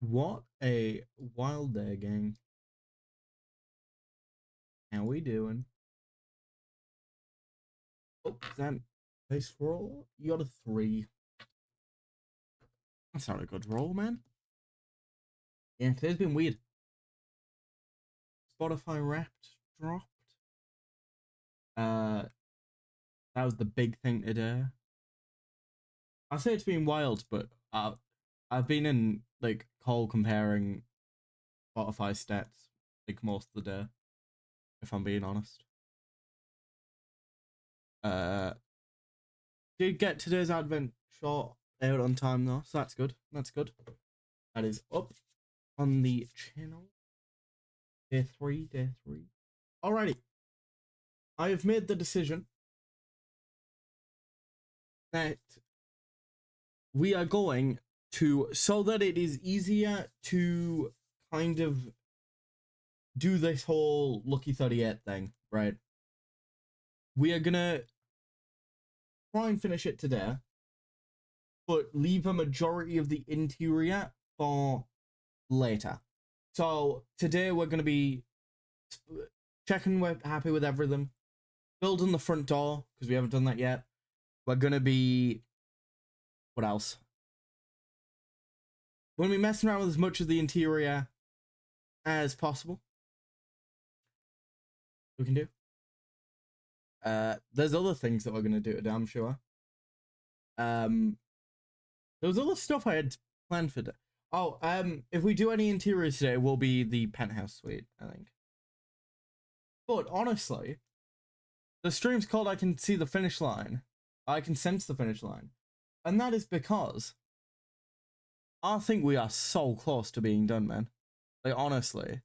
What a wild day, gang. How we doing? Oh, Sam, base roll? You got a 3. That's not a good roll, man. Yeah, today's been weird. Spotify Wrapped dropped. Uh, that was the big thing today. I say it's been wild, but I've been in like call comparing Spotify stats like most of the day, if I'm being honest. Uh, did get today's Advent short out on time though, so that's good. That's good. That is up on the channel. Day 3, day 3. Alrighty. I have made the decision that we are going to, so that it is easier to kind of do this whole Lucky 38 thing, right? We are gonna try and finish it today, but leave a majority of the interior for later. So today we're gonna be checking we're happy with everything, building the front door, because we haven't done that yet. We're gonna be, what else? We're gonna be messing around with as much of the interior as possible. We can do. There's other things that we're gonna do today, I'm sure. There was other stuff I had planned for. Oh, if we do any interiors today, will be the penthouse suite, I think. But honestly, the stream's called "I Can See the Finish Line." I can sense the finish line, and that is because I think we are so close to being done, man. Like honestly,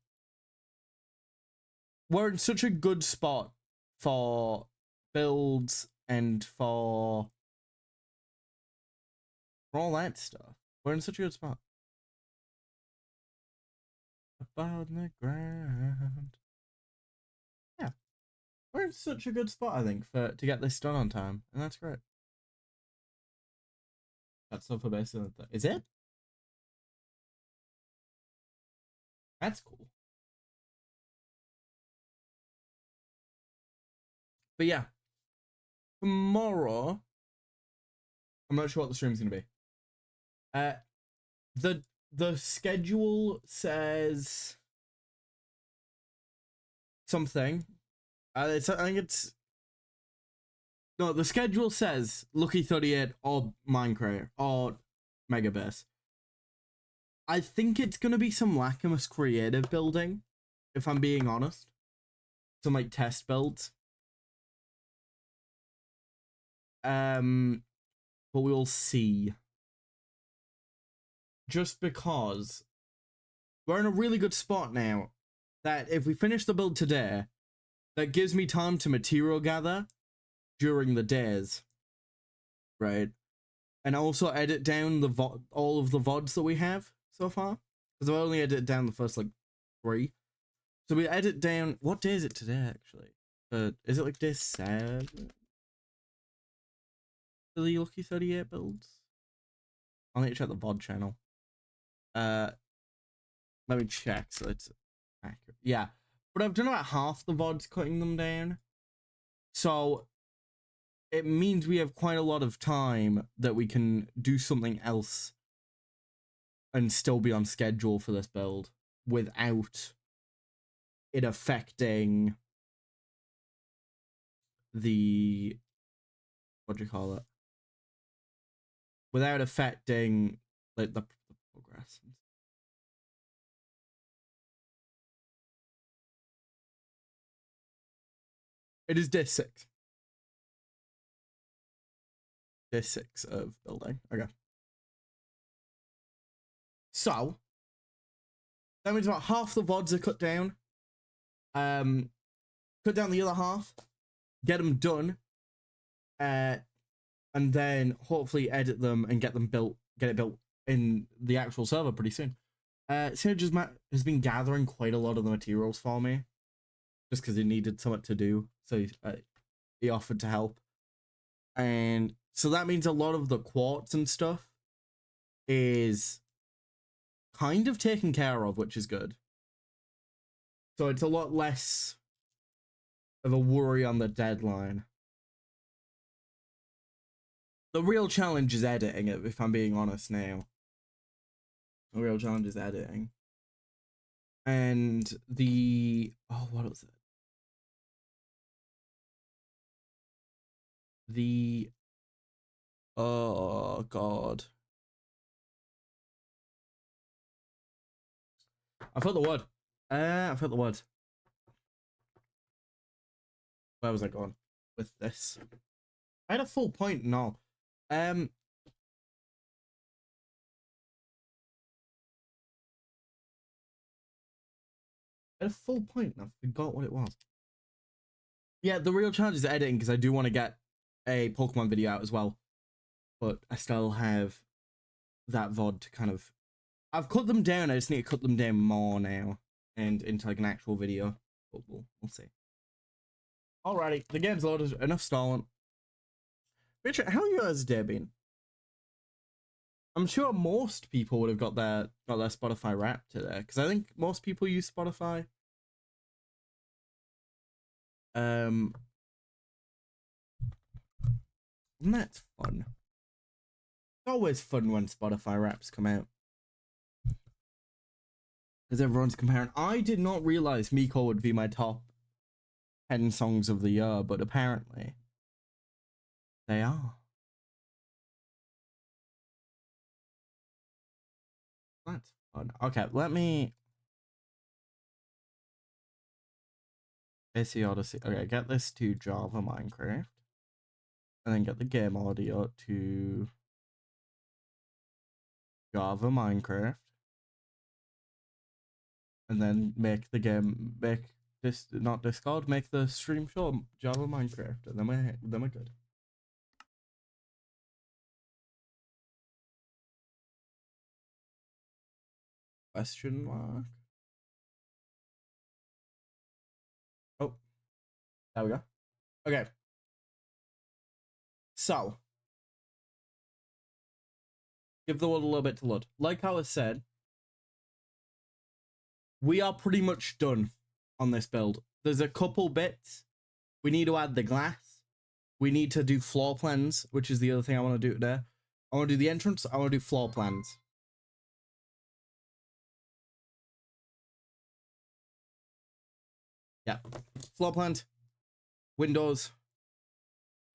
we're in such a good spot for builds and for all that stuff. We're in such a good spot. About the ground. Yeah, we're in such a good spot, I think, for to get this done on time, and that's great. That's so for base. Is it? That's cool. But yeah, tomorrow, I'm not sure what the stream's gonna be. Uh, the the schedule says something. I think it's no. The schedule says Lucky 38 or Minecraft or Megabase. I think it's gonna be some Lacamus creative building, if I'm being honest. Some like test builds. But we'll see. Just because we're in a really good spot now that if we finish the build today, that gives me time to material gather during the days, right? And also edit down the all of the VODs that we have so far, because I've only edited down the first like 3. So we edit down. What day is it today? Actually, is it like day 7? For the Lucky 38 builds. I'll need to check the VOD channel. Let me check so it's accurate. Yeah, but I've done about half the VODs cutting them down. So it means we have quite a lot of time that we can do something else and still be on schedule for this build without it affecting the, what do you call it? Without affecting like the progress. It is day 6. Day 6 of building. Okay. So that means about half the VODs are cut down. Cut down the other half, get them done, and then hopefully edit them and get them built, get it built in the actual server pretty soon. Sage has been gathering quite a lot of the materials for me, just because he needed something to do, so he offered to help. And so that means a lot of the quartz and stuff is kind of taken care of, which is good. So it's a lot less of a worry on the deadline. The real challenge is editing it, if I'm being honest now. The real challenge is editing. And the... Oh, what was it? The... Oh, God. I forgot the word. I forgot the word. Where was I going with this? I had a full point and all. I had a full point and I forgot what it was. Yeah, the real challenge is editing because I do want to get a Pokemon video out as well. But I still have that VOD to kind of... I've cut them down, I just need to cut them down more now. And into like an actual video. But we'll see. Alrighty, the game's loaded. Enough stalling. Richard, how are you guys' day been? I'm sure most people would have got their Spotify Wrapped today, because I think most people use Spotify. And that's fun. It's always fun when Spotify Wraps come out, because everyone's comparing. I did not realize Miko would be my top 10 songs of the year, but apparently they are. That's fun. Okay, let me... AC Odyssey. Okay, get this to Java Minecraft. And then get the game audio to Java Minecraft. And then make the game, make this, not Discord, make the stream show Java Minecraft. And then we're good. Question mark. Oh, there we go. Okay. So, give the world a little bit to load. Like how I said, we are pretty much done on this build. There's a couple bits. We need to add the glass. We need to do floor plans, which is the other thing I want to do today. I want to do the entrance. I want to do floor plans. Yeah. Floor plans, windows,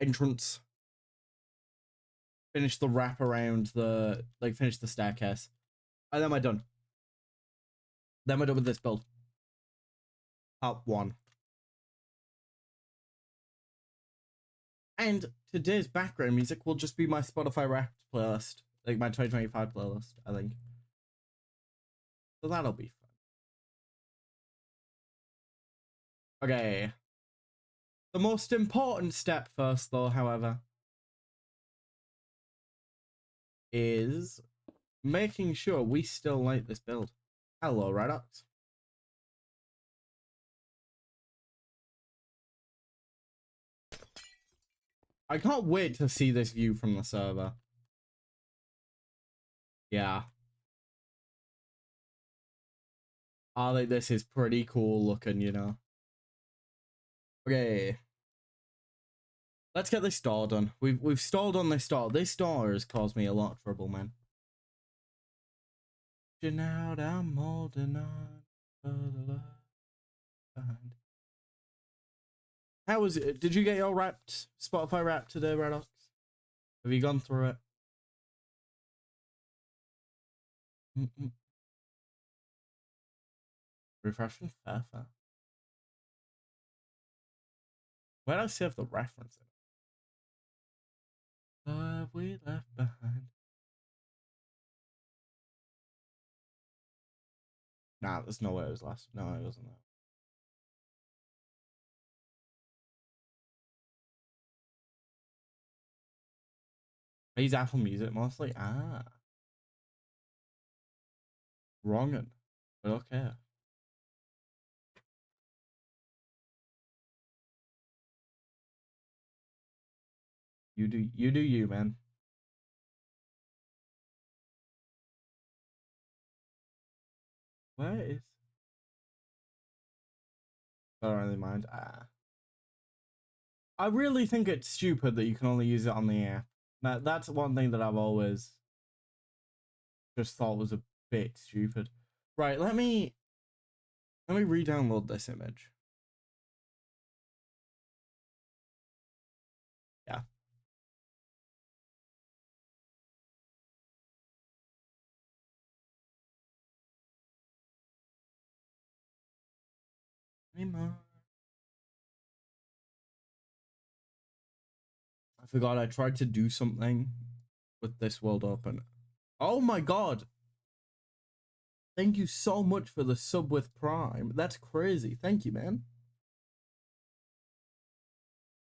entrance. Finish the wrap around the, like, finish the staircase. And then we're done. Then we're done with this build. Part 1. And today's background music will just be my Spotify Wrapped playlist. Like my 2025 playlist, I think. So that'll be fun. Okay. The most important step first, though, however, is making sure we still like this build. Hello, Redox. I can't wait to see this view from the server. Yeah. I think this is pretty cool looking, you know. Okay. Let's get this store done. We've stalled on this store. This store has caused me a lot of trouble, man. Out, I'm holding on for the love behind. How was it? Did you get your Wrapped Spotify Wrapped today, Redox? Have you gone through it? Refreshing fair. Where do I see if the reference in it? Love we left behind. Nah, there's no way it was last. No, it wasn't that. I use Apple Music mostly. Ah. Wrongin'. But okay. You do you, man. Where is? I don't really mind. I really think it's stupid that you can only use it on the app. That's one thing that I've always just thought was a bit stupid. Right, let me re-download this image. Yeah. Anymore. I forgot I tried to do something with this world open. Oh my god. Thank you so much for the sub with Prime. That's crazy. Thank you, man.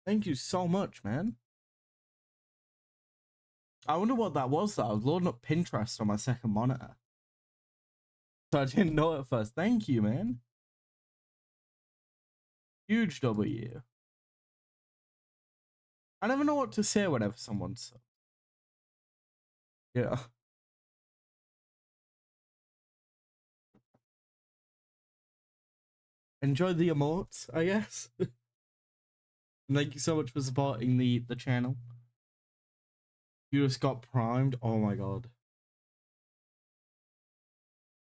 Thank you so much, man. I wonder what that was, though. I was loading up Pinterest on my second monitor. So I didn't know at first. Thank you, man. Huge W. I never know what to say whenever someone's... Yeah. Enjoy the emotes, I guess. Thank you so much for supporting the channel. You just got primed. Oh my god.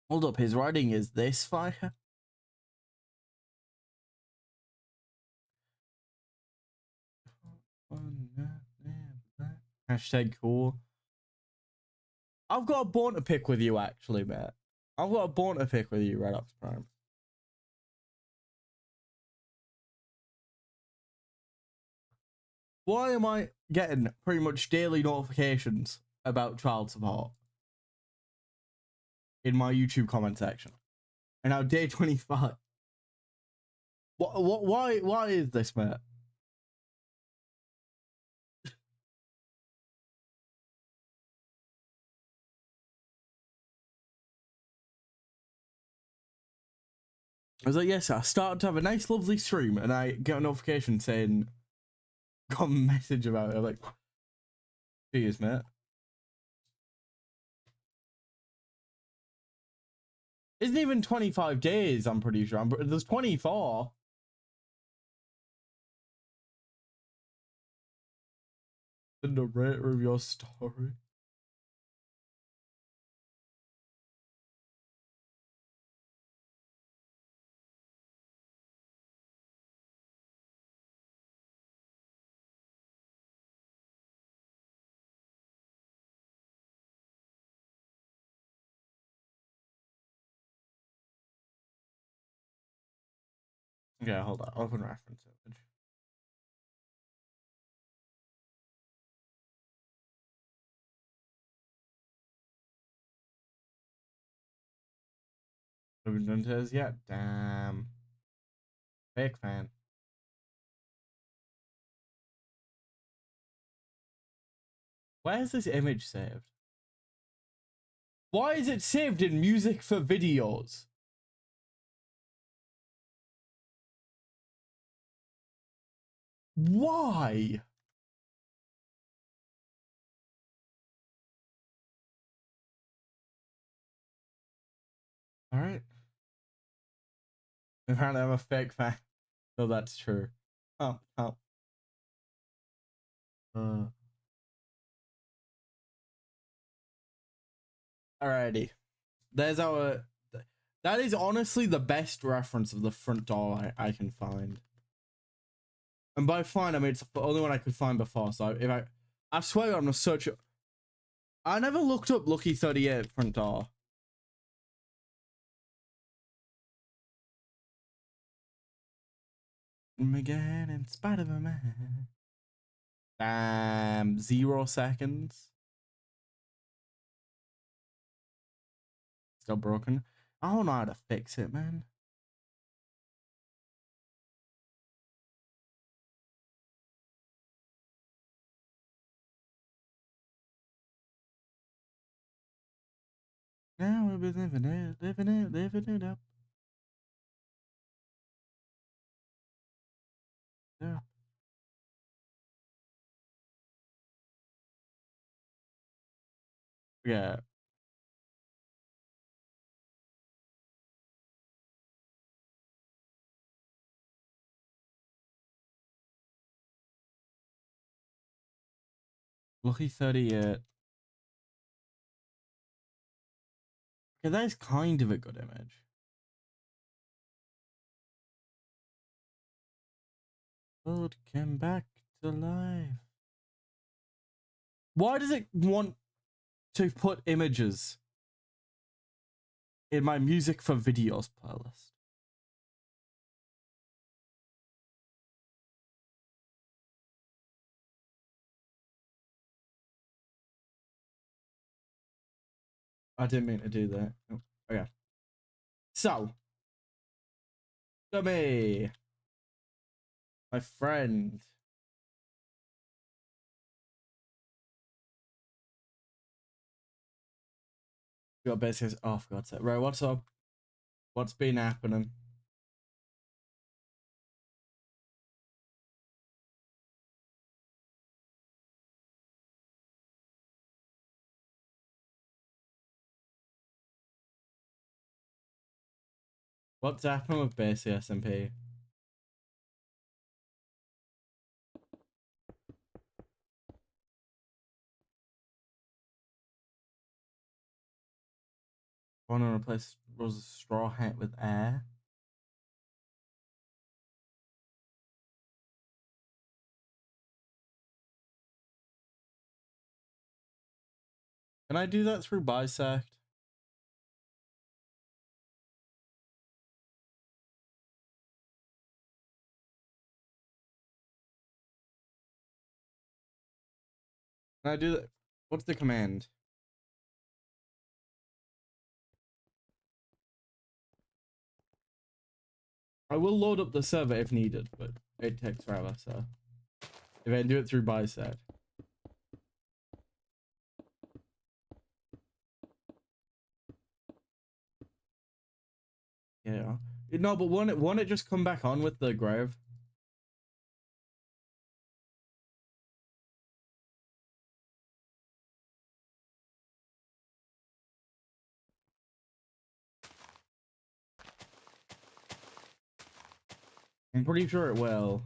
Hold up, his writing is this fire? Hashtag cool. I've got a bone to pick with you, actually, Matt. I've got a bone to pick with you, Red Ops Prime. Why am I getting pretty much daily notifications about child support in my YouTube comment section? And now day 25. Why is this, Matt? I was like, yes, I started to have a nice, lovely stream, and I get a notification saying, got a message about it. I'm like, cheers, mate. Isn't even 25 days, I'm pretty sure. There's 24. The narrator of your story. Okay, hold on. Open reference image. Haven't done this yet? Damn. Big fan. Where is this image saved? Why is it saved in music for videos? Why? Alright. Apparently I'm a fake fan. No, that's true. Oh. Alrighty. There's our... That is honestly the best reference of the front door I can find. And by find, I mean it's the only one I could find before. So if I swear I'm gonna search it. I never looked up Lucky 38 front door. Again, in spite of a man. Damn, 0 seconds. Still broken. I don't know how to fix it, man. Now we'll be living it up. Yeah. Yeah. Lucky 38. Okay, that is kind of a good image. World came back to life. Why does it want to put images in my music for videos playlist? I didn't mean to do that. Oh, okay. So, Dummy, my friend. Got basically. Oh, for God's sake. Right, what's up? What's been happening? What's happening with basic SMP? Want to replace Rose's straw hat with air? Can I do that through Bisect? Can I do that? What's the command? I will load up the server if needed, but it takes forever, so if I do it through Bisect. Yeah. No, but won't it just come back on with the grave? I'm pretty sure it will.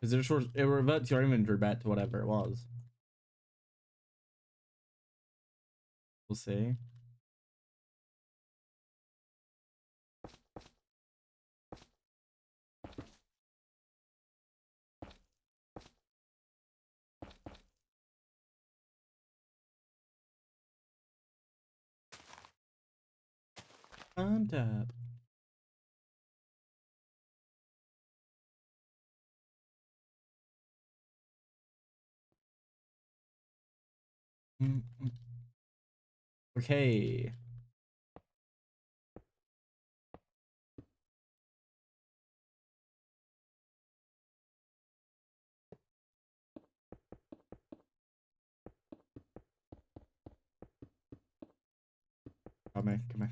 Because it reverts your inventory back to whatever it was. We'll see. Untap. Okay. Come on, come on.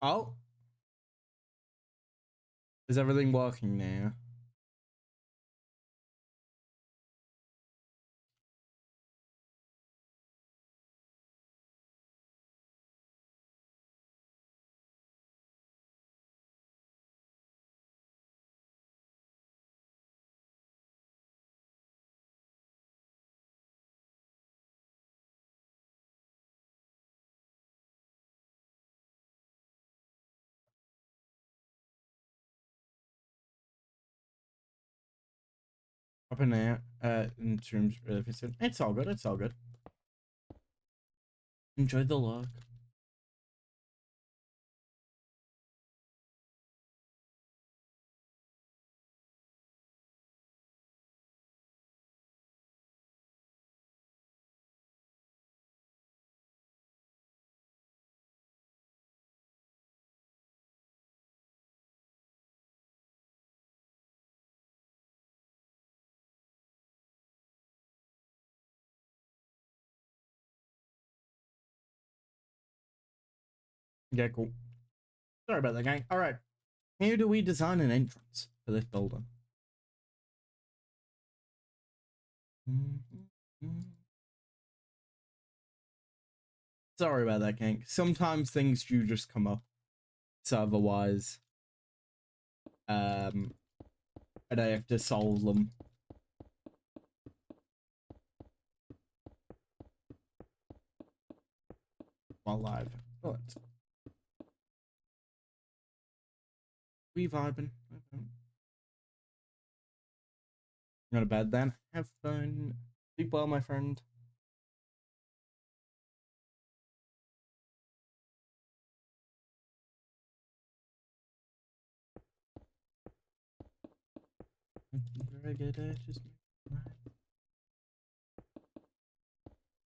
Oh, is everything working now? Up in there, in terms of it's all good, it's all good. Enjoy the look. Yeah, cool. Sorry about that, gang. All right. How do we design an entrance for this building? Sorry about that, gang. Sometimes things do just come up. So otherwise, and I have to solve them while live. But we vibing. Go to bed then. Have fun. Sleep well, my friend.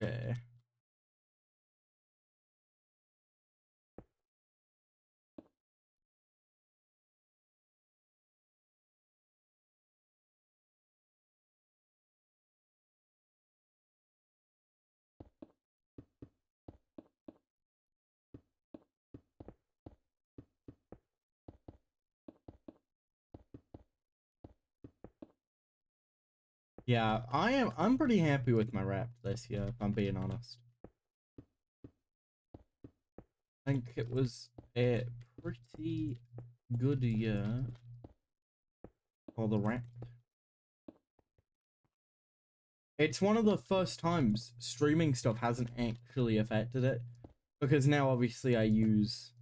Okay. Yeah, I'm pretty happy with my rap this year, if I'm being honest. I think it was a pretty good year for the rap. It's one of the first times streaming stuff hasn't actually affected it, because now obviously I use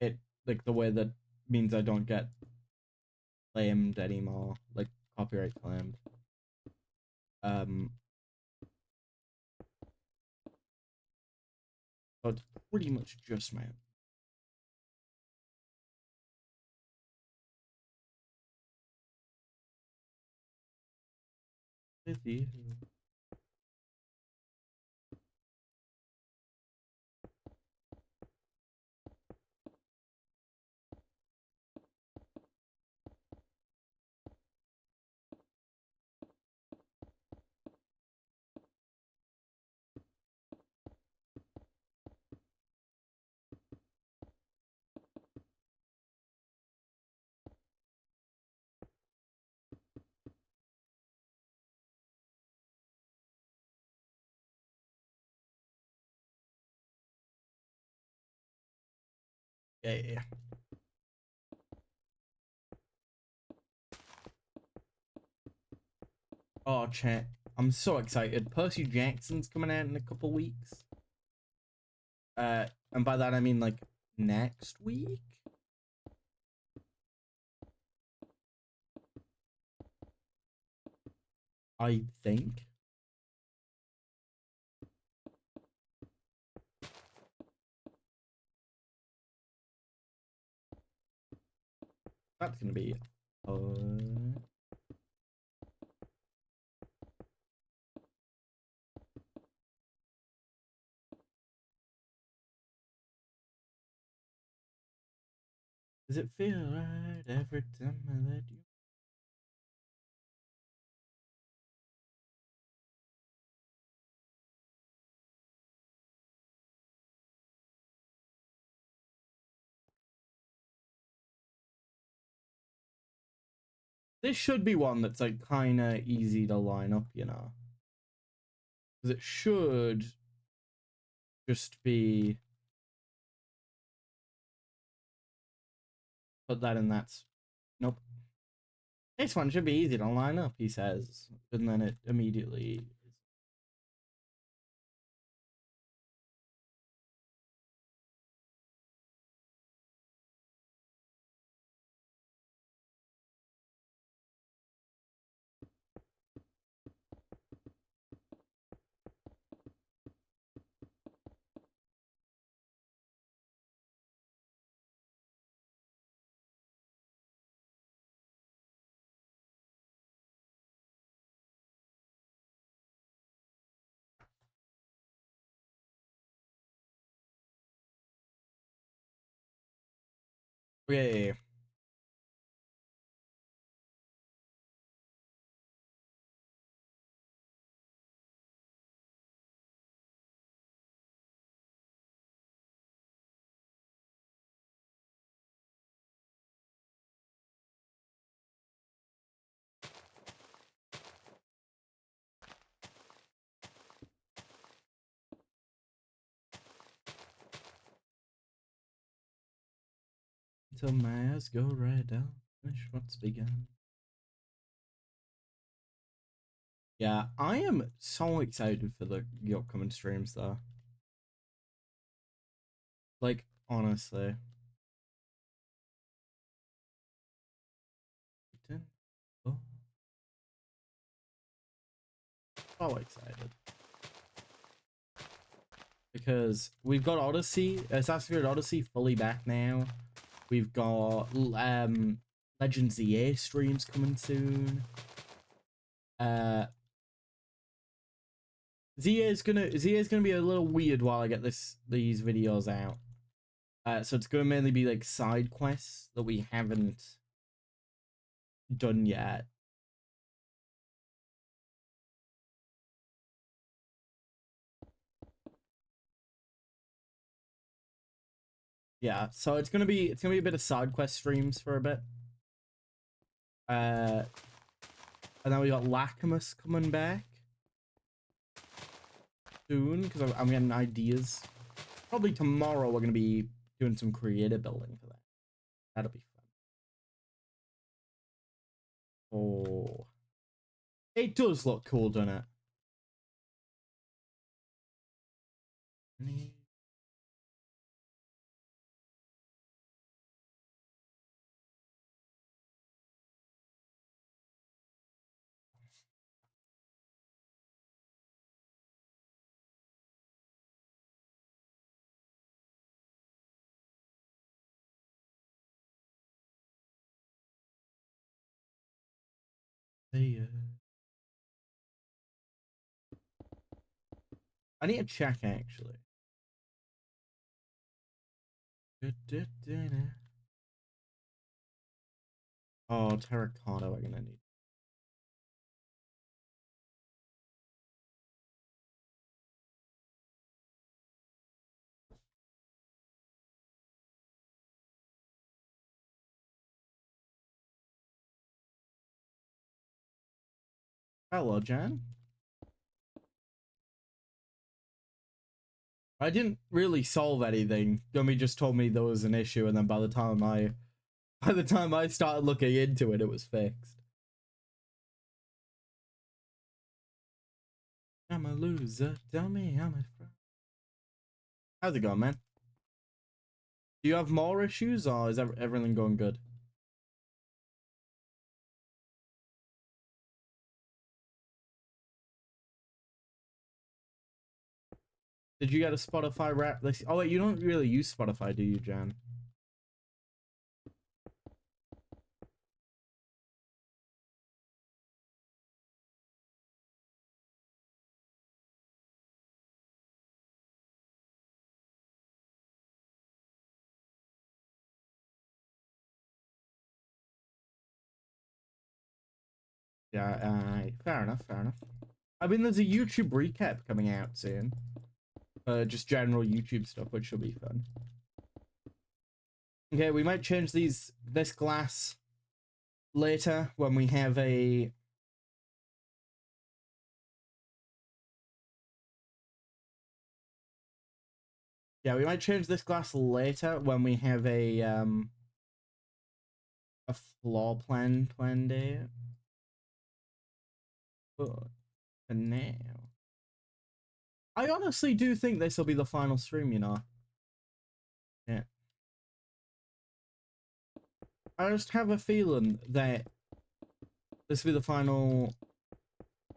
it like the way that means I don't get claimed anymore, like copyright claimed. So it's pretty much just my own. With you. Yeah. Oh, chat. I'm so excited. Percy Jackson's coming out in a couple weeks. And by that I mean like next week. I think. That's gonna be. Does it feel right every time I let you? This should be one that's like kind of easy to line up, you know, because it should just be put that in that's nope. This one should be easy to line up, he says, and then it immediately Okay. Until my eyes go right down, finish what's begun. Yeah, I am so excited for the upcoming streams though. Like, honestly. Oh, so excited. Because we've got Odyssey, Assassin's Creed Odyssey fully back now. We've got Legends EA streams coming soon. ZA is gonna be a little weird while I get these videos out. So it's gonna mainly be like side quests that we haven't done yet. Yeah, so it's gonna be a bit of side quest streams for a bit. And then we got Lacamus coming back soon because I'm getting ideas. Probably tomorrow we're gonna be doing some creative building for that. That'll be fun. Oh, it does look cool, doesn't it? I need to check actually. Oh, terracotta we're gonna need. Hello, Jan. I didn't really solve anything. Gummy just told me there was an issue, and then by the time I started looking into it, it was fixed. I'm a loser. Tell me I'm a fraud. How's it going, man? Do you have more issues, or is everything going good? Did you get a Spotify rap? Oh wait, you don't really use Spotify, do you, Jan? Yeah, fair enough, fair enough. I mean, there's a YouTube recap coming out soon. Just general YouTube stuff, which should be fun. Okay, we might change this glass later when we have a... Yeah, we might change this glass later when we have a floor plan planned out. But for now, I honestly do think this will be the final stream, you know. Yeah. I just have a feeling that this will be the final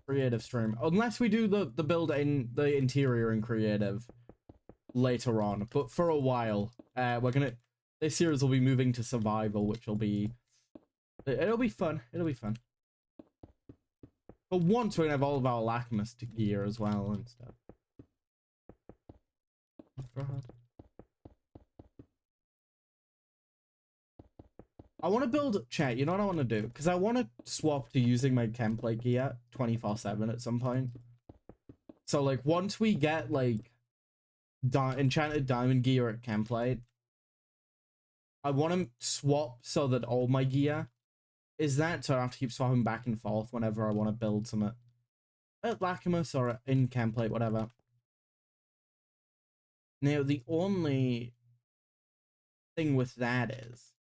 creative stream. Unless we do the build in the interior in creative later on. But for a while, this series will be moving to survival, which will be... It'll be fun. It'll be fun. But once we have all of our Lacamus gear as well and stuff. I want to build chat. You know what I want to do? Because I want to swap to using my template gear 24/7 at some point. So like once we get like enchanted diamond gear at template, I want to swap so that all my gear is that, so I have to keep swapping back and forth whenever I want to build something at Lacamus or in template, whatever. Now the only thing with that is,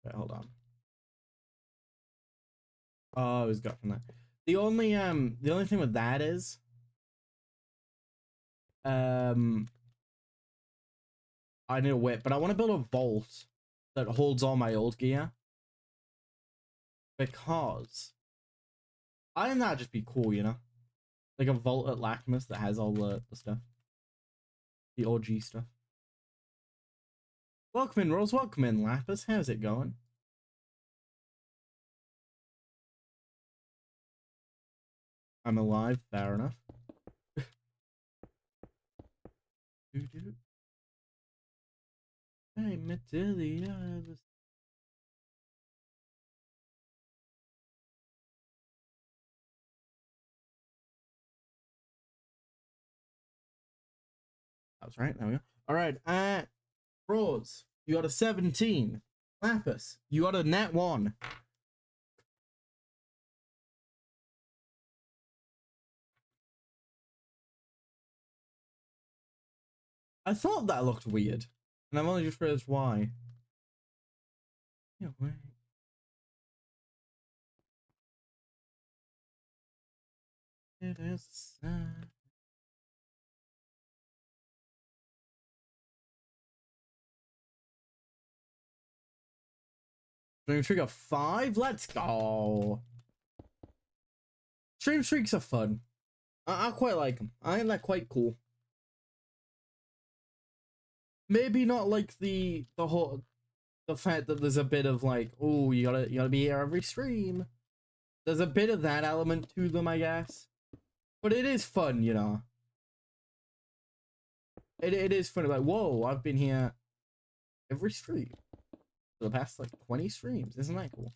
wait, hold on. Oh, it was got from that. The only thing with that is, I need a whip, but I want to build a vault that holds all my old gear, because I think that'd just be cool, you know, like a vault at Lacamus that has all the stuff, the OG stuff. Welcome in, Rose. Welcome in, Lapis. How's it going? I'm alive. Fair enough. Hey, Matilda. That's right. There we go. All right. Rose, you got a 17. Lapis, you got a net 1. I thought that looked weird, and I've only just realized why. Yeah, wait. It is. Stream streak of 5. Let's go. Stream streaks are fun. I quite like them. I think they're quite cool. Maybe not like the fact that there's a bit of like, oh, you gotta be here every stream. There's a bit of that element to them, I guess. But it is fun, you know. It is fun. Like, whoa, I've been here every stream for the past like 20 streams. Isn't that cool?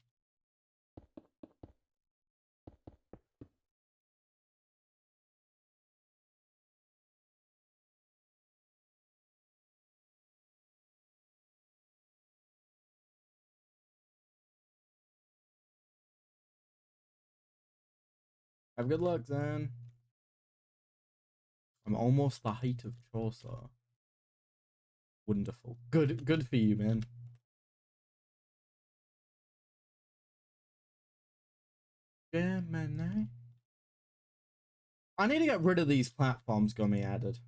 Have good luck, Zan. I'm almost the height of Chaucer. Wonderful. Good for you, man. Gemini. I need to get rid of these platforms Gummy added.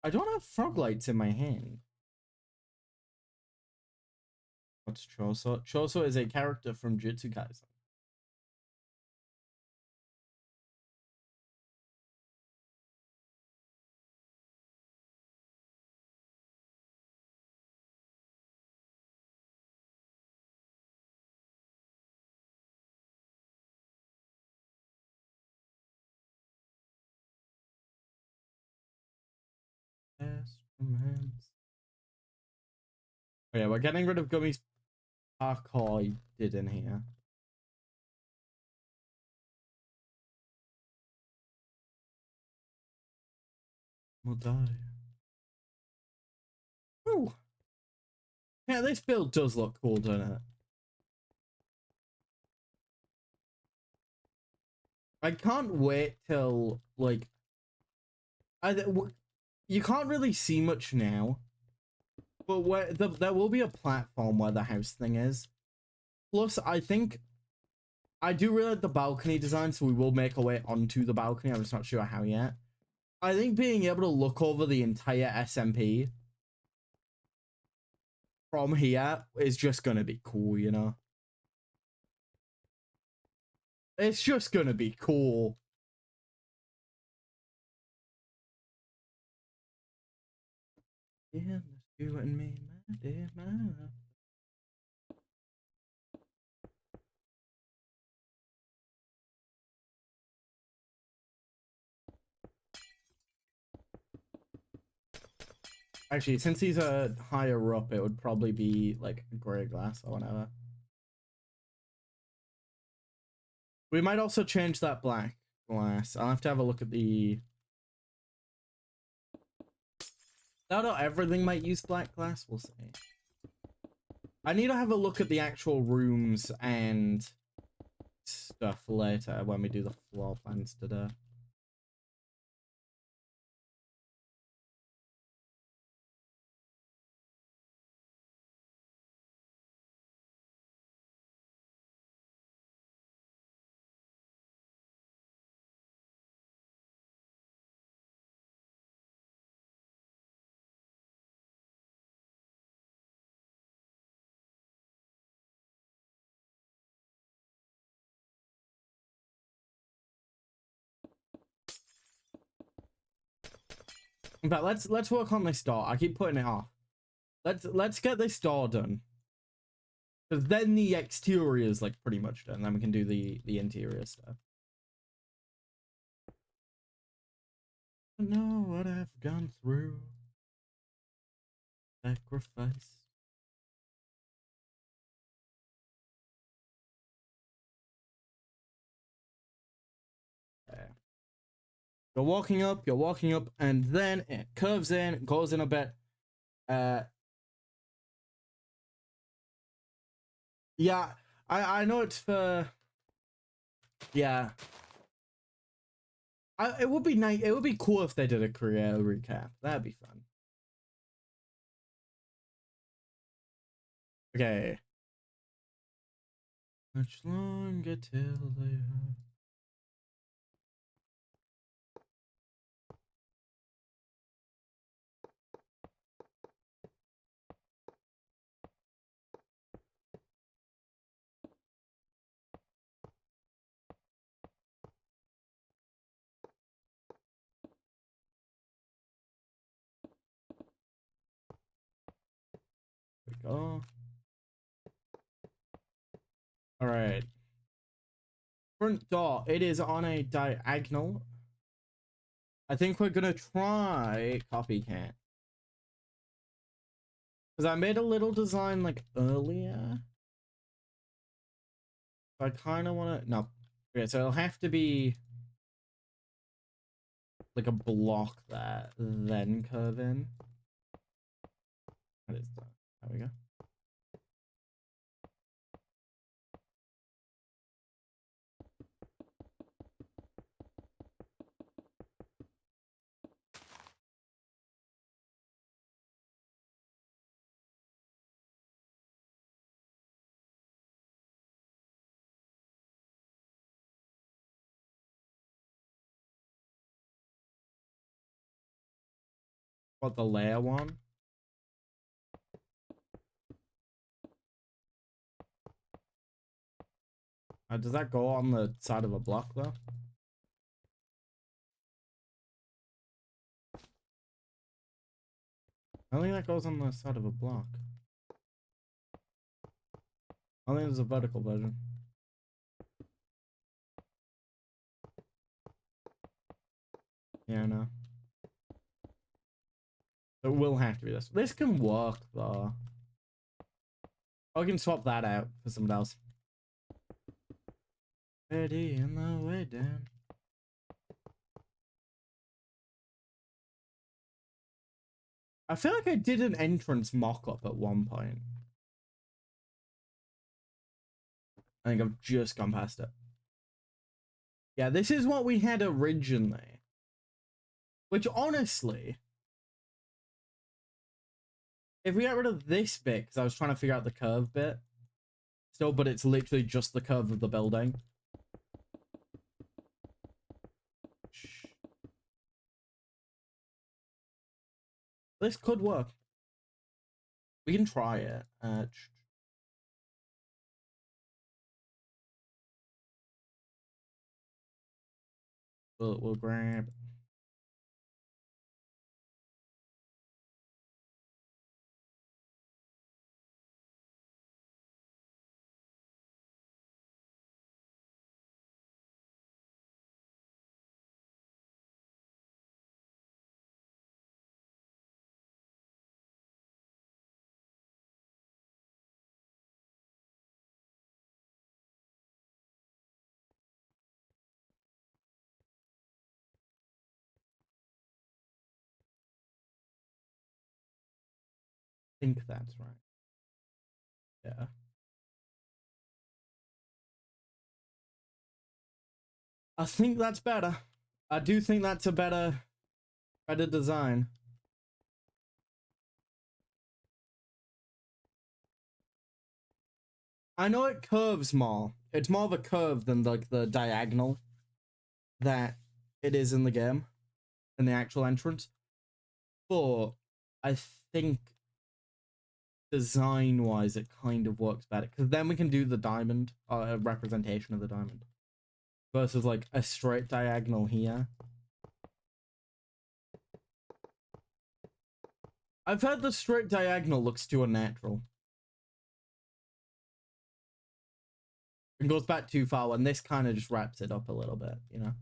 I don't have frog lights in my hand. What's Chaucer? Chaucer is a character from Jujutsu Kaisen. Instruments. Oh yeah, we're getting rid of Gummy's parkour he did in here. We'll die. Ooh. Yeah, this build does look cool, doesn't it? I can't wait till, like, you can't really see much now, but there will be a platform where the house thing is. Plus, I think I do really like the balcony design, so we will make our way onto the balcony. I'm just not sure how yet. I think being able to look over the entire SMP from here is just gonna be cool, you know? It's just gonna be cool. Yeah, you and me, my dear, my love. Actually, since he's a higher up, it would probably be like gray glass or whatever. We might also change that black glass. I'll have to have a look at the... Not everything might use black glass, we'll see. I need to have a look at the actual rooms and stuff later when we do the floor plans today. In fact, let's work on this door. I keep putting it off. Let's get this door done. Because then the exterior is like pretty much done. Then we can do the interior stuff. I know what I've gone through. Sacrifice. Okay. You're walking up, and then it curves in, goes in a bit. Yeah, I know it's for... Yeah. It would be nice. It would be cool if they did a career recap. That'd be fun. Okay. Much longer till they... There we go. All right. Front door. It is on a diagonal. I think we're gonna try copycat. Because I made a little design like earlier. I kind of want to... No. Okay, so it'll have to be like a block that, then curve in. That is that. There we go. What, the layer one? Does that go on the side of a block though? I don't think that goes on the side of a block. I think there's a vertical version. Yeah, I know. It will have to be this. This can work though. I can swap that out for something else. Ready in the way down. I feel like I did an entrance mock-up at one point. I think I've just gone past it. Yeah, this is what we had originally. Which, honestly, if we get rid of this bit, because I was trying to figure out the curve bit, still, but it's literally just the curve of the building. This could work. We can try it. We'll grab... think that's right. Yeah. I think that's better. I do think that's a better design. I know it curves more. It's more of a curve than like the diagonal that it is in the game, in the actual entrance. But I think design-wise, it kind of works better because then we can do the diamond, a representation of the diamond, versus like a straight diagonal here. I've heard the straight diagonal looks too unnatural. It goes back too far when this kind of just wraps it up a little bit, you know?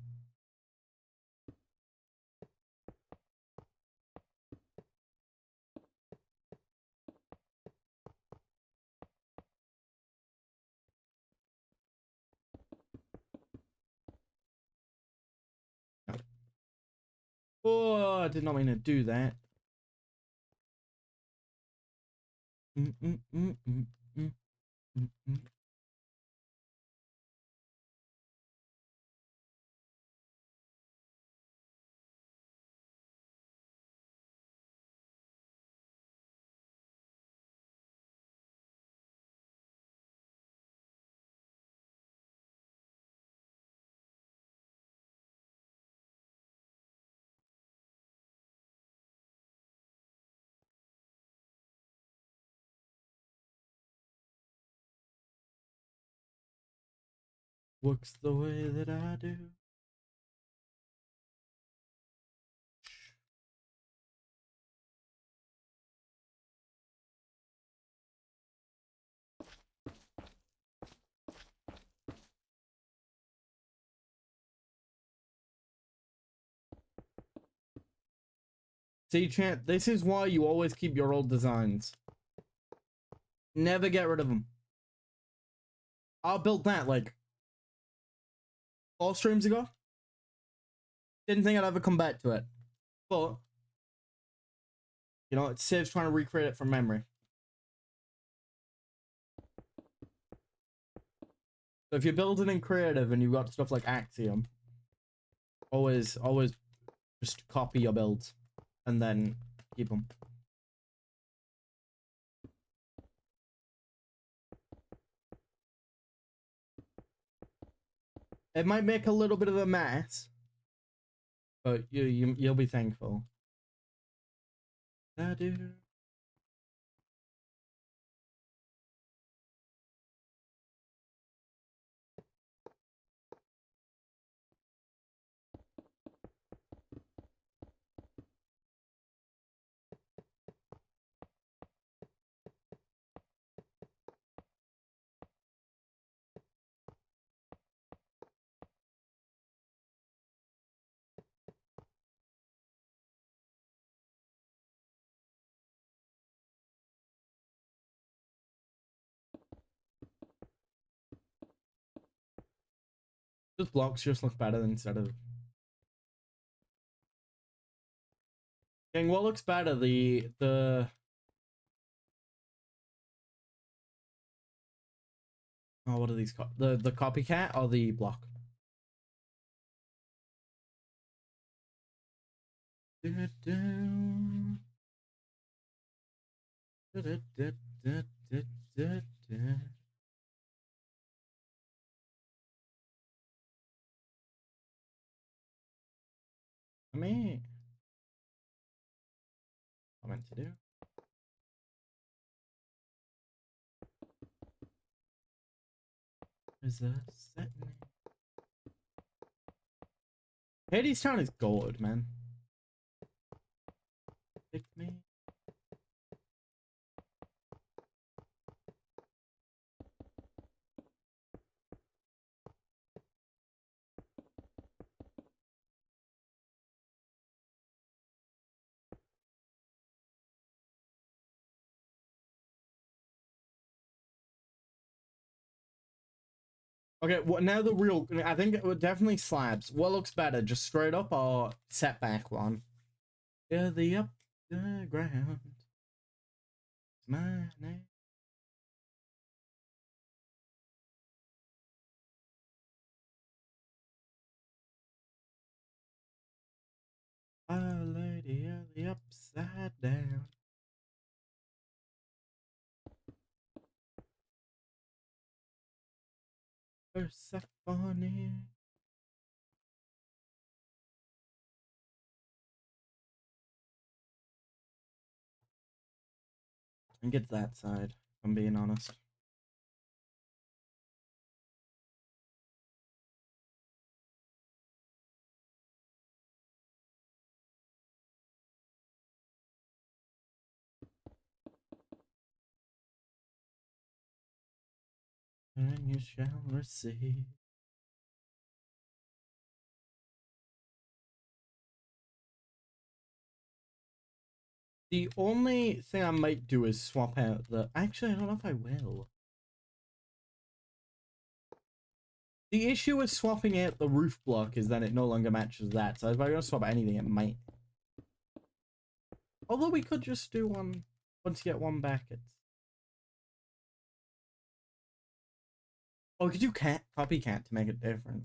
Oh, I did not mean to do that. Works the way that I do. See, Chant, this is why you always keep your old designs. Never get rid of them. I built that like 4 streams ago. Didn't think I'd ever come back to it. But, you know, it saves trying to recreate it from memory. So if you're building in creative and you've got stuff like Axiom, always just copy your builds and then keep them. It might make a little bit of a mess, but you'll be thankful. I do. Just blocks just look better instead of. Dang, what looks better, the oh, what are these called? The copycat or the block? I mean, I meant to do. Is that setting? Hades Town is gold, man. Pick me. Okay, well, now the real. I think it would definitely slabs. What looks better, just straight up or setback one? Yeah, the up the ground. my name. Our Lady of the Upside Down. Persephone. And get that side, if I'm being honest. And you shall receive. The only thing I might do is swap out the... Actually, I don't know if I will. The issue with swapping out the roof block is that it no longer matches that. So if I go swap anything, it might. Although we could just do one once you get one back. It's... Oh, we could do copycat to make it different.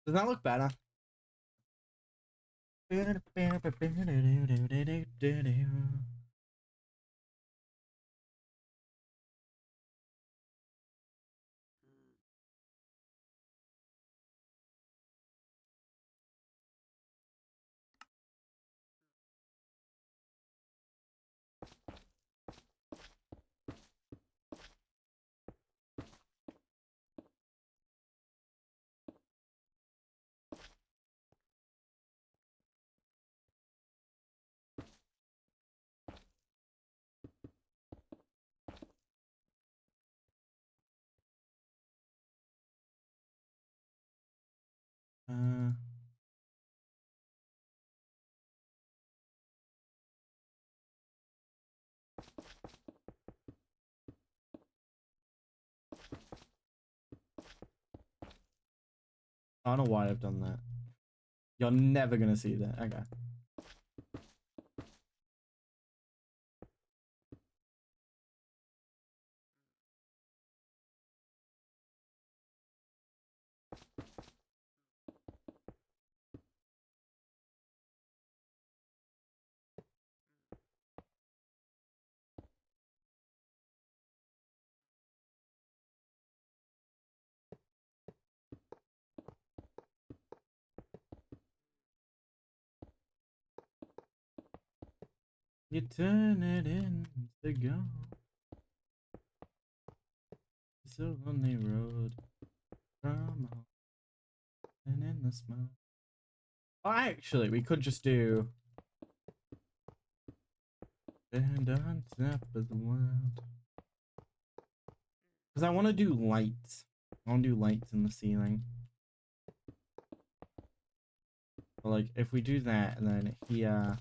Does that look better? I don't know why I've done that. You're never gonna see that. Okay. You turn it into gold. It's a lonely road from home and in the smoke. Oh, actually, we could just do. And on top of the world. Because I want to do lights. I want to do lights in the ceiling. But like, if we do that, and then here.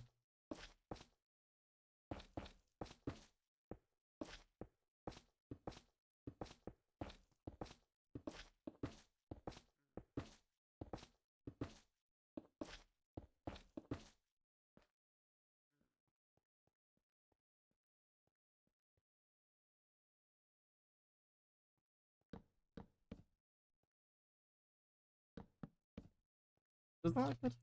Does that look good?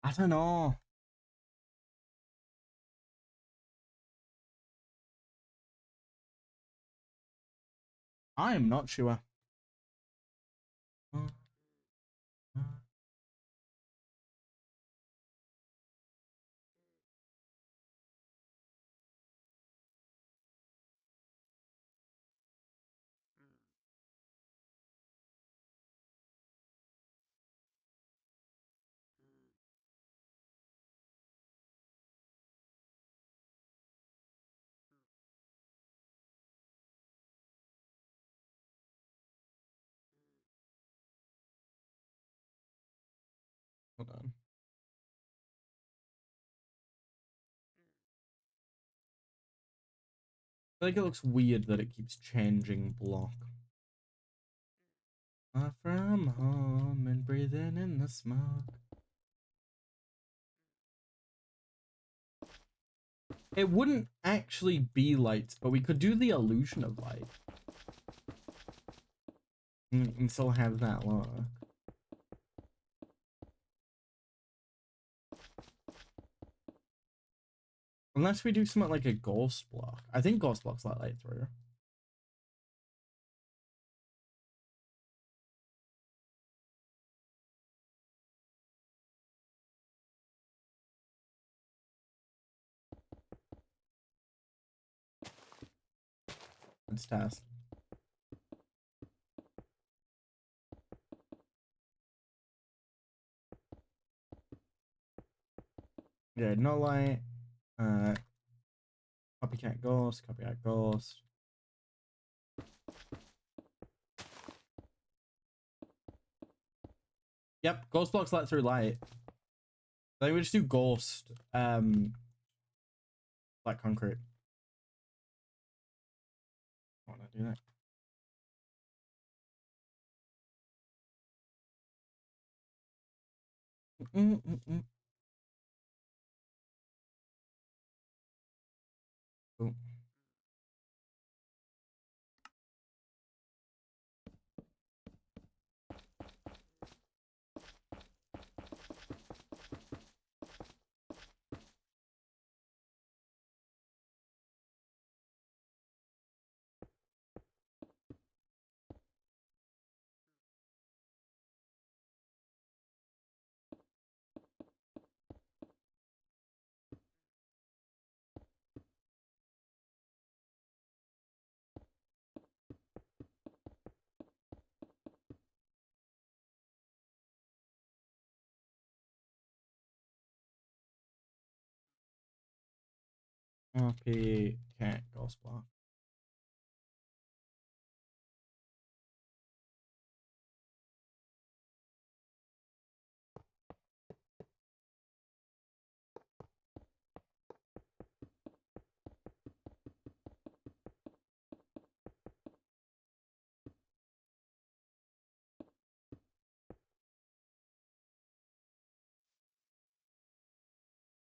I don't know. I am not sure. Hold on. I think it looks weird that it keeps changing block. Far from home and breathing in the smoke. It wouldn't actually be lights, but we could do the illusion of light. And still have that look. Unless we do something like a ghost block. I think ghost blocks let light through. Let's test. Yeah, no light. Copycat ghost, copycat ghost. Yep, ghost blocks let through light. I think we just do ghost, black concrete. I want to do that. Cool. Copycat ghost block.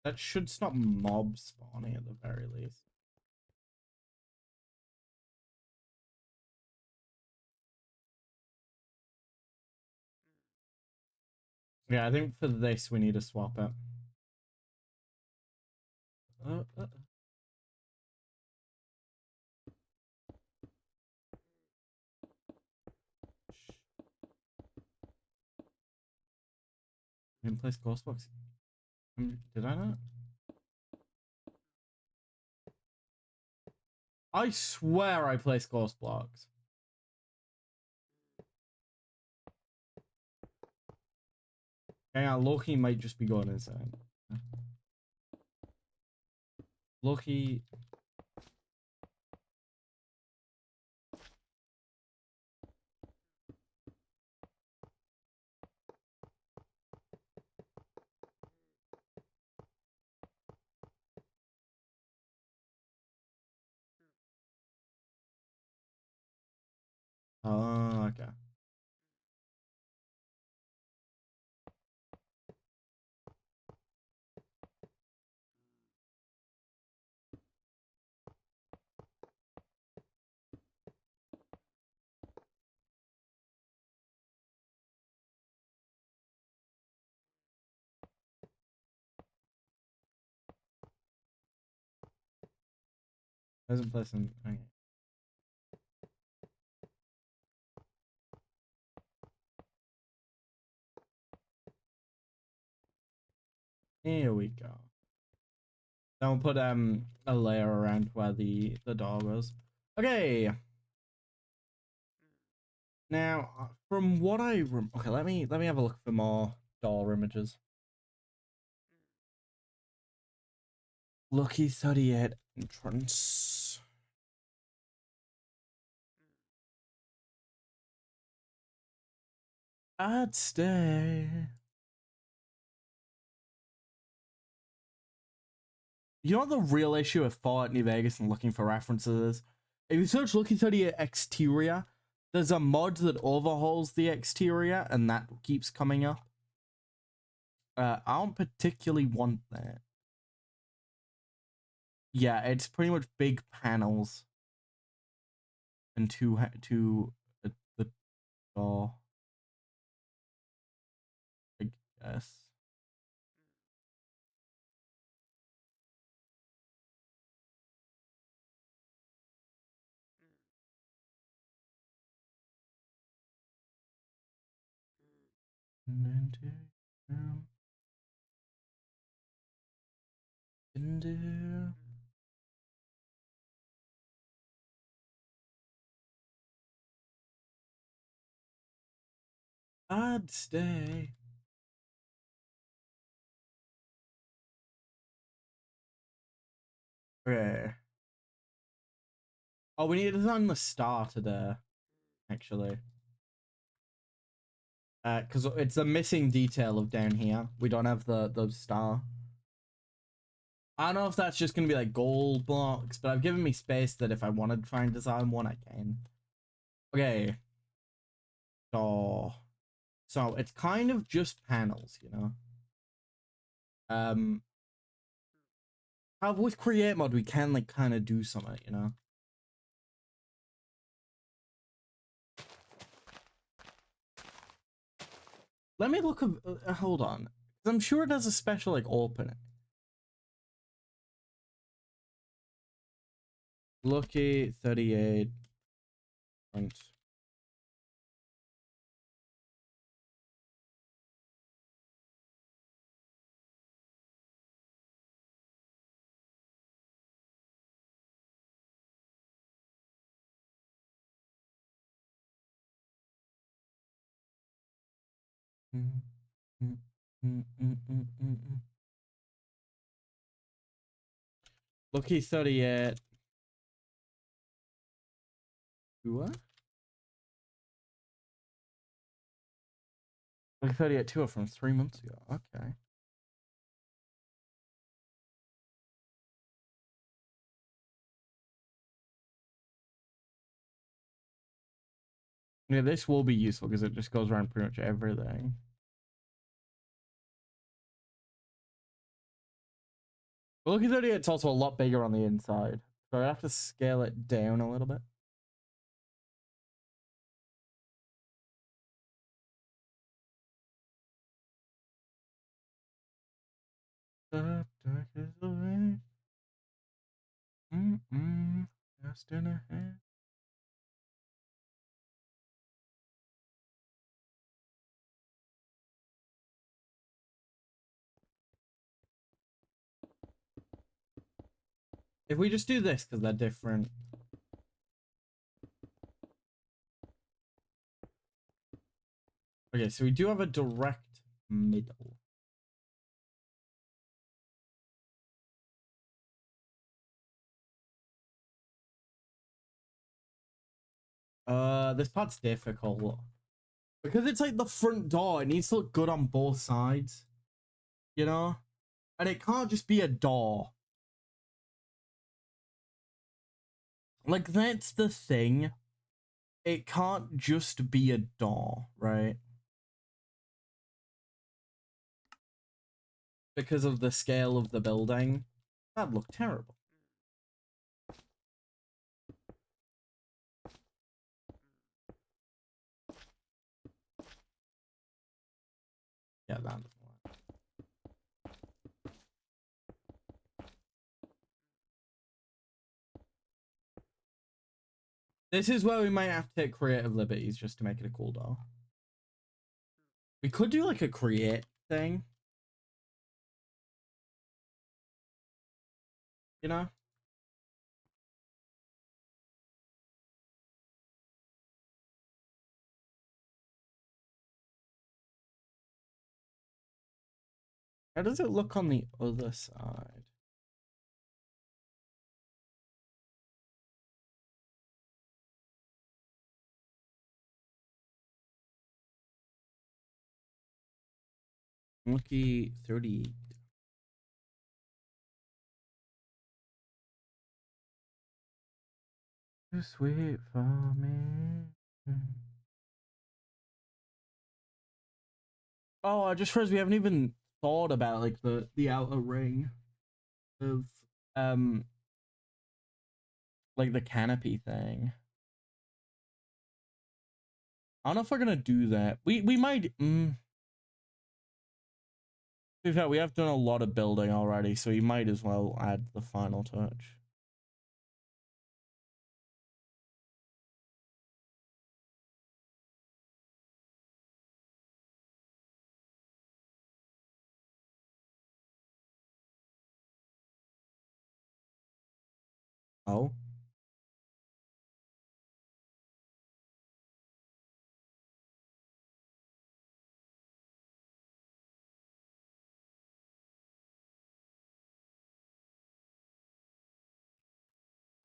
That should stop mob spawning at the very least. Yeah, I think for this we need to swap it. Uh, uh. I didn't place ghost blocks. Did I not? I swear I placed ghost blocks. Hang on, Loki might just be going insane. Loki. Oh, okay. Pleasant, pleasant. Okay. Here we go. Then we'll put a layer around where the door goes. Okay. Now, from what I okay, let me have a look for more door images. Lucky 38 entrance. I'd stay. You know what the real issue with Fallout New Vegas and looking for references is? If you search Lucky 38 exterior, there's a mod that overhauls the exterior and that keeps coming up. I don't particularly want that. Yeah, it's pretty much big panels and two the door, I guess. I'd stay. Okay. Oh, we need to design the star today, actually. Because it's a missing detail of down here. We don't have the star. I don't know if that's just gonna be like gold blocks, but I've given me space that if I want to try and design one, I can. Okay. So it's kind of just panels, you know. With create mode we can like kind of do something, you know. Let me look. Hold on, I'm sure it has a special like opening. Lucky 38 point. Lucky 38. What? Lucky 38 tour from 3 months ago. Okay. Yeah, this will be useful because it just goes around pretty much everything. But Lucky 38, it's also a lot bigger on the inside. So I have to scale it down a little bit. Dark is the way. Just in a hand. If we just do this because they're different. Okay, so we do have a direct middle. This part's difficult. Because it's like the front door, it needs to look good on both sides. You know? And it can't just be a door. Like, that's the thing. It can't just be a door, right? Because of the scale of the building. That'd look terrible. Yeah, that. This is where we might have to take creative liberties just to make it a cool doll. We could do like a create thing. You know? How does it look on the other side? Lucky 30. Too sweet for me. Oh, I just realized we haven't even thought about like the outer ring of like the canopy thing. I don't know if we're gonna do that. We might. In fact, we have done a lot of building already, so we might as well add the final touch. Oh.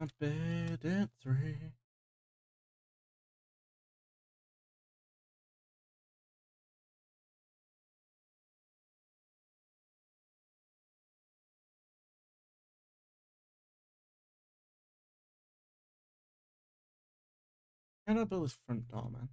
A bed at 3. How do I build this front door, man?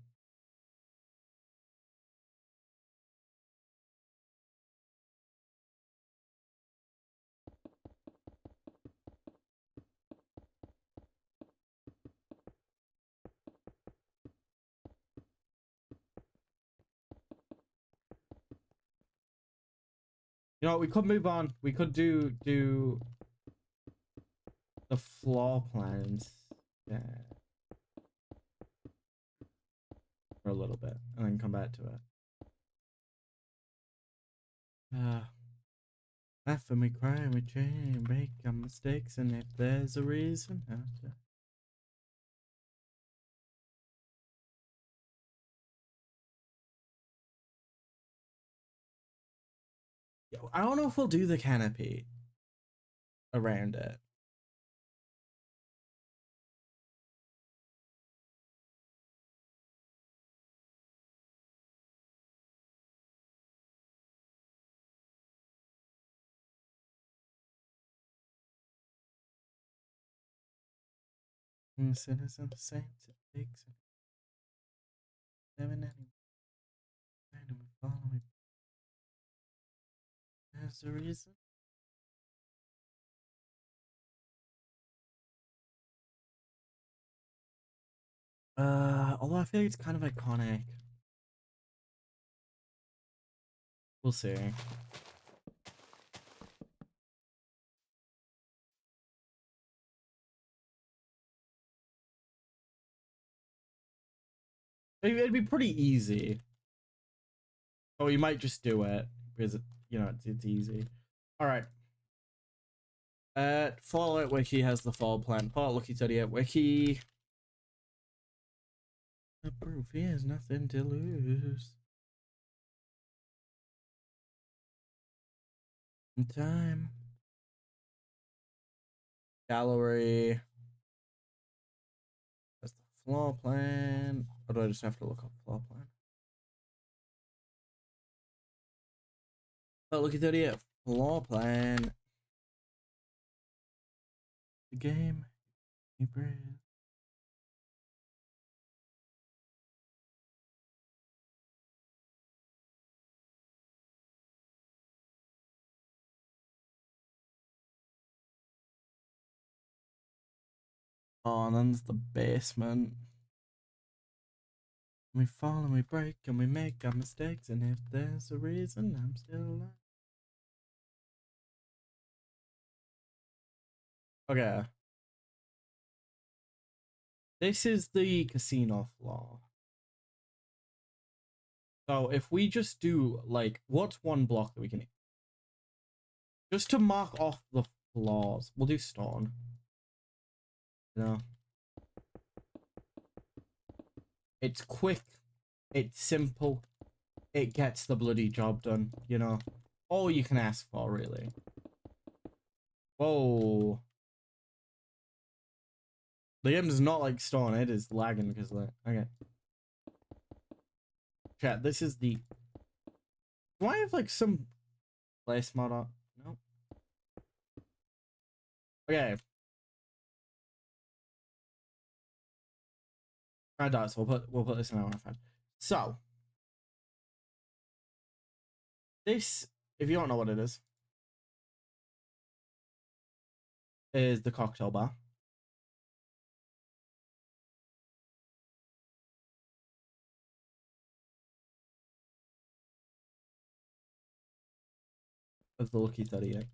You know what, we could move on. We could do the floor plans. Yeah. For a little bit, and then come back to it. Laugh and we cry and we change and make our mistakes, and if there's a reason, after. I don't know if we'll do the canopy around it. And sinners and the saints, it takes it. Never any. And we follow it. There's a reason. Although I feel like it's kind of iconic. We'll see. It'd be pretty easy. Oh, you might just do it because you know it's easy. All right. Fallout Wiki has the fall plan. Fallout Lucky 38 Wiki. The proof he has nothing to lose. In time. Gallery. That's the floor plan. Or do I just have to look up floor plan? Oh, Lucky 38 floor plan. The game. You breathe. Oh, and then there's the basement. We fall and we break and we make our mistakes, and if there's a reason, I'm still alive. Okay. This is the casino floor. So if we just do like, what's one block that we can just to mark off the floors? We'll do stone. You know, it's quick, it's simple, it gets the bloody job done. You know, all you can ask for, really. Whoa. The game does not like stone. It is lagging because of that. Okay. Chat, this is the... Do I have like some place mod on? No. Okay. Try that, so we'll put this in our iPad. So this, if you don't know what it is the cocktail bar. Of the Lucky 38.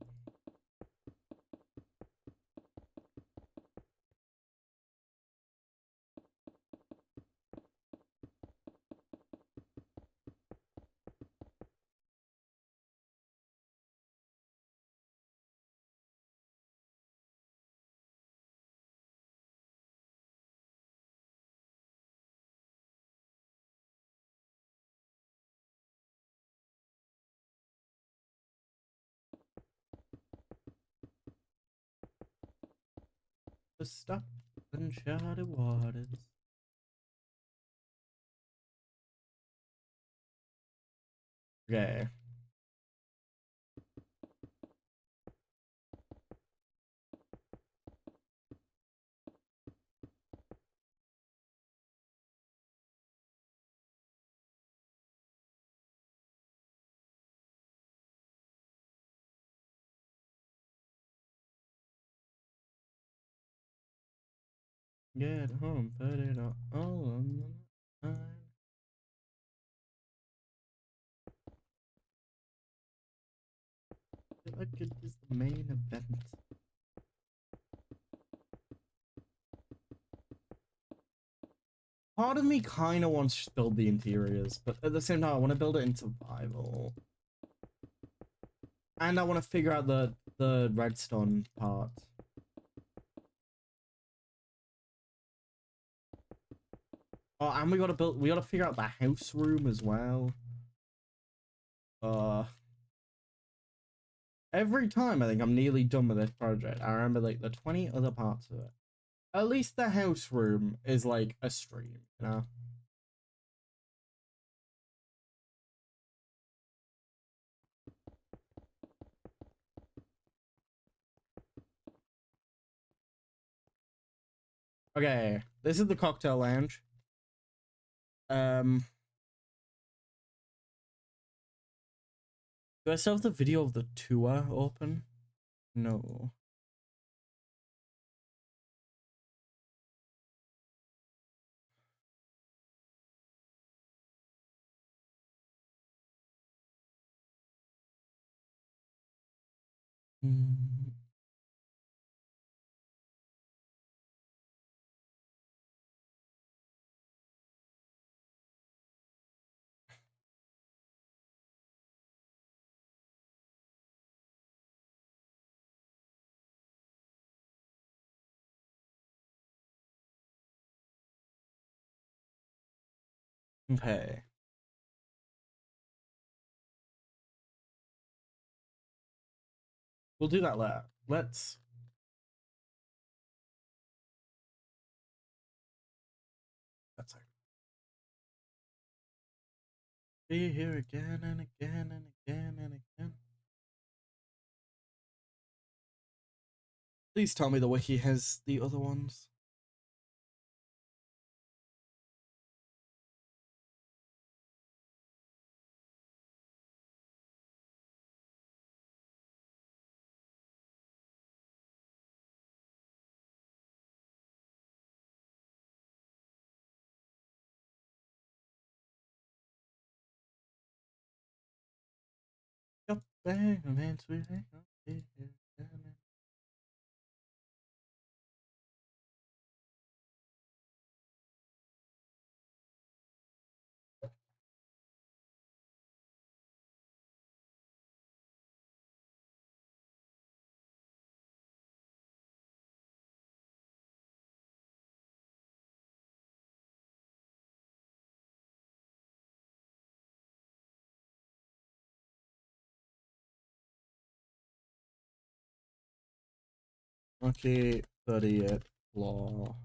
Just stop uncharted waters. Okay. Get home, put it all on the line. Like it is the main event. Part of me kind of wants to build the interiors, but at the same time, I want to build it in survival. And I want to figure out the redstone part. Oh, and we gotta figure out the house room as well. Every time I think I'm nearly done with this project, I remember like the 20 other parts of it. At least the house room is like a stream, you know? Okay, this is the cocktail lounge. Do I still have the video of the tour open? No. Mm. Okay. We'll do that later. Let's... That's it. Be here again and again and again and again. Please tell me the wiki has the other ones. Yep, bang, man, sweet. Lucky 30th floor.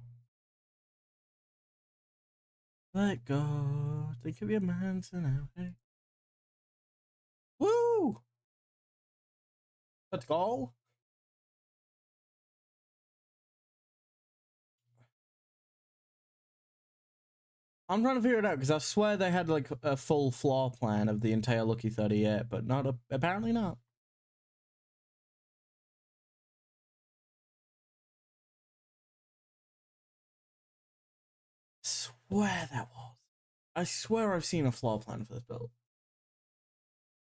Let go. Think of your minds and everything. Woo! Let's go. I'm trying to figure it out because I swear they had like a full floor plan of the entire Lucky 38, but not apparently not. Swear that was. I swear I've seen a floor plan for this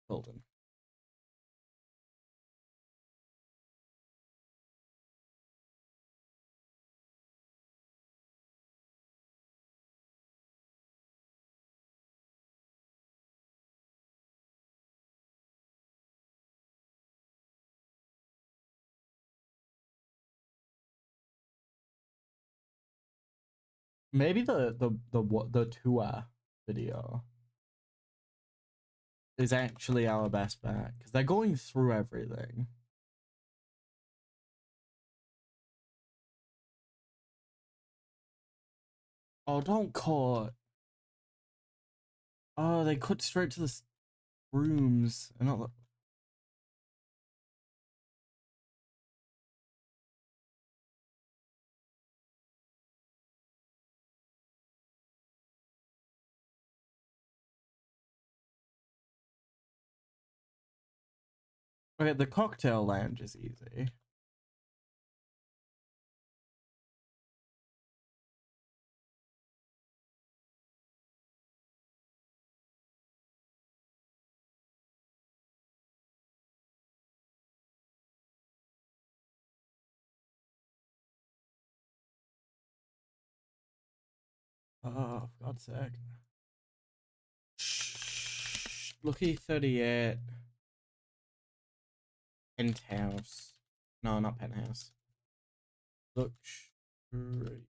building. Maybe the tour video is actually our best bet because they're going through everything. Oh, don't cut. Oh, they cut straight to the rooms and not. Okay, the cocktail lounge is easy. Oh, for God's sake. Shh. Lucky 38. Penthouse. No, not penthouse. Luxury.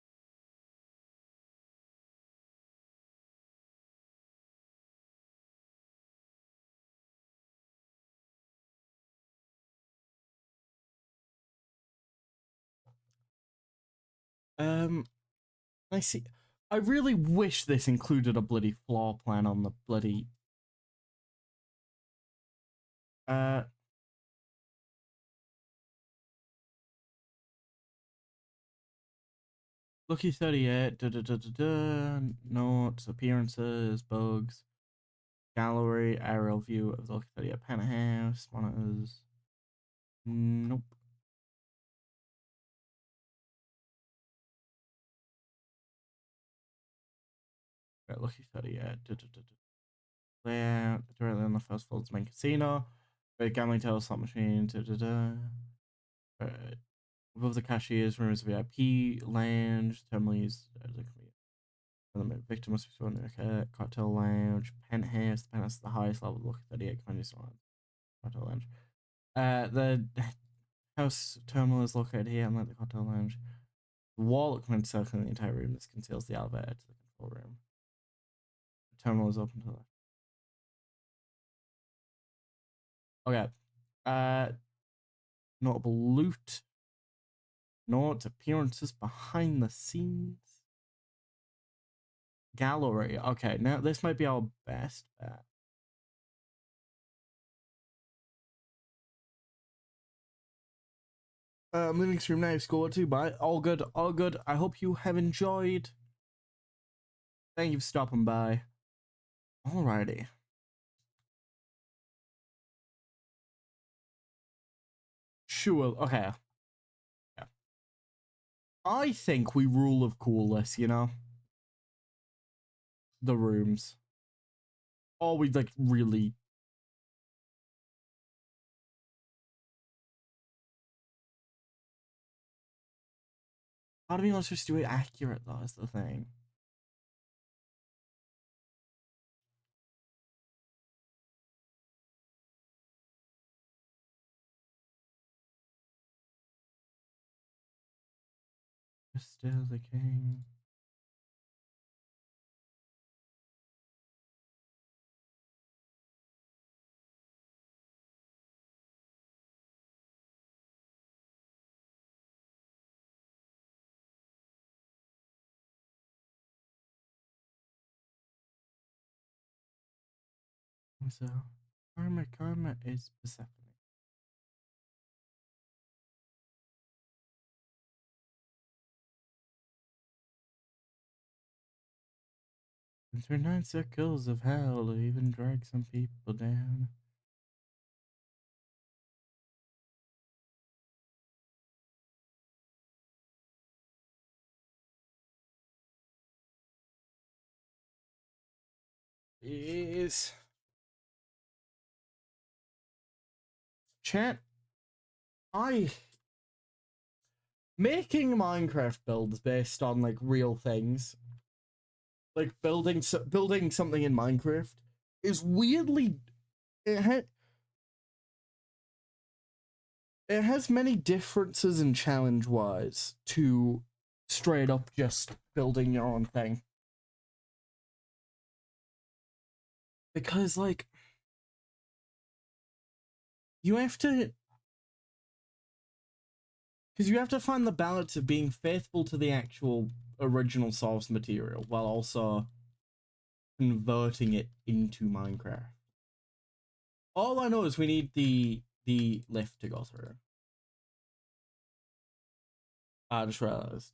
I see. I really wish this included a bloody floor plan on the bloody. Lucky 38. Notes, appearances, bugs, gallery, aerial view of the Lucky 38 penthouse, monitors. Nope. Right, Lucky 38. Layout directly on the first floor of the main casino. Right, gambling table, slot machine. Right. Above the cashier's room is a VIP lounge. Terminals. Victor must be sworn. Okay. Cocktail lounge. Penthouse. The penthouse is the highest level. Lucky 38. Commanding salon. Cocktail lounge. The house terminal is located here, unlike the cocktail lounge. The wall that connects circling the entire room. This conceals the elevator to the control room. The terminal is open to the left. Okay. Notable loot. Notes, appearances behind the scenes. Gallery. Okay, now this might be our best bet. I'm leaving stream now. Score 2. Bye. All good. All good. I hope you have enjoyed. Thank you for stopping by. Alrighty. Sure. Okay. Yeah. I think we rule of coolness, you know? The rooms. Or we like really. How do we not just do it accurate though, is the thing. Still the king. So, karma is Persephone. And through 9 circles of hell to even drag some people down. Is chat. Making Minecraft builds based on like real things, like building something in Minecraft, is weirdly it has many differences in challenge wise to straight up just building your own thing, because like you have to find the balance of being faithful to the actual original source material while also converting it into Minecraft. All I know is we need the lift to go through. I just realized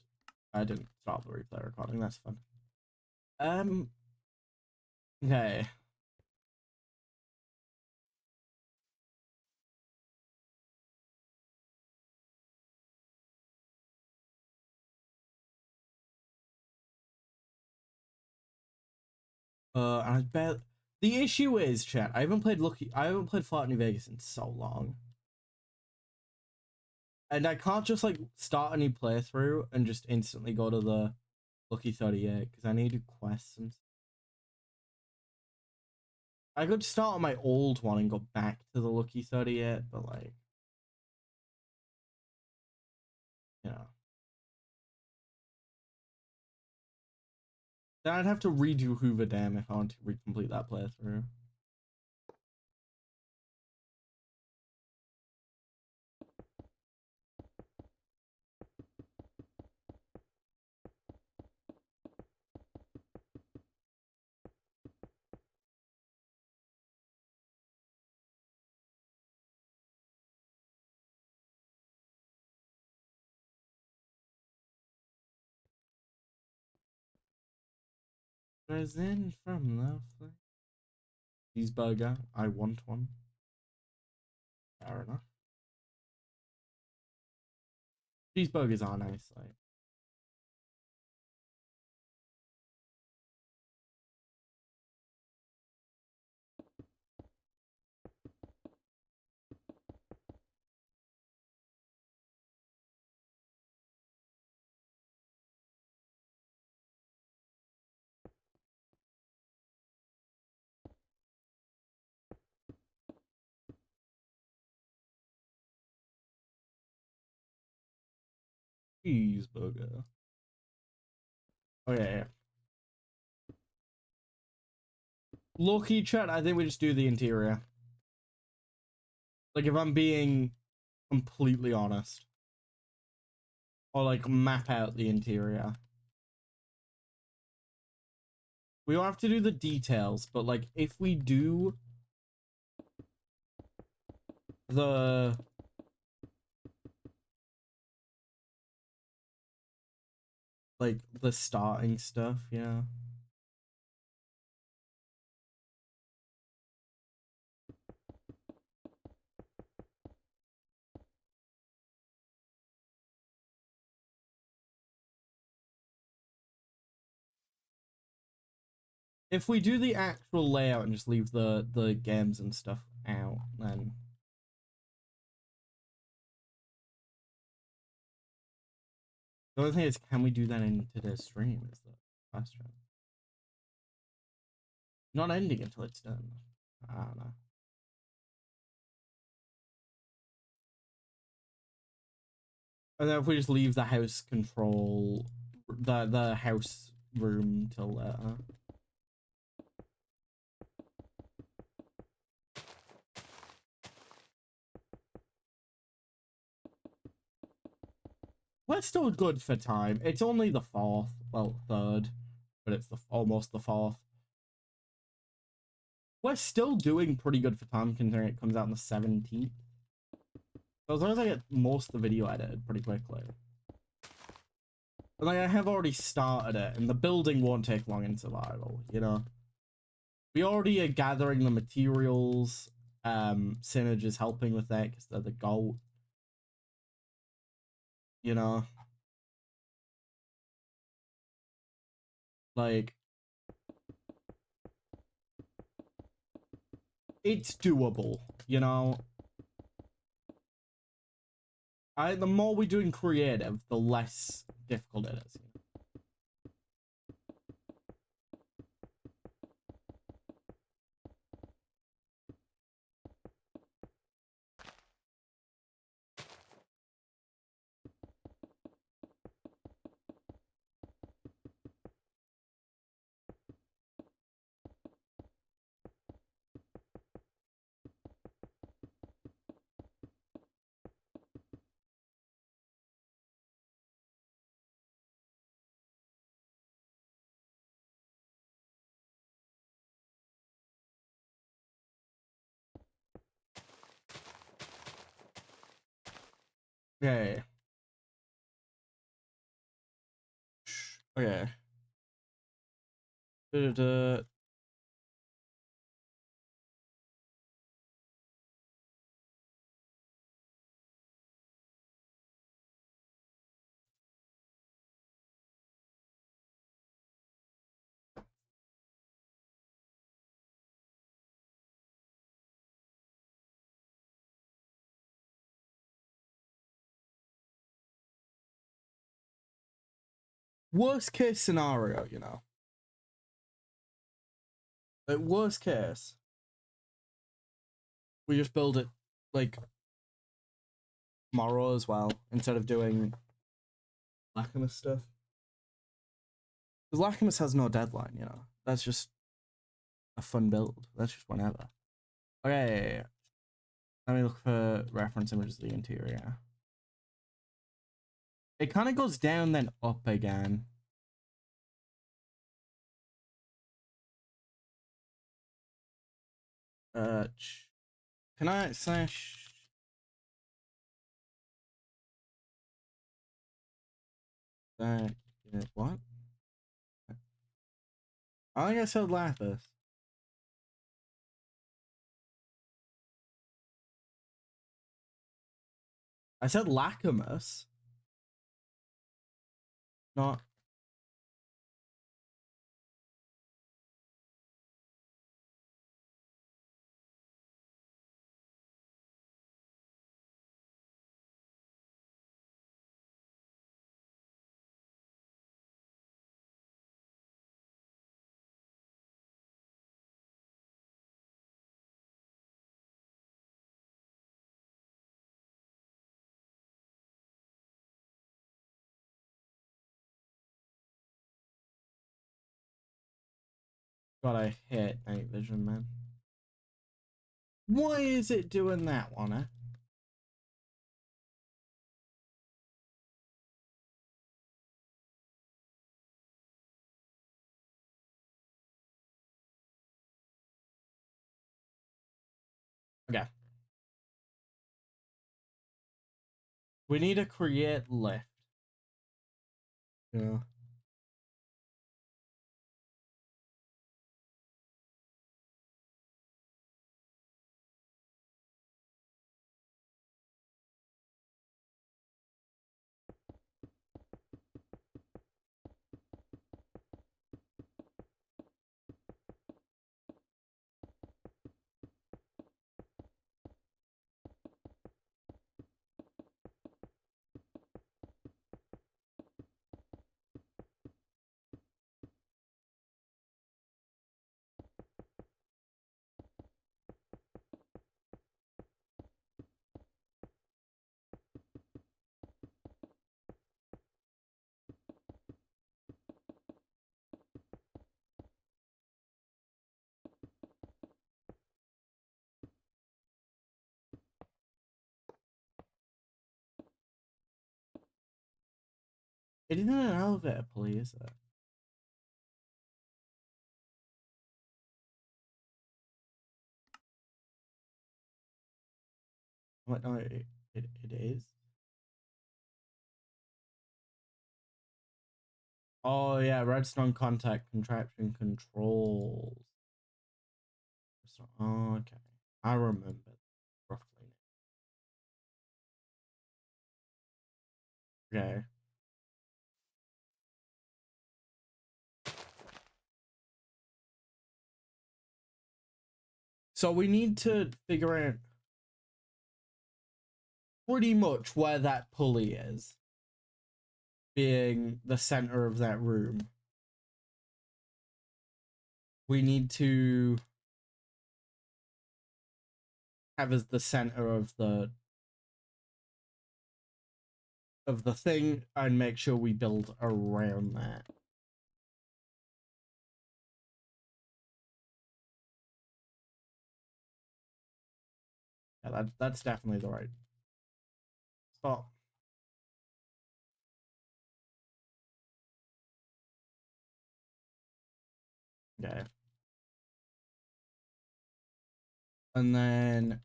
I didn't stop the replay recording. That's fun. Okay. I bet the issue is, chat. I haven't played Fallout New Vegas in so long, and I can't just like start a new playthrough and just instantly go to the Lucky 38 because I need to quest and. I could start on my old one and go back to the Lucky 38, but like, you know, then I'd have to redo Hoover Dam if I want to recomplete that playthrough. Resin from Lovely. Cheeseburger. I want one. Fair enough. Cheeseburgers are nice, like. Cheeseburger. Okay. Low-key chat, I think we just do the interior. Like, if I'm being completely honest. Or, like, map out the interior. We don't have to do the details, but, like, if we do the... like, the starting stuff, yeah. If we do the actual layout and just leave the games and stuff out, then... The only thing is, can we do that in today's stream is the question. Not ending until it's done. I don't know. And then if we just leave the house control, the house room till later. We're still good for time. It's only the 4th, well, 3rd, but it's almost the 4th. We're still doing pretty good for time considering it comes out on the 17th. So as long as I get most of the video edited pretty quickly. But like, I have already started it, and the building won't take long in survival, you know? We already are gathering the materials. Synergy is helping with that because they're the goat. You know? Like, it's doable, you know? The more we do in creative, the less difficult it is. Okay. Okay. Da-da-da. Worst case scenario, you know. Like, worst case, we just build it like tomorrow as well instead of doing Lacamus stuff. Because Lacamus has no deadline, you know. That's just a fun build. That's just whenever. Okay. Let me look for reference images of the interior. It kind of goes down then up again. Can I slash that? What? I think I said Lapis. I said Lacamus. Not. God, I hate night vision, man. Why is it doing that one, eh? Okay. We need to create lift. Yeah. It isn't an elevator pulley, is it? What? No, it is. Oh yeah, redstone contact contraption controls. Oh, okay, I remember roughly. Okay. So we need to figure out pretty much where that pulley is, being the center of that room. We need to have as the center of the thing and make sure we build around that. Yeah, that's definitely the right spot. Okay. And then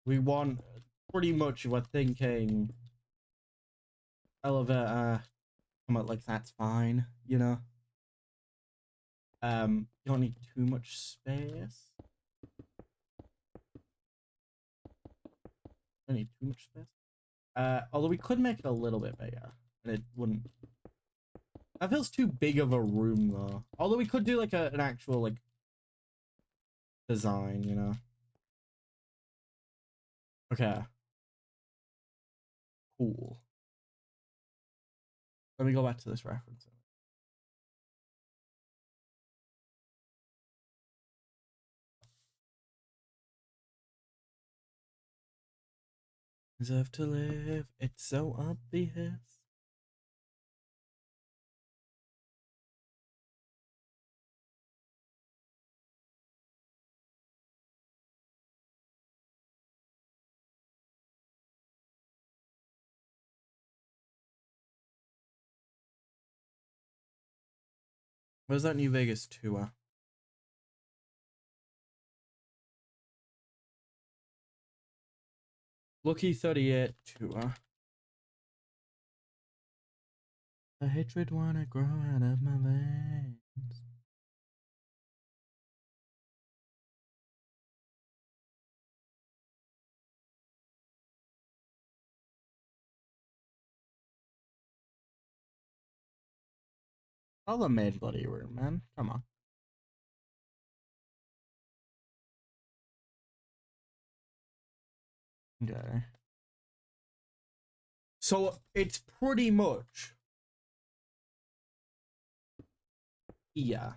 we want pretty much, we're thinking elevator come out like that's fine, you know. You don't need too much space. Don't need too much space. Although we could make it a little bit bigger, and it wouldn't. That feels too big of a room though. Although we could do like an actual like design, you know. Okay. Cool. Let me go back to this reference. Deserve to live. It's so obvious. Where's that New Vegas tour? Lucky 38 tour. The hatred wanna grow out of my veins. All the main bloody room, man. Come on. Okay. So it's pretty much here.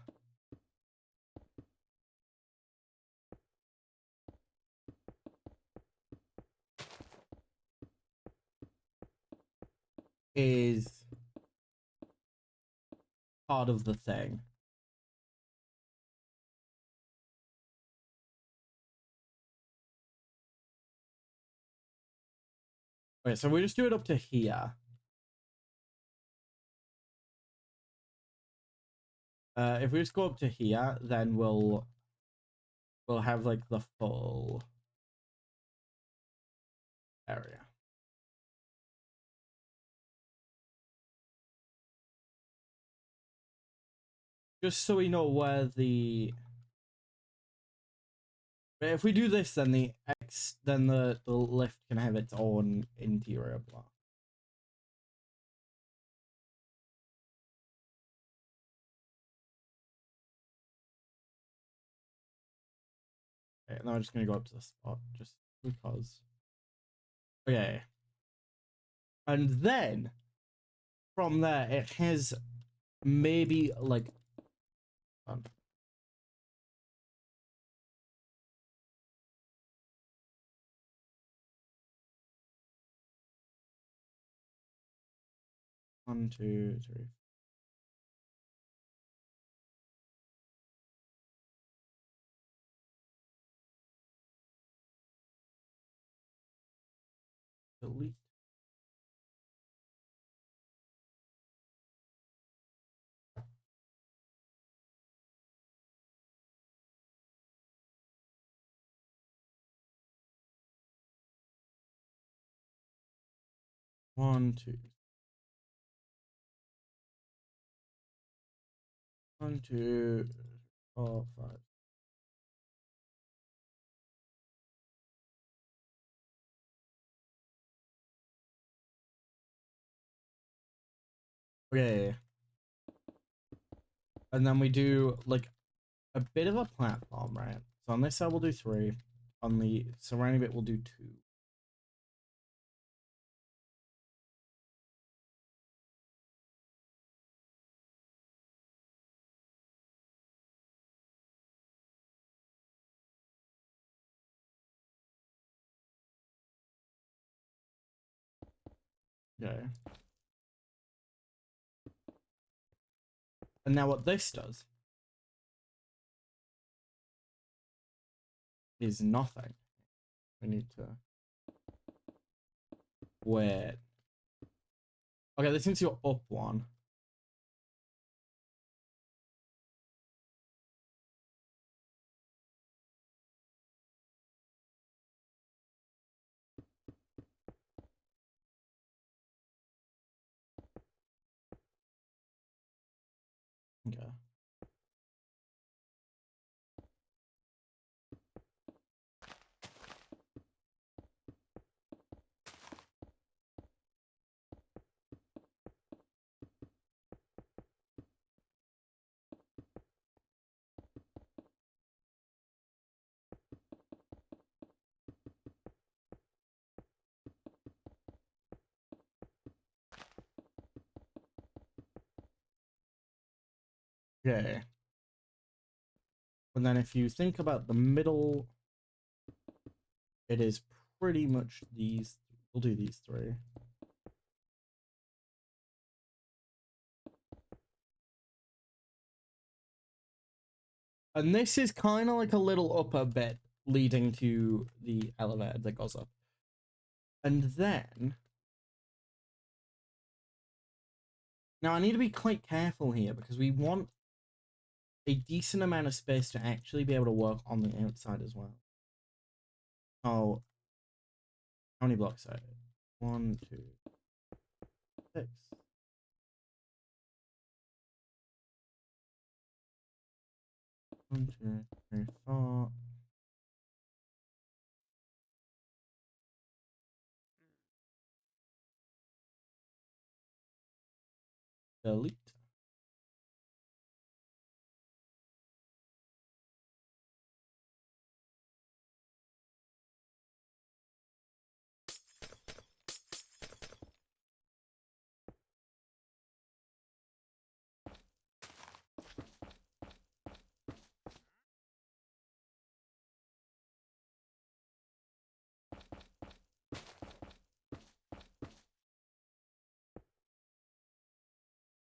Is part of the thing. Okay, so we just do it up to here. If we just go up to here, then we'll have like the full area. Just so we know where the. If we do this, then the lift can have its own interior block. Okay, now I'm just gonna go up to the spot just because. Okay. And then from there it has maybe like 1, 2, 3. Delete. 1, 2. 1, 2, 4, 5. Okay. And then we do like a bit of a platform, right? So on this side we'll do 3. On the surrounding bit we'll do 2. Okay. And now what this does is nothing. We need to wait. Okay, this seems to go up 1. Okay. Okay. And then if you think about the middle, it is pretty much these. We'll do these 3. And this is kind of like a little upper bit leading to the elevator that goes up. And then... Now I need to be quite careful here because we want a decent amount of space to actually be able to work on the outside as well. Oh, how many blocks are it? 1, 2, 6. 1, 2, 3, 4. Delete.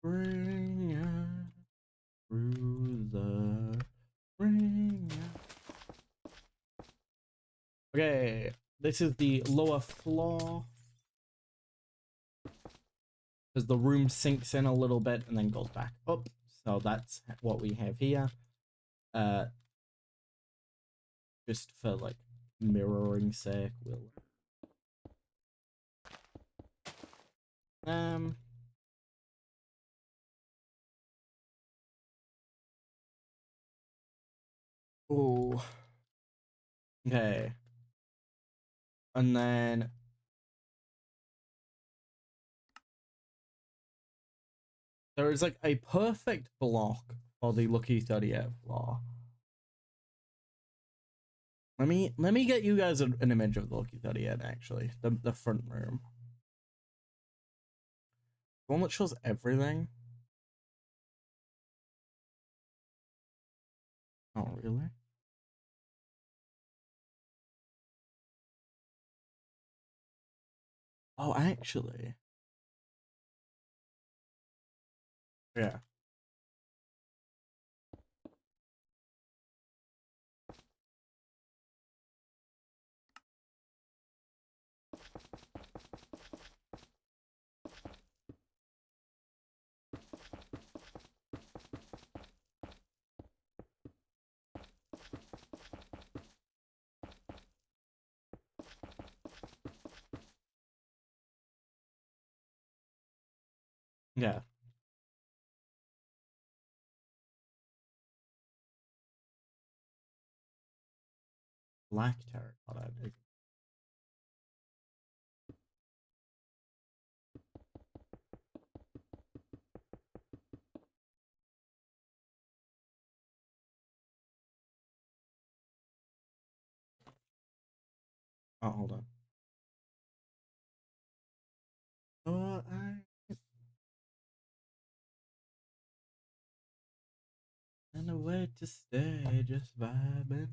Bring it through the ring. Okay, this is the lower floor. Because the room sinks in a little bit and then goes back up. So that's what we have here. Just for like mirroring sake, we'll oh, okay. And then there is like a perfect block for the Lucky 38 floor. Let me get you guys an image of the Lucky 38 actually. The front room. The one that shows everything. Oh really? Oh actually. Yeah. Yeah. Black terracotta. Oh, hold on. Oh, and a way to stay, just vibing.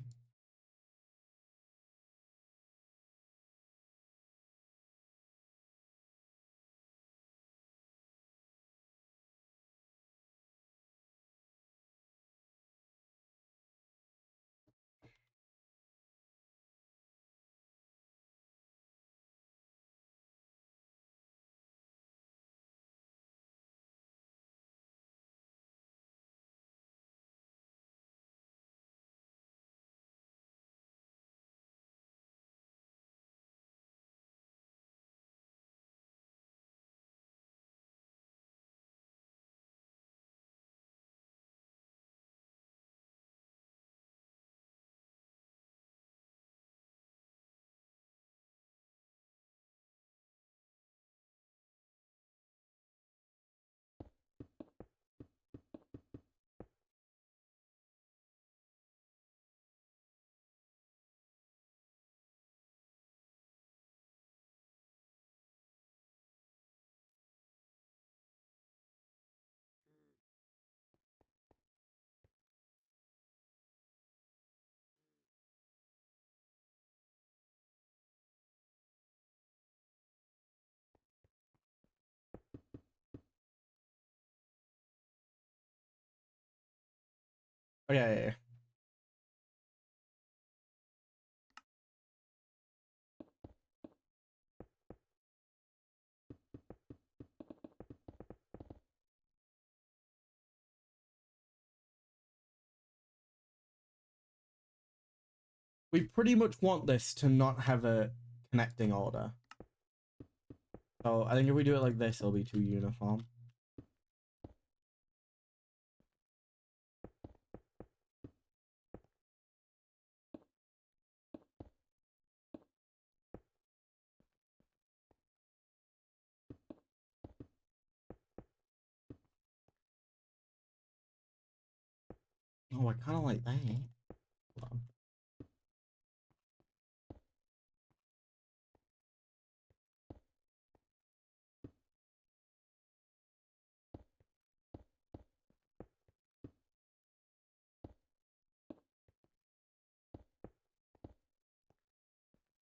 Oh, yeah, yeah, yeah. We pretty much want this to not have a connecting order. So I think if we do it like this, it'll be too uniform. Oh, I kind of like that. Hold on.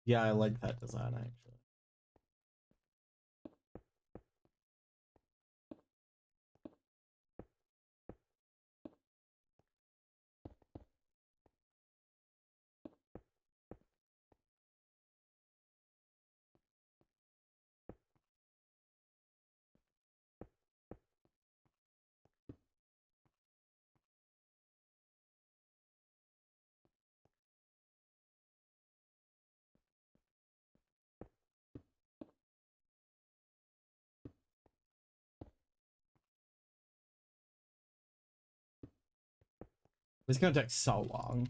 Yeah, I like that design actually. It's gonna take so long.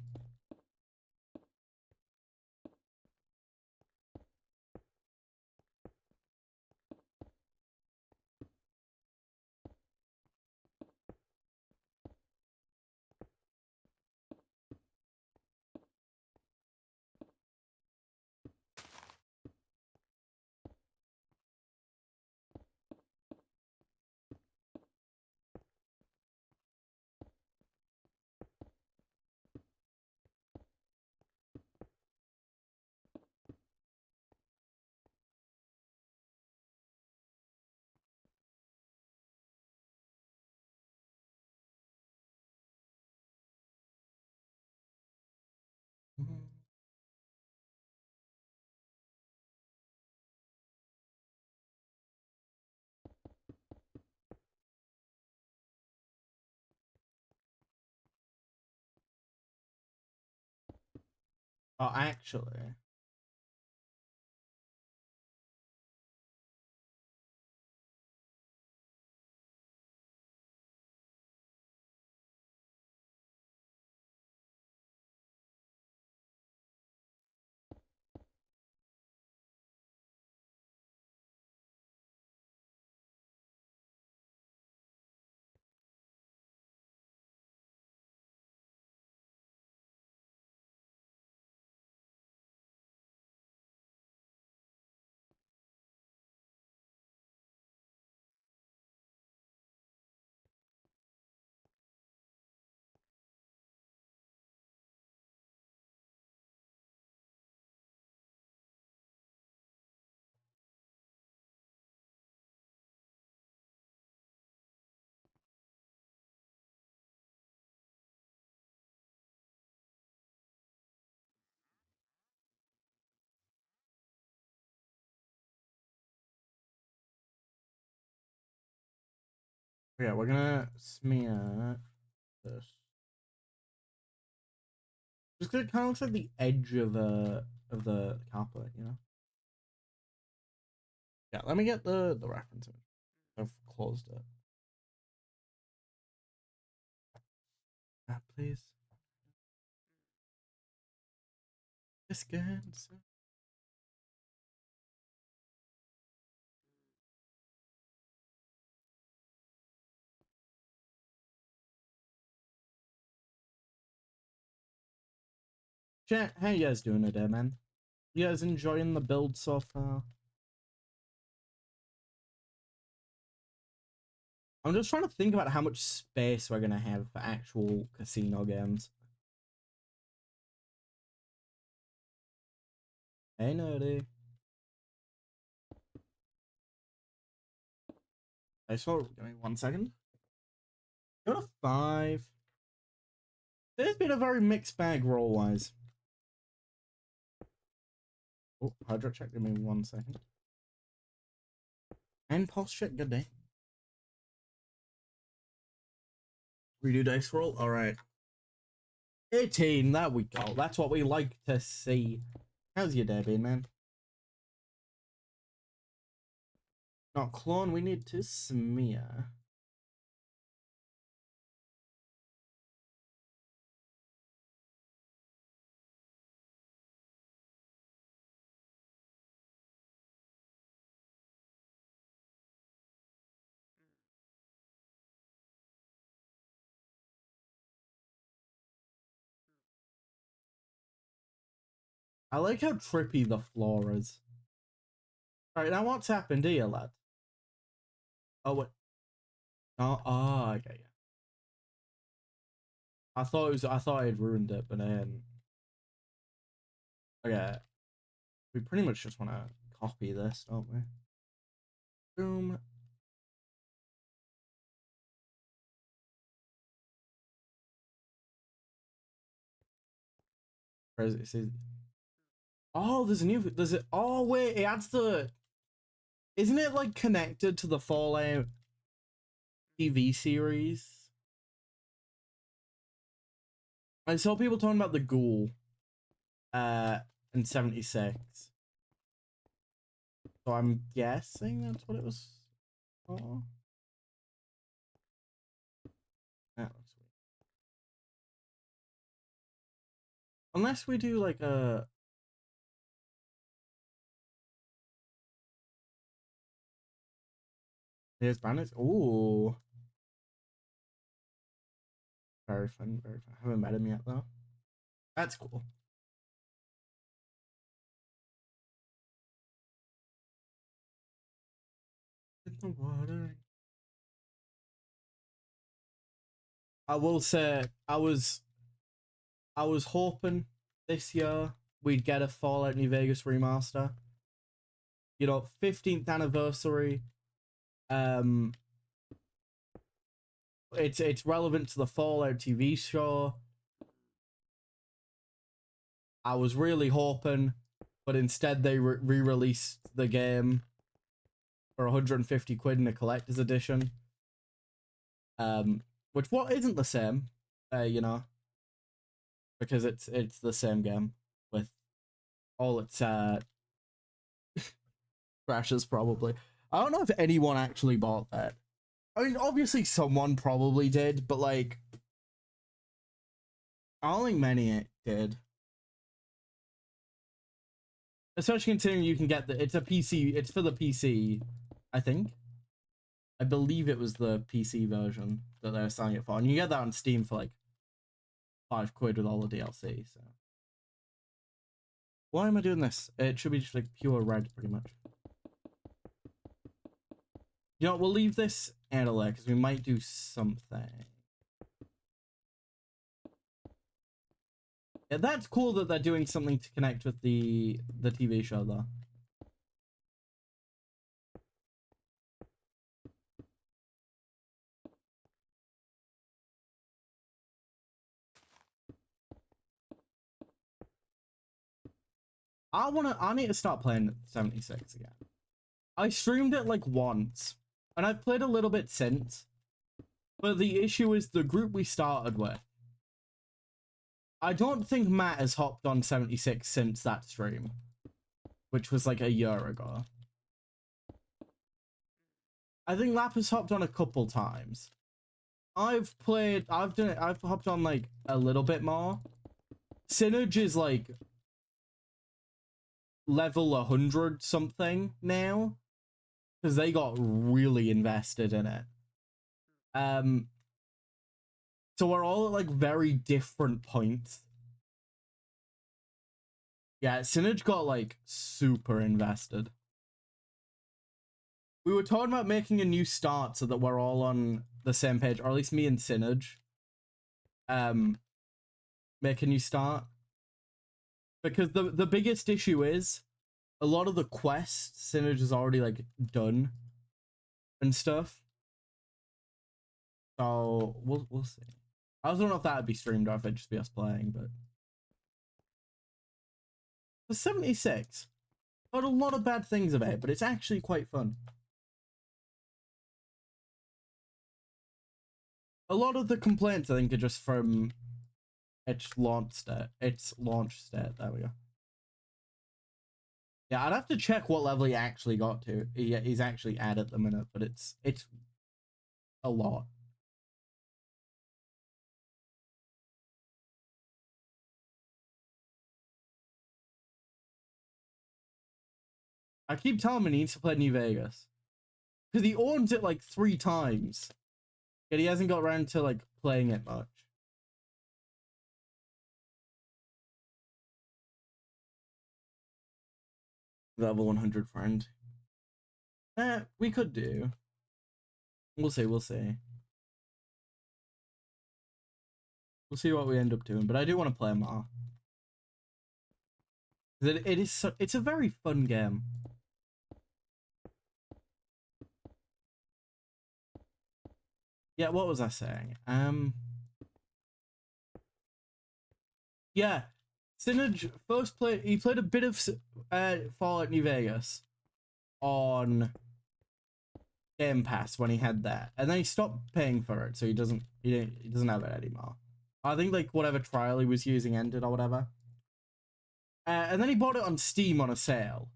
Oh, actually. Yeah, we're gonna smear this. Just 'cause it kind of looks like the edge of the carpet, you know. Yeah, let me get the reference. I've closed it. Please. Biscuits. Chat, how you guys doing today, man? You guys enjoying the build so far? I'm just trying to think about how much space we're gonna have for actual casino games. Hey, nerdy. I saw. Give me 1 second. Go to 5. There's been a very mixed bag roll wise. Oh, hydro check. Give me 1 second. And pulse check. Good day. Redo dice roll. All right. 18. There we go. That's what we like to see. How's your day been, man? Not clone. We need to smear. I like how trippy the floor is. Alright, now what's happened here, lad? Oh, wait. Oh, okay, yeah. I thought I had ruined it, but I hadn't. Okay. We pretty much just want to copy this, don't we? Boom. It says, oh, there's a new. There's it. Oh wait, it adds the. Isn't it like connected to the Fallout TV series? I saw people talking about the ghoul, in 76. So I'm guessing that's what it was for. That looks weird. Unless we do like a. There's banners. Ooh. Very fun, very fun. I haven't met him yet though. That's cool. In the water. I will say I was hoping this year we'd get a Fallout New Vegas remaster. You know, 15th anniversary. It's relevant to the Fallout TV show. I was really hoping, but instead they re-released the game for 150 quid in a collector's edition. Which what isn't the same, you know, because it's the same game with all its crashes probably. I don't know if anyone actually bought that. I mean, obviously someone probably did, but like, I don't think many did. Especially considering you can get it's a PC, it's for the PC, I think. I believe it was the PC version that they're selling it for, and you get that on Steam for like 5 quid with all the DLC, so. Why am I doing this? It should be just like pure red, pretty much. You know, we'll leave this out of there because we might do something. Yeah, that's cool that they're doing something to connect with the TV show, though. I need to start playing 76 again. I streamed it like once, and I've played a little bit since, But the issue is the group we started with. I don't think Matt has hopped on 76 since that stream, which was like a year ago. I think Lap has hopped on a couple times. I've hopped on like a little bit more. Synerge is like level 100 something now because they got really invested in it. So we're all at like very different points. Yeah, Synerge got like super invested. We were talking about making a new start so that we're all on the same page, or at least me and Synerge. Make a new start. Because the biggest issue is a lot of the quests Synerge is already like done and stuff. So we'll see. I don't know if that would be streamed or if it'd just be us playing, but the 76 got a lot of bad things about it, but it's actually quite fun. A lot of the complaints I think are just from its launch state. There we go. Yeah, I'd have to check what level he actually got to. He's actually at the minute, but it's a lot. I keep telling him he needs to play New Vegas. Because he owns it like 3 times. Yet he hasn't got around to like playing it much. Level 100 friend. We could do. We'll see. We'll see what we end up doing, but I do want to play more. It's a very fun game. Yeah, what was I saying? Yeah, Synerge he played a bit of Fallout New Vegas on Game Pass when he had that, and then he stopped paying for it, so he doesn't have it anymore. I think like whatever trial he was using ended or whatever. And then he bought it on Steam on a sale,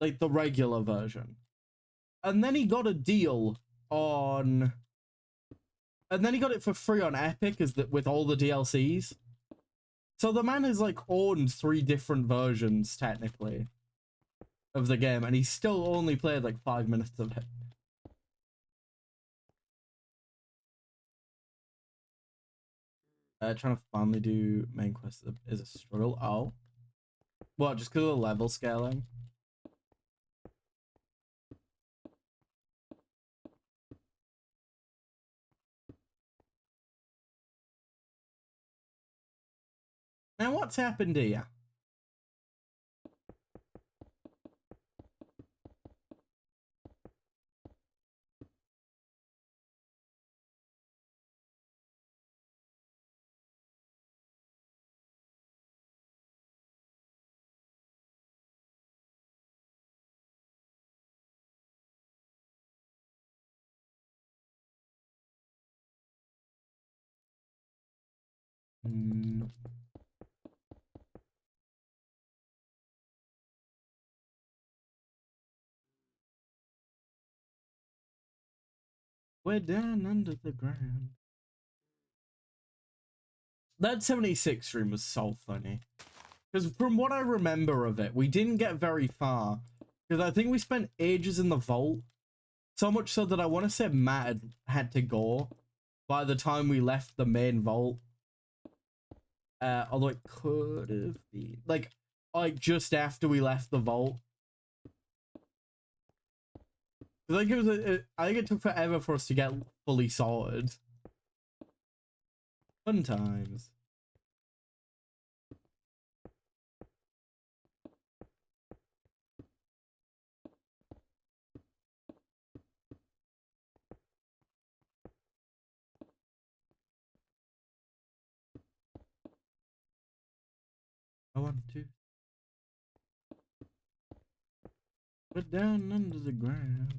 like the regular version, and then he got a deal on, and then he got it for free on Epic with all the DLCs. So the man has like owned 3 different versions technically of the game, and he still only played like 5 minutes of it. Trying to finally do main quest is a struggle. Oh, what? Just because of the level scaling? Now what's happened here? We're down under the ground. That 76 stream was so funny. Because from what I remember of it, we didn't get very far. Because I think we spent ages in the vault. So much so that I want to say Matt had to go by the time we left the main vault. Although it could have been like just after we left the vault. I think it took forever for us to get fully sorted. Fun times. I want to put down under the ground.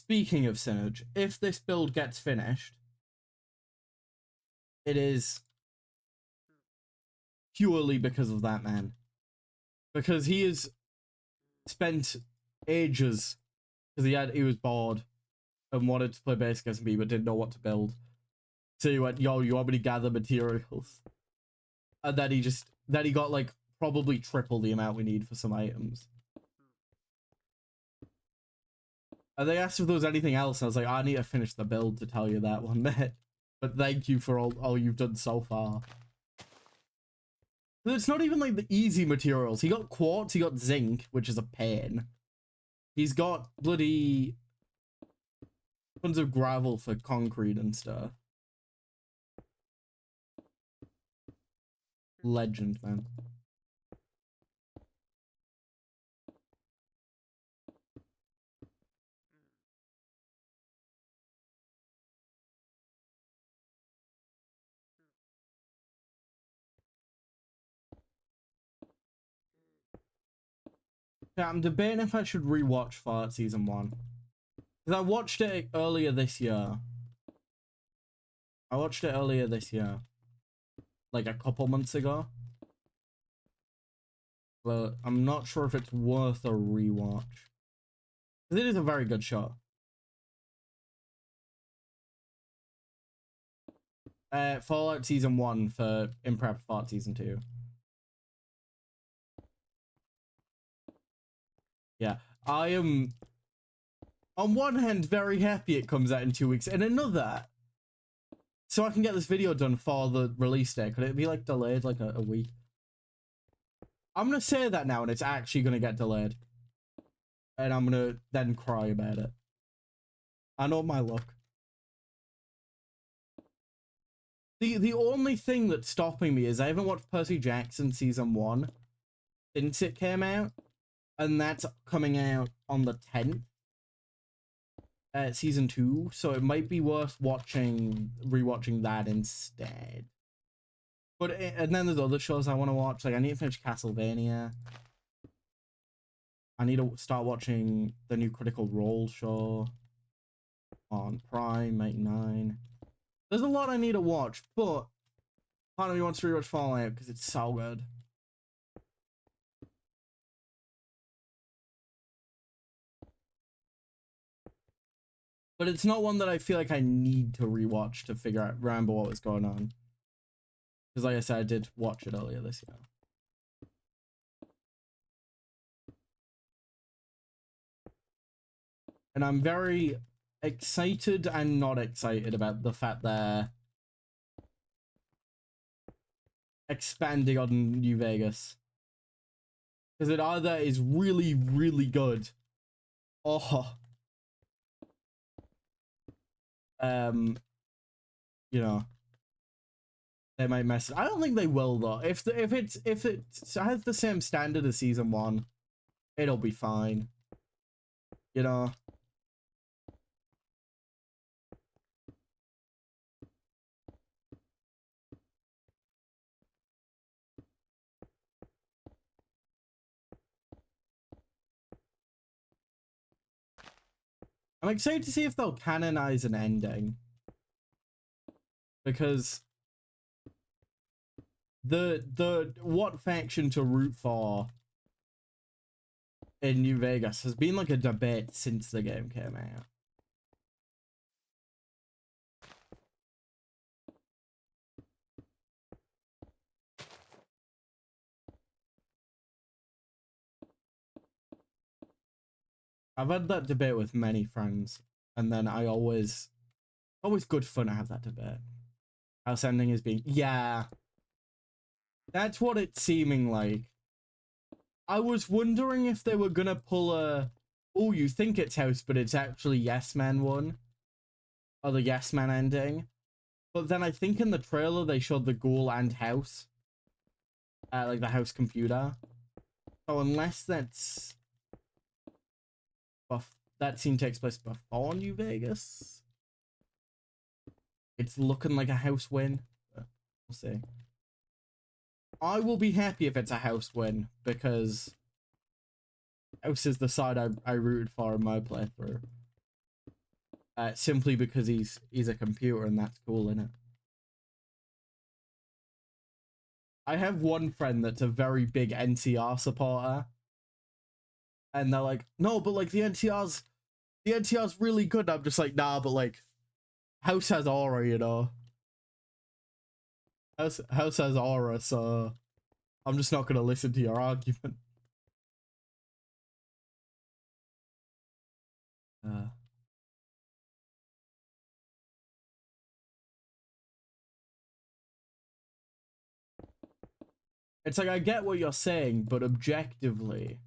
speaking of Synerge, if this build gets finished, it is purely because of that man. Because he has spent ages, because he was bored and wanted to play basic SMP but didn't know what to build. So he went, yo, you want me to gather materials? And then he got like probably triple the amount we need for some items. And they asked if there was anything else, and I was like, I need to finish the build to tell you that one, mate. But thank you for all you've done so far. It's not even like the easy materials. He got quartz, he got zinc, which is a pain. He's got bloody tons of gravel for concrete and stuff. Legend, man. Yeah, I'm debating if I should rewatch Fart Season 1. Because I watched it earlier this year. Like a couple months ago. But I'm not sure if it's worth a rewatch. Because it is a very good show. Fallout Season 1 for in prep Fart Season 2. Yeah, I am on one hand very happy it comes out in 2 weeks, and another, so I can get this video done for the release date. Could it be like delayed like a week? I'm gonna say that now, and it's actually gonna get delayed, and I'm gonna then cry about it. I know my luck. The only thing that's stopping me is I haven't watched Percy Jackson Season 1 since it came out, and that's coming out on the 10th. Season 2, so it might be worth rewatching that instead. But and then there's other shows I want to watch. Like I need to finish Castlevania. I need to start watching the new Critical Role show on Prime 89. There's a lot I need to watch, but part of me wants to rewatch Fallout because it's so good. But it's not one that I feel like I need to rewatch to remember what was going on. Because like I said, I did watch it earlier this year. And I'm very excited and not excited about the fact they're expanding on New Vegas. Because it either is really, really good, or you know, they might mess it. I don't think they will though. If it has the same standard as Season 1, it'll be fine. You know. I'm excited to see if they'll canonize an ending. Because the what faction to root for in New Vegas has been like a debate since the game came out. I've had that debate with many friends, and then I always good fun to have that debate. House ending is being, yeah, that's what it's seeming like. I was wondering if they were gonna pull a, oh, you think it's House, but it's actually Yes Man one, or the Yes Man ending. But then I think in the trailer they showed the Ghoul and House, like the House computer. So unless that's that scene takes place before New Vegas, it's looking like a House win. We'll see. I will be happy if it's a House win, because House is the side I rooted for in my playthrough. simply because he's a computer and that's cool, innit? I have one friend that's a very big NCR supporter, and they're like, no, but like the NCR's really good. I'm just like, nah, but like House has aura, you know. House has aura, so I'm just not gonna listen to your argument. It's like, I get what you're saying, but objectively,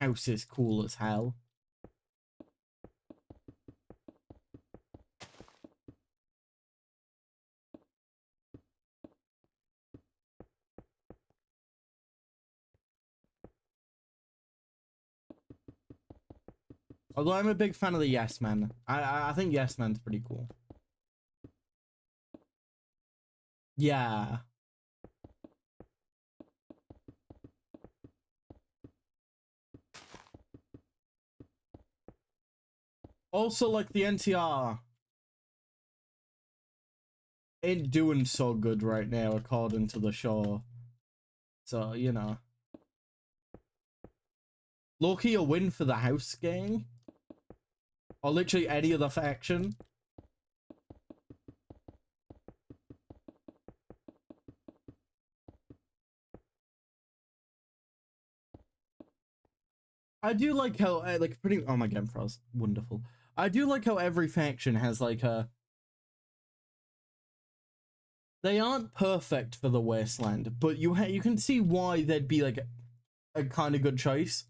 House is cool as hell. Although I'm a big fan of the Yes Man. I think Yes Man's pretty cool. Yeah. Also, like, the NTR ain't doing so good right now, according to the show. So, you know. Low-key a win for the House gang. Or literally any other faction. I do like how, like, pretty... Oh my god, Frost. Wonderful. I do like how every faction has, like, a... They aren't perfect for the Wasteland, but you can see why they'd be, like, a kind of good choice.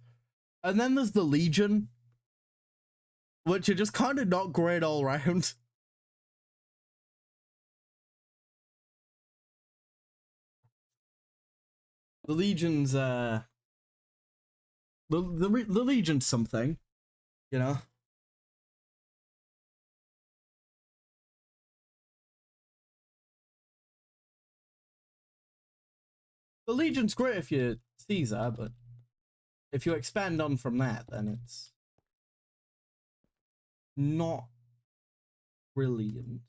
And then there's the Legion, which are just kind of not great all around. The Legion's, the Legion's something, you know? The Legion's great if you're Caesar, but if you expand on from that, then it's not brilliant.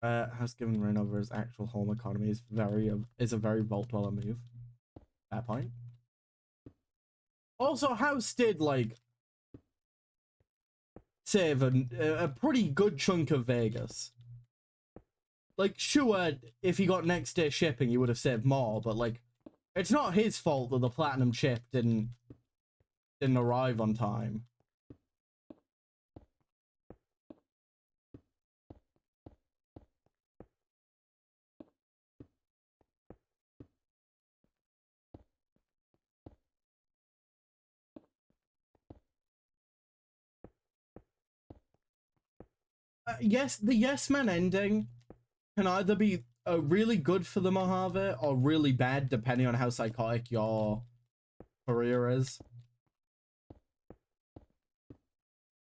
Has given reign over his actual home economy is a very Vault-Dweller move. That point. Also, House did, like, save a pretty good chunk of Vegas. Like, sure, if he got next day shipping, he would have saved more, but, like, it's not his fault that the platinum chip didn't arrive on time. Yes, the Yes Man ending can either be really good for the Mojave or really bad, depending on how psychotic your career is.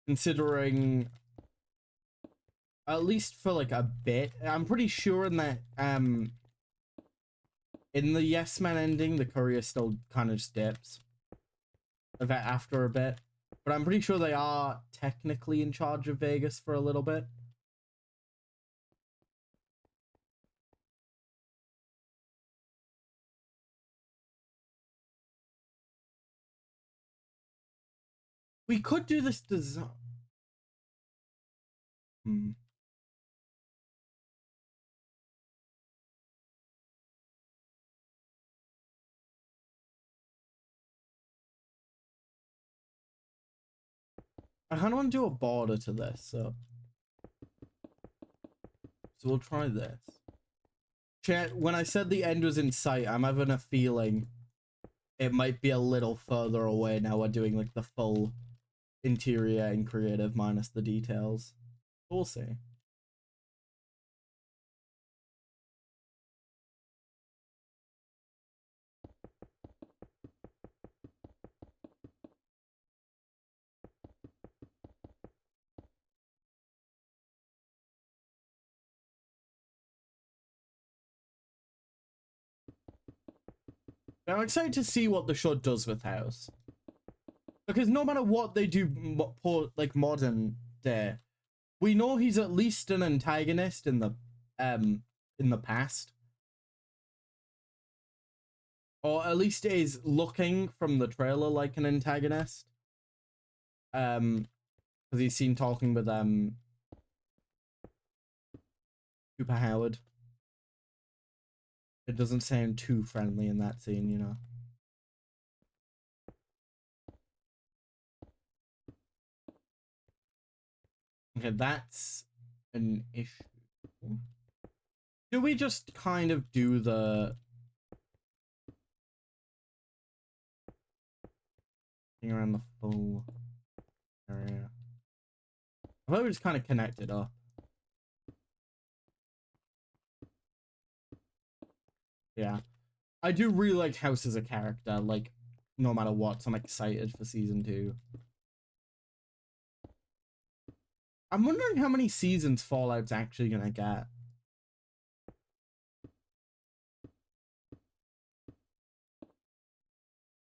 Considering, at least for like a bit, I'm pretty sure in that in the Yes Man ending, the career still kind of dips after a bit, but I'm pretty sure they are technically in charge of Vegas for a little bit. We could do this design. I kind of want to do a border to this, so we'll try this. Chat, when I said the end was in sight, I'm having a feeling it might be a little further away now we're doing like the full interior and creative minus the details. We'll see. I'm excited to see what the show does with House. Because no matter what they do, like modern day, we know he's at least an antagonist in the past, or at least is looking from the trailer like an antagonist. Because he's seen talking with Cooper Howard. It doesn't sound too friendly in that scene, you know. Okay, that's an issue. Do we just kind of do the thing around the full area? I thought we just kind of connect it up. Yeah. I do really like House as a character, like, no matter what, so I'm excited for season 2. I'm wondering how many seasons Fallout's actually gonna get.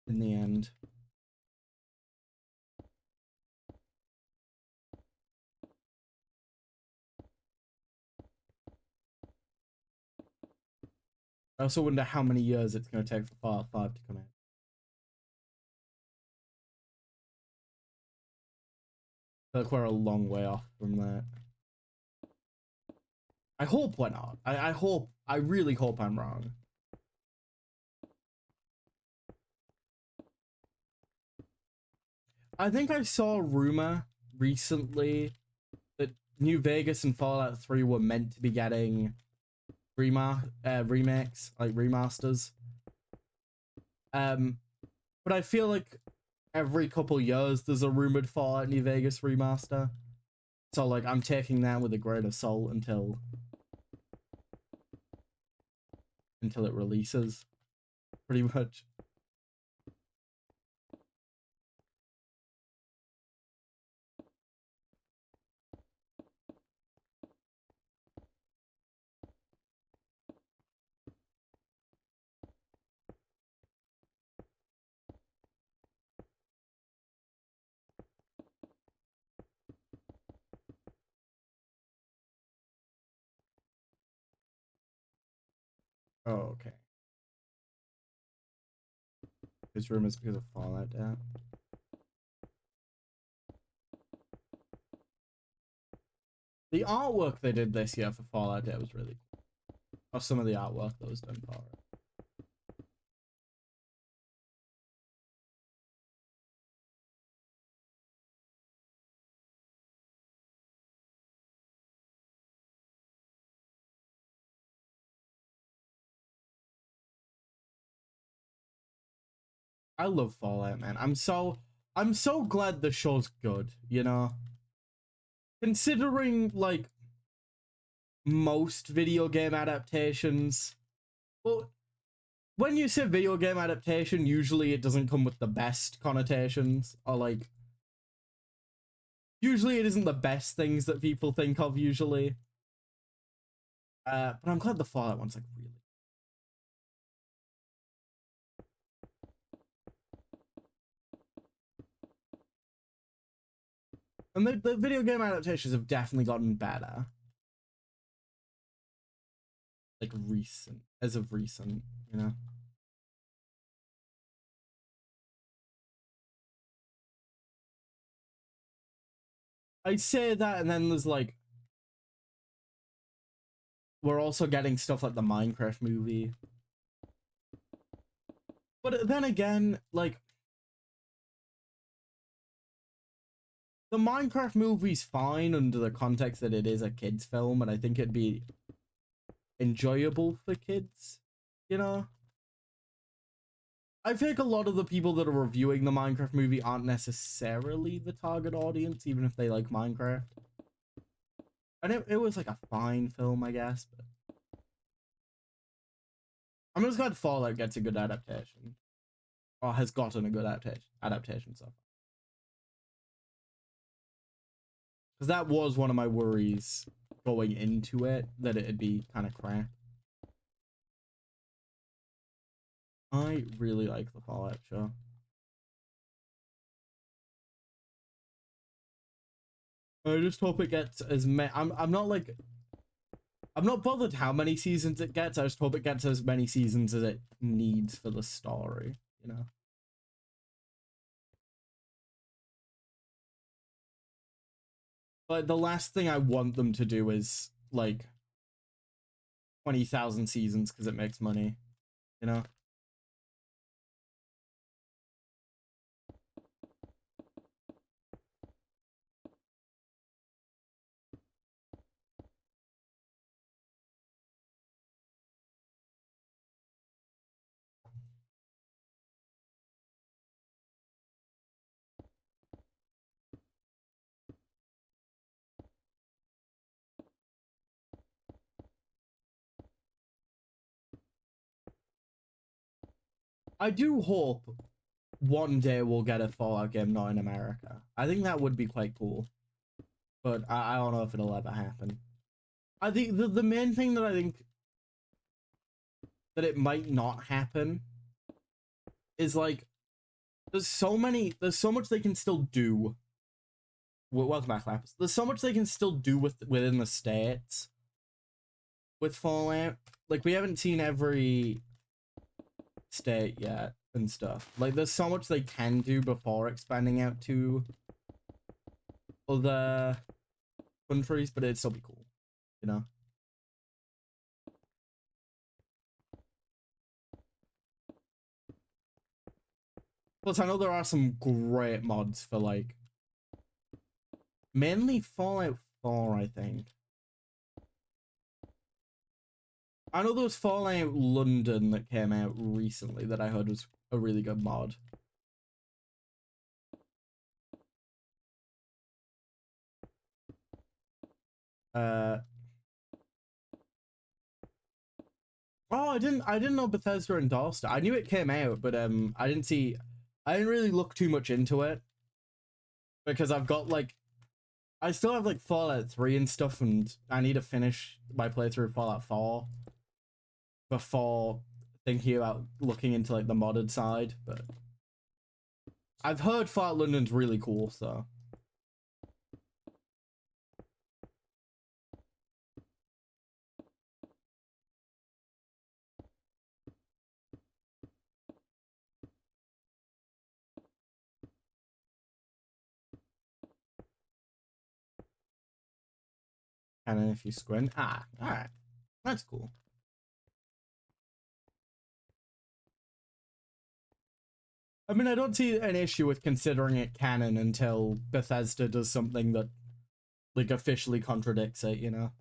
In the end. I also wonder how many years it's gonna take for Fallout 5 to come out. I feel like we're a long way off from that. I hope we're not. I really hope I'm wrong. I think I saw a rumor recently that New Vegas and Fallout 3 were meant to be getting remakes, like remasters. But I feel like every couple years there's a rumored Fallout New Vegas remaster. So like I'm taking that with a grain of salt until it releases, pretty much. Oh, okay. There's rumors because of Fallout, yeah. The artwork they did this year for Fallout Day was really cool. Or some of the artwork that was done for it. I love Fallout, man. I'm so glad the show's good, you know? Considering, like, most video game adaptations. Well, when you say video game adaptation, usually it doesn't come with the best connotations, or like usually it isn't the best things that people think of usually. But I'm glad the Fallout one's like really. And the video game adaptations have definitely gotten better. Like recent, as of recent, you know? I'd say that, and then there's like we're also getting stuff like the Minecraft movie. But then again, like the Minecraft movie's fine under the context that it is a kids film, and I think it'd be enjoyable for kids, you know? I feel like a lot of the people that are reviewing the Minecraft movie aren't necessarily the target audience, even if they like Minecraft. And it was like a fine film, I guess, but I'm just glad Fallout gets a good adaptation. Or has gotten a good adaptation so far. Because that was one of my worries going into it, that it'd be kind of crap. I really like the Fallout show. I just hope it gets as many. I'm not like, I'm not bothered how many seasons it gets. I just hope it gets as many seasons as it needs for the story, you know. But the last thing I want them to do is like 20,000 seasons because it makes money, you know. I do hope one day we'll get a Fallout game not in America. I think that would be quite cool, but I don't know if it'll ever happen. I think the main thing that I think that it might not happen is like there's so much they can still do. Welcome back, Lapis. There's so much they can still do within the states with Fallout. Like we haven't seen every state yet and stuff. Like there's so much they can do before expanding out to other countries, but it'd still be cool, you know. Plus, I know there are some great mods for like mainly Fallout 4, I think. I know there was Fallout London that came out recently that I heard was a really good mod. Oh, I didn't know Bethesda endorsed it. I knew it came out, but I didn't really look too much into it because I've got like I still have like Fallout 3 and stuff, and I need to finish my playthrough of Fallout 4 before thinking about looking into like the modded side. But I've heard Fallout London's really cool, so. And then if you squint, alright, that's cool. I mean, I don't see an issue with considering it canon until Bethesda does something that like officially contradicts it, you know.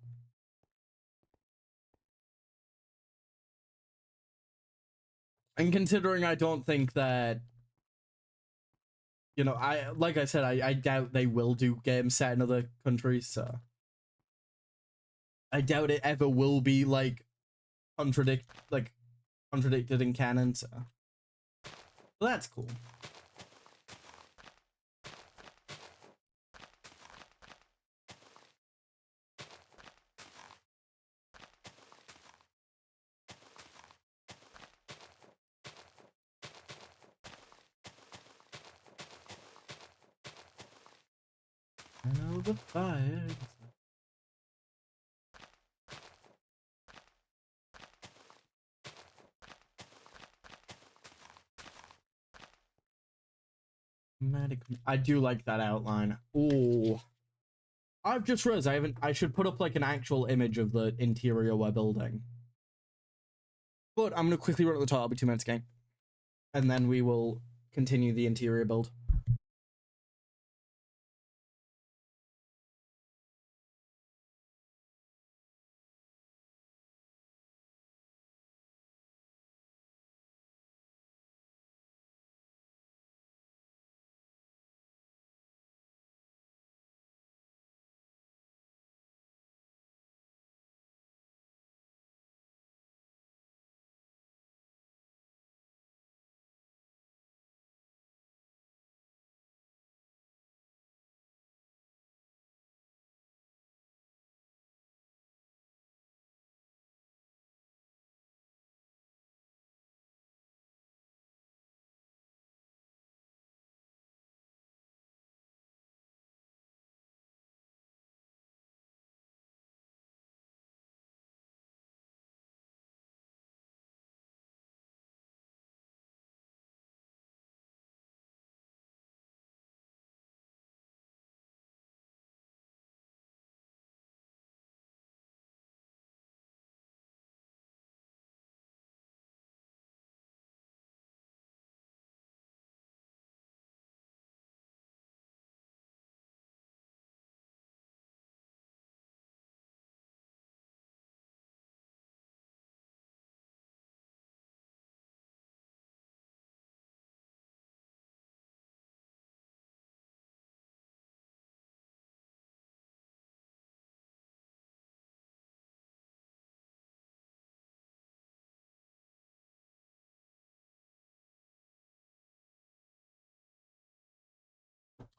And considering I don't think that, you know, I like I said, I doubt they will do games set in other countries, so I doubt it ever will be like contradicted in canon, so well, that's cool. I know the fire. I do like that outline. Ooh. I've just realized I should put up like an actual image of the interior we're building. But I'm gonna quickly run at the top, I'll be 2 minutes game. And then we will continue the interior build.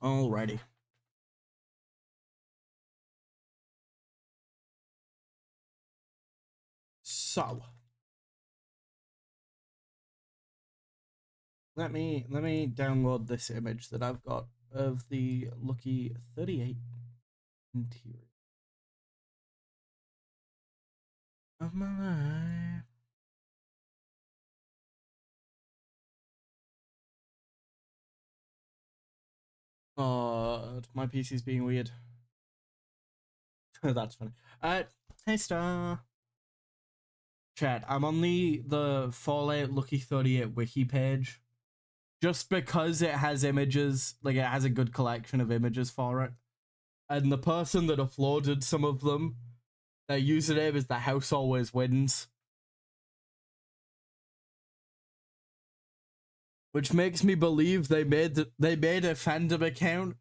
Alrighty. So let me download this image that I've got of the Lucky 38 interior of my life. Oh, my PC's being weird. That's funny. Hey Star. Chat, I'm on the Fallout Lucky 38 wiki page. Just because it has images, like it has a good collection of images for it. And the person that uploaded some of them, their username is The House Always Wins. Which makes me believe they made a fandom account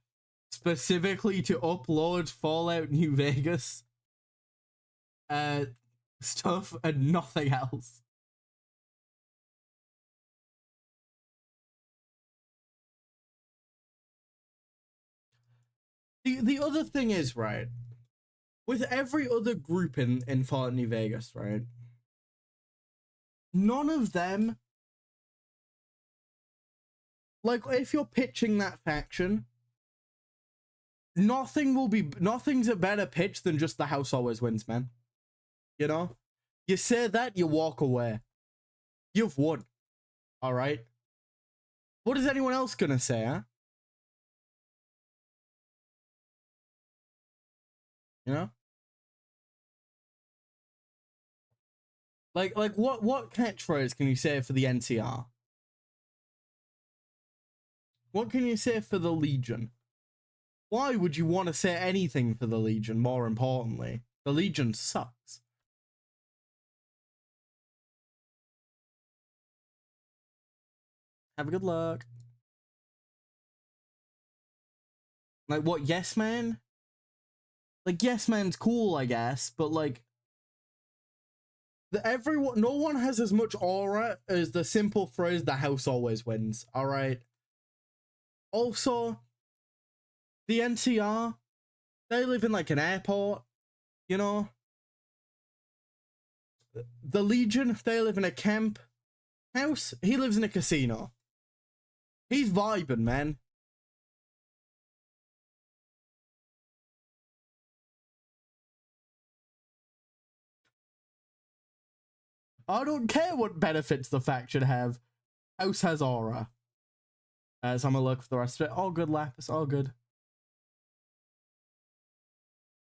specifically to upload Fallout New Vegas stuff and nothing else. The other thing is, right, with every other group in Fallout New Vegas, right, none of them, like, if you're pitching that faction, nothing's a better pitch than just The House Always Wins, man. You know? You say that, you walk away. You've won. Alright? What is anyone else gonna say, huh? You know? Like what catchphrase can you say for the NCR? What can you say for the Legion? Why would you want to say anything for the Legion, more importantly? The Legion sucks. Have a good luck. Like, what, Yes Man? Like, Yes Man's cool, I guess, but, like, no one has as much aura as the simple phrase, The House Always Wins, alright? Also, the NCR, they live in, like, an airport, you know? The Legion, they live in a camp. House, he lives in a casino. He's vibing, man. I don't care what benefits the faction have. House has aura. So I'm gonna look for the rest of it. All good, Lapis, all good.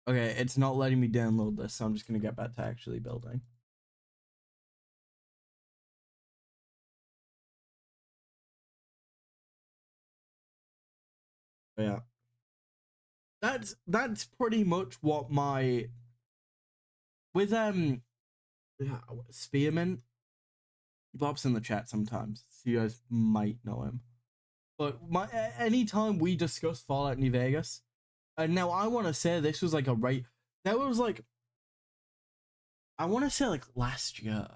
Okay, it's not letting me download this, so I'm just gonna get back to actually building. But yeah. That's pretty much what my with Spearmint. Bob's in the chat sometimes, so you guys might know him. But anytime we discuss Fallout New Vegas, and now I want to say this was like that was like, I want to say like last year,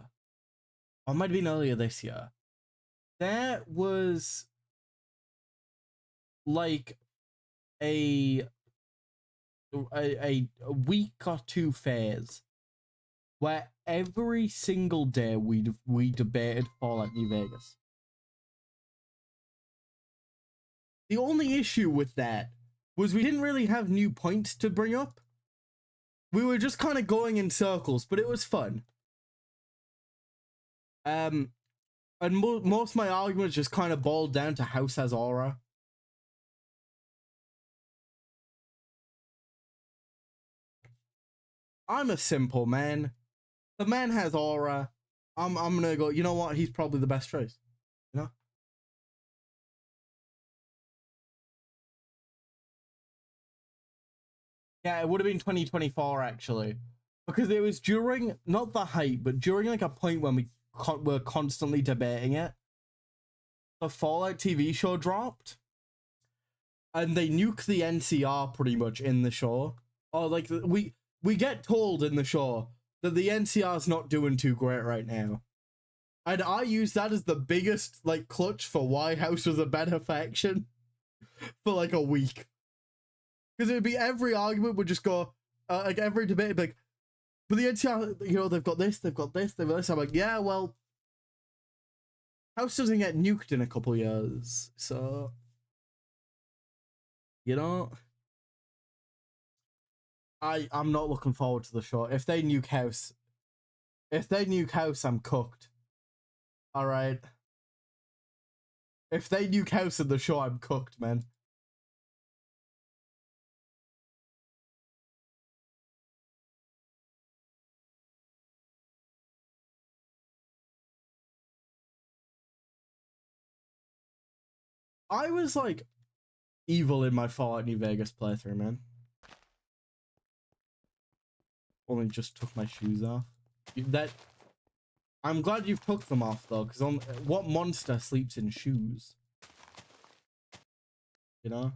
or it might have been earlier this year. That was like a week or two phase where every single day we debated Fallout New Vegas. The only issue with that was we didn't really have new points to bring up. We were just kind of going in circles, but it was fun. And most of my arguments just kind of boiled down to House has aura. I'm a simple man. The man has aura. I'm gonna go, you know what? He's probably the best choice. You know? Yeah, it would have been 2024 actually. Because it was during, not the hype, but during like a point when we were constantly debating it. The Fallout TV show dropped. And they nuke the NCR pretty much in the show. Or like, we get told in the show that the NCR's not doing too great right now. And I use that as the biggest, like, clutch for why House was a better faction. for like a week. Because it'd be every argument would just go, like every debate would be like, but the NCR, you know, they've got this, they've got this, they've got this. I'm like, yeah, well, House doesn't get nuked in a couple years, so, you know, I'm not looking forward to the show. If they nuke House, I'm cooked. All right. If they nuke House in the show, I'm cooked, man. I was like evil in my Fallout New Vegas playthrough, man. Only just took my shoes off. That I'm glad you took them off though, because on what monster sleeps in shoes? You know?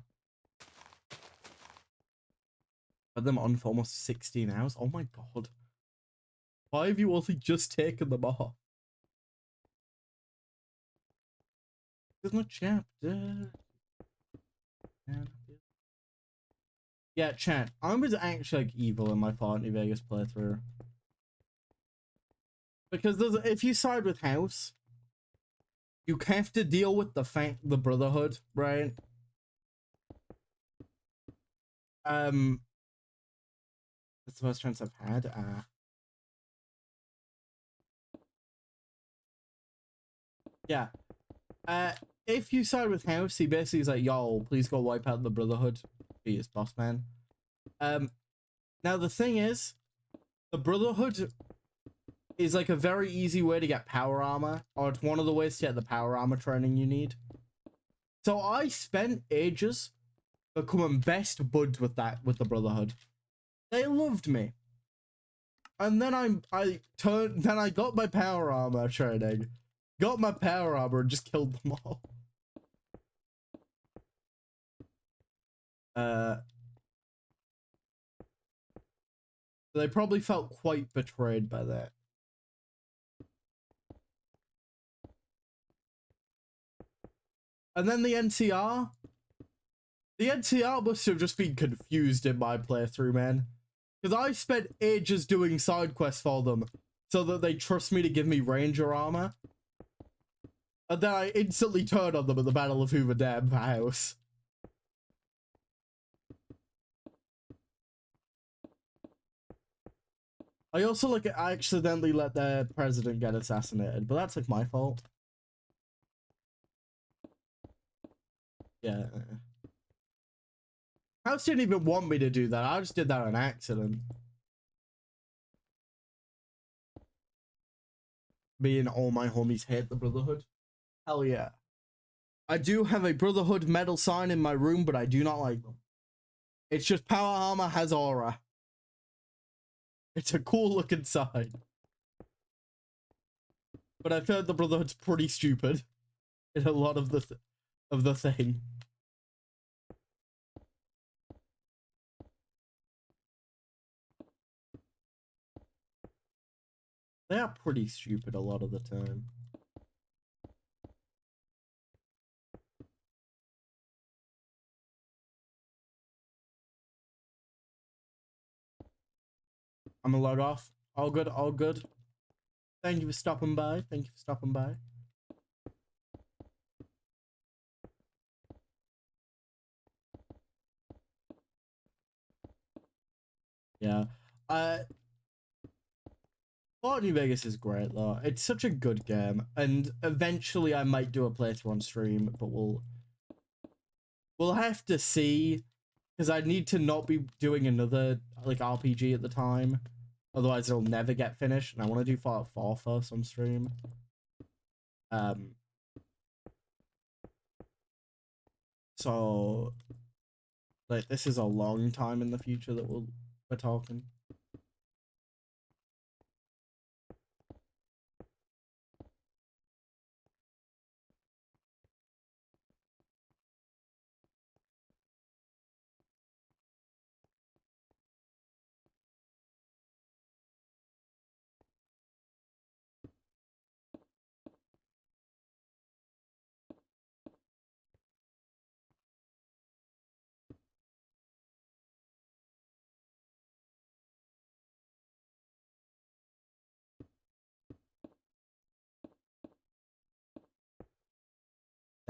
Had them on for almost 16 hours. Oh my god. Why have you only just taken them off? There's no chapter. Yeah, chat. I was actually like evil in my Fallout New Vegas playthrough. Because if you side with House, you have to deal with the Brotherhood, right? That's the first chance I've had. Yeah. If you side with House, he basically is like, yo, please go wipe out the Brotherhood. Be his boss man. Now the thing is, the Brotherhood is like a very easy way to get power armor, or it's one of the ways to get the power armor training you need. So I spent ages becoming best buds with the Brotherhood. They loved me. And then I got my power armor training. Got my power armor and just killed them all. They probably felt quite betrayed by that. And then the NCR must have just been confused in my playthrough, man. Because I spent ages doing side quests for them so that they trust me to give me ranger armor. And then I instantly turned on them at the Battle of Hoover Dam House. I also like I accidentally let their president get assassinated, but that's like my fault. Yeah. House didn't even want me to do that. I just did that on accident. Me and all my homies hate the Brotherhood. Hell yeah. I do have a Brotherhood medal sign in my room, but I do not like them. It's just power armor has aura. It's a cool looking sign. But I've heard the Brotherhood's pretty stupid in a lot of the thing. They are pretty stupid a lot of the time. I'm gonna log off. All good, all good. Thank you for stopping by. Thank you for stopping by. Yeah. Fallout New Vegas is great though. It's such a good game, and eventually I might do a playthrough on stream, but we'll have to see, because I need to not be doing another like RPG at the time, otherwise it'll never get finished. And I want to do Fallout 4 first on stream. So like this is a long time in the future that we're talking.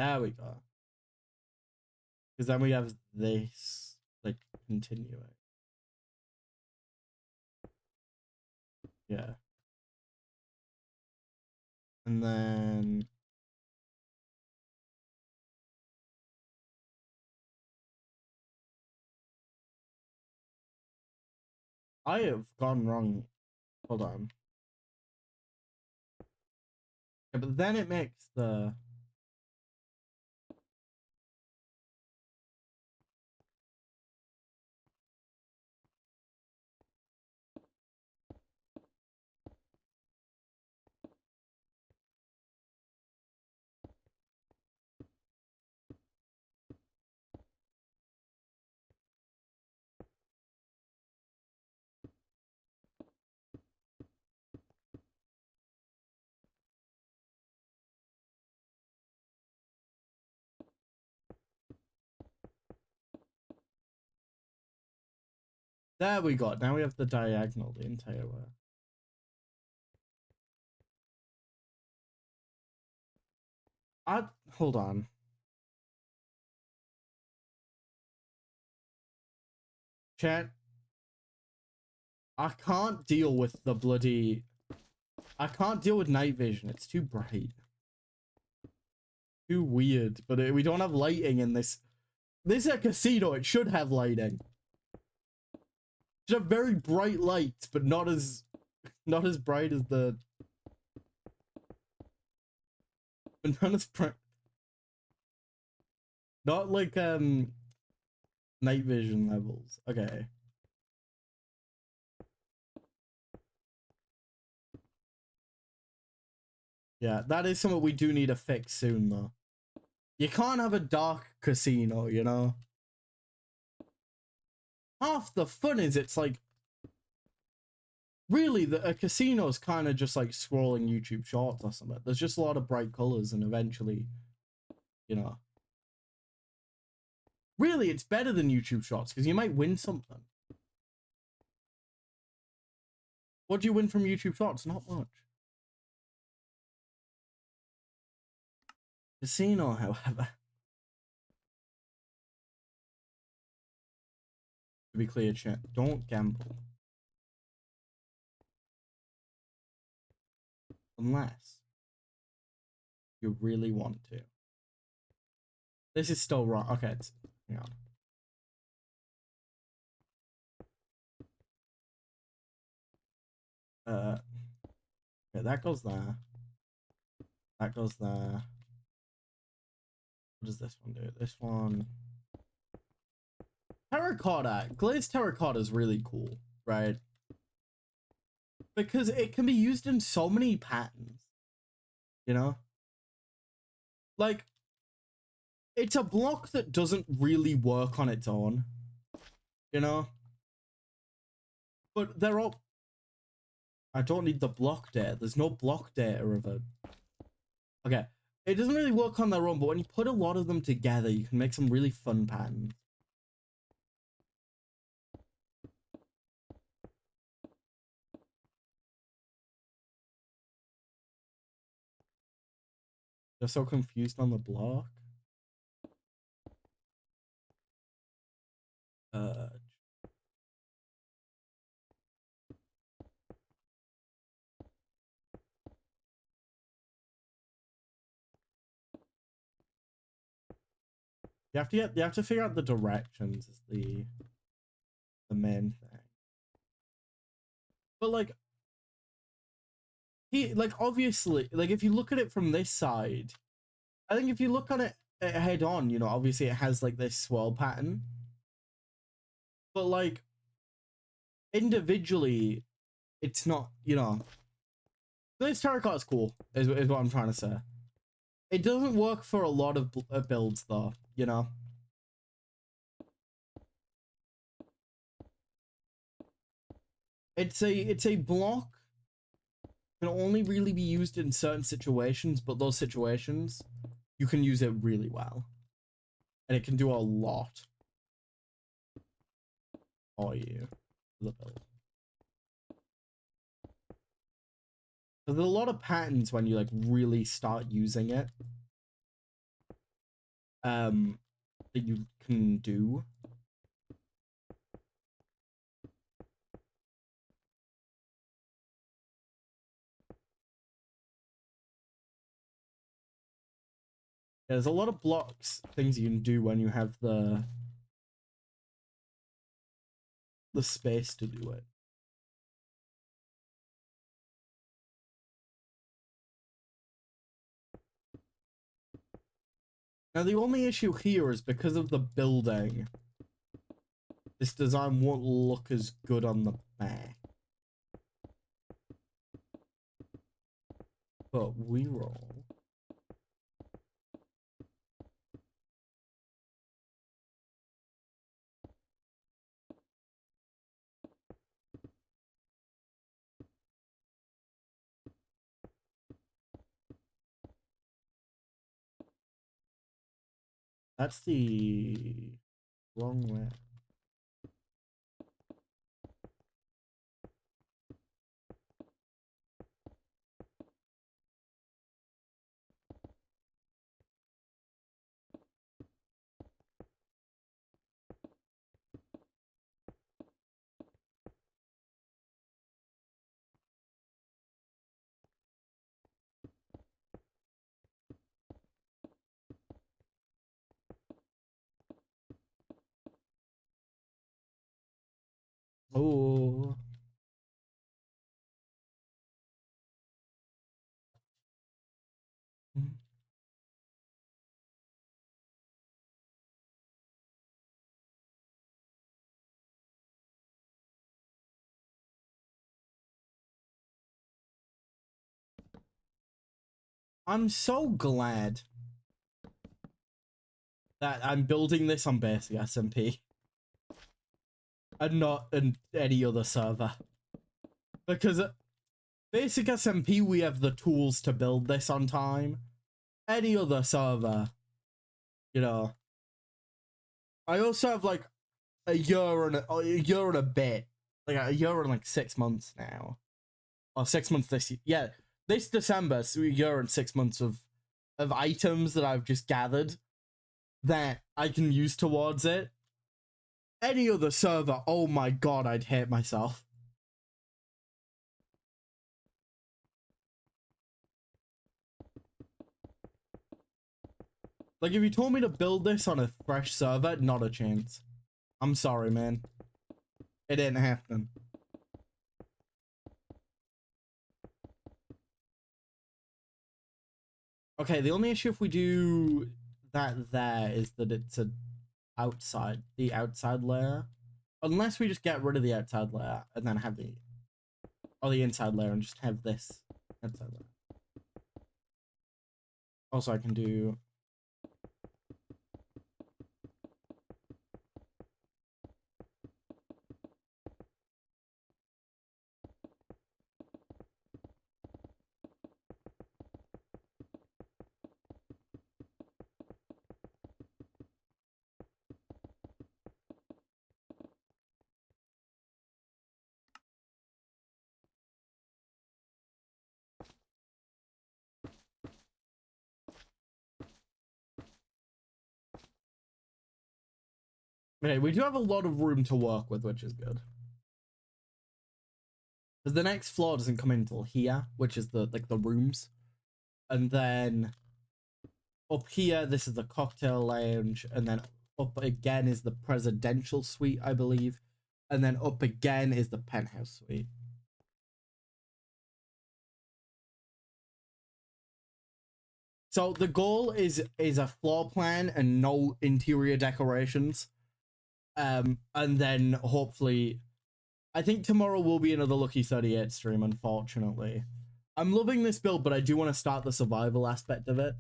There we go. Because then we have this, like, continuing. Yeah. And then... I have gone wrong. Hold on. Yeah, but then it makes the... There we go. Now we have the diagonal the entire way. Hold on. Chat. I can't deal with the bloody... I can't deal with night vision. It's too bright. Too weird. But we don't have lighting in this. This is a casino. It should have lighting. It should have very bright lights, but not as bright as the... But not as bright. Not like, night vision levels. Okay. Yeah, that is something we do need to fix soon, though. You can't have a dark casino, you know? Half the fun is it's like... Really, a casino's kind of just like scrolling YouTube shorts or something. There's just a lot of bright colors and eventually, you know... Really, it's better than YouTube shorts because you might win something. What do you win from YouTube shorts? Not much. Casino, however... To be clear, chat, don't gamble. Unless you really want to. This is still wrong. Okay, hang on. Okay, that goes there. That goes there. What does this one do? This one... Terracotta. Glazed terracotta is really cool, right? Because it can be used in so many patterns. You know? Like, it's a block that doesn't really work on its own. You know? But they're all... I don't need the block data. There's no block data of it. Okay. It doesn't really work on their own, but when you put a lot of them together, you can make some really fun patterns. They're so confused on the block. You have to figure out the directions is the main thing. But like obviously, like if you look at it from this side, I think if you look on it head on, you know, obviously it has like this swirl pattern. But like individually, it's not, you know. This terracotta is cool, is what I'm trying to say. It doesn't work for a lot of builds though, you know. It's a block can only really be used in certain situations, but those situations you can use it really well. And it can do a lot for you for the build. So there's a lot of patterns when you like really start using it. that you can do. There's a lot of blocks, things you can do when you have the space to do it. Now the only issue here is because of the building, this design won't look as good on the back. But we roll. That's the wrong way. Oh. I'm so glad that I'm building this on basic SMP and not in any other server. Because basic SMP, we have the tools to build this on time. Any other server, you know. I also have like a year and a bit, like a year and like 6 months now, or 6 months this year. Yeah, this December, so a year and 6 months of items that I've just gathered that I can use towards it. Any other server, oh my god, I'd hate myself. Like, if you told me to build this on a fresh server, not a chance. I'm sorry, man. It ain't happening. Okay, the only issue if we do that there is that it's the outside layer. Unless we just get rid of the outside layer and then have the inside layer and just have this outside layer. Also, I can do okay, we do have a lot of room to work with, which is good. Because the next floor doesn't come in until here, which is the rooms. And then up here, this is the cocktail lounge, and then up again is the presidential suite, I believe. And then up again is the penthouse suite. So the goal is a floor plan and no interior decorations. And then hopefully, I think tomorrow will be another Lucky 38 stream, unfortunately. I'm loving this build, but I do want to start the survival aspect of it.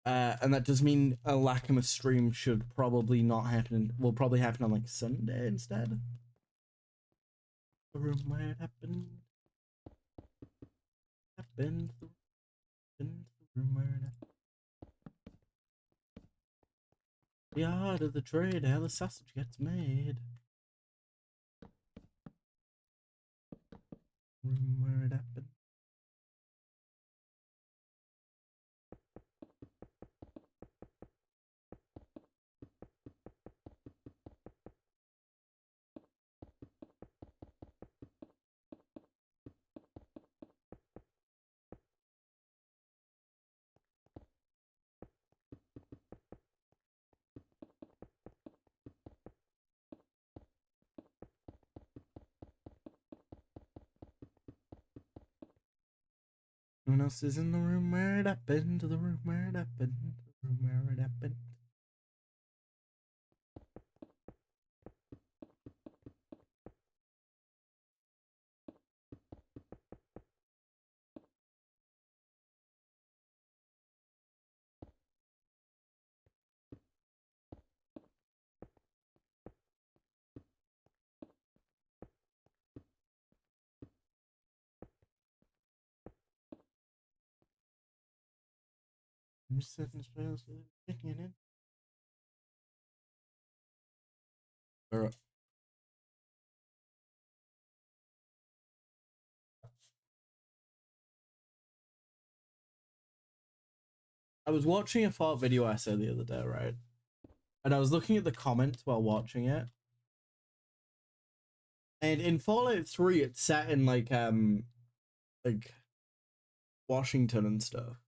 And that does mean a Lackama stream should probably not happen. Will probably happen on like Sunday instead. The room where it happened. The room where it happened. The art of the trade, how the sausage gets made. Room where it happened. No one else is in the room where it happened. The room where it happened. The room where it happened. I'm just setting spells with opinion in. Alright. I was watching a Fallout video essay the other day, right? And I was looking at the comments while watching it. And in Fallout 3, it's set in like Washington and stuff.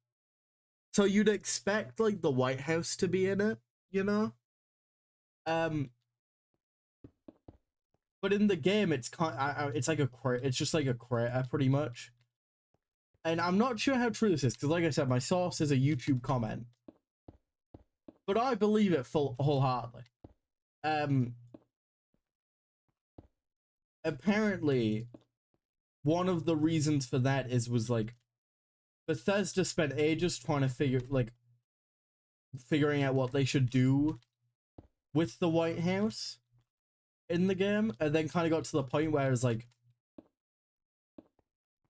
So you'd expect like the White House to be in it, you know? Um but in the game it's it's like it's just like a crater pretty much. And I'm not sure how true this is because like I said, my source is a YouTube comment. But I believe it wholeheartedly. Apparently one of the reasons for that was like Bethesda spent ages trying to figuring out what they should do with the White House in the game, and then kind of got to the point where it's like,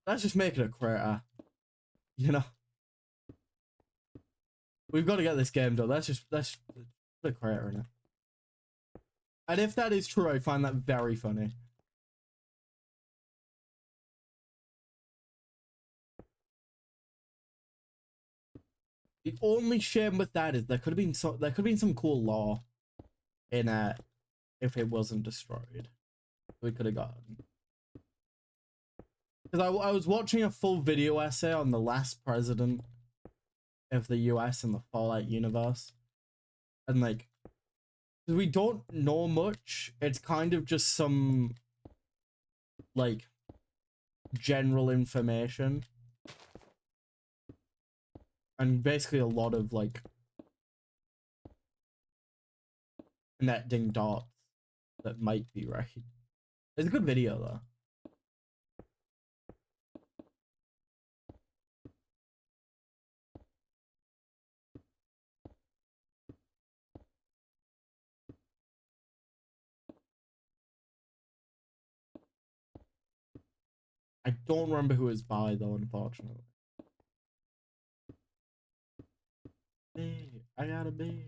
let's just make it a crater, you know? We've got to get this game done. Let's put a crater in it. And if that is true, I find that very funny. The only shame with that is there could have been some cool lore in it if it wasn't destroyed. We could have gotten. Because I was watching a full video essay on the last president of the US in the Fallout universe. And like, we don't know much. It's kind of just some like general information. And basically a lot of like connecting dots that might be right. It's a good video though. I don't remember who it's by though, unfortunately. Hey, I gotta be.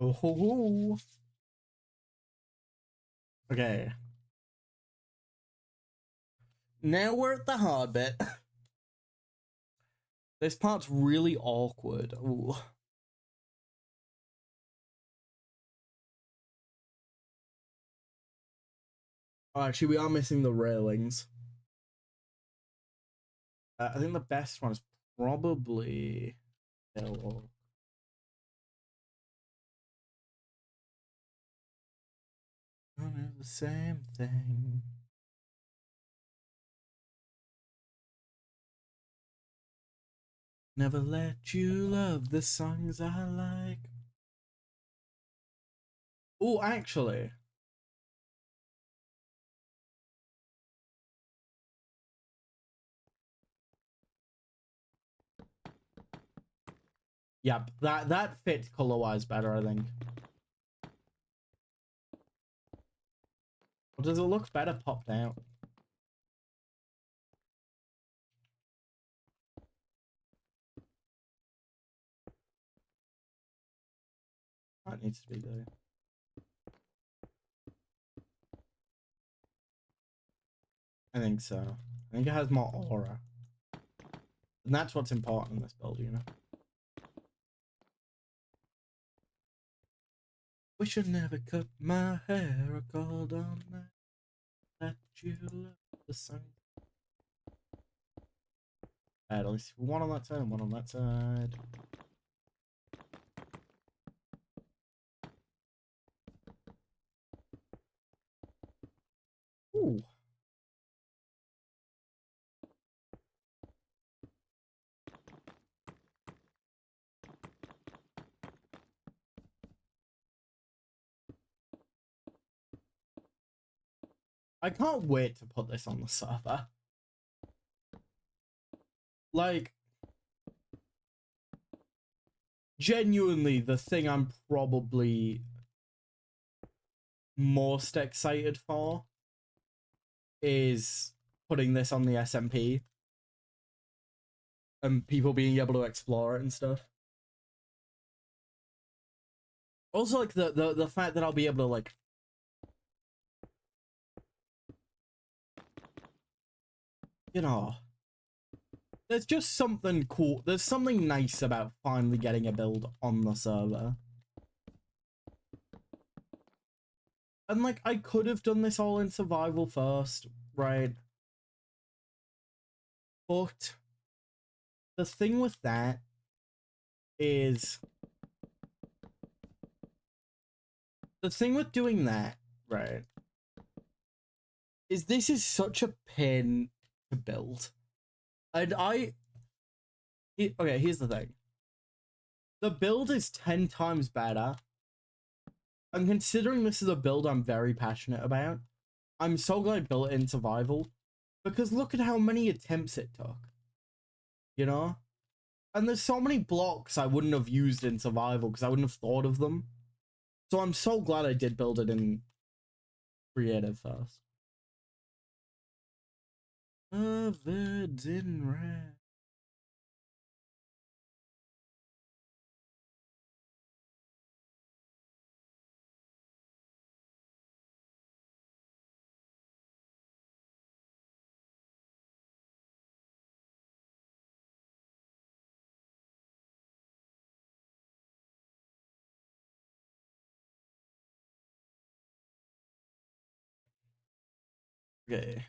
Oh ho ho. Okay. Now we're at the hard bit. This part's really awkward. Ooh. Oh, actually, we are missing the railings. I think the best one is probably the same thing. Never let you love the songs I like. Oh, actually. Yep, that fits color-wise better, I think. Or does it look better popped out? That needs to be there. I think so. I think it has more aura. And that's what's important in this build, you know? Wish I never cut my hair. I called all night that you love the sun. Alright, at least one on that side and one on that side. Ooh. I can't wait to put this on the server. Like, genuinely, the thing I'm probably most excited for is putting this on the SMP and people being able to explore it and stuff. Also, like the fact that I'll be able to like you know, there's just something cool. There's something nice about finally getting a build on the server. And like, I could have done this all in survival first, right? But the thing with that is the thing with doing that, right, is this is such a pain to build. And okay, here's the thing. The build is 10 times better. And considering this is a build I'm very passionate about, I'm so glad I built it in survival. Because look at how many attempts it took. You know? And there's so many blocks I wouldn't have used in survival because I wouldn't have thought of them. So I'm so glad I did build it in creative first. Covered in red. Okay.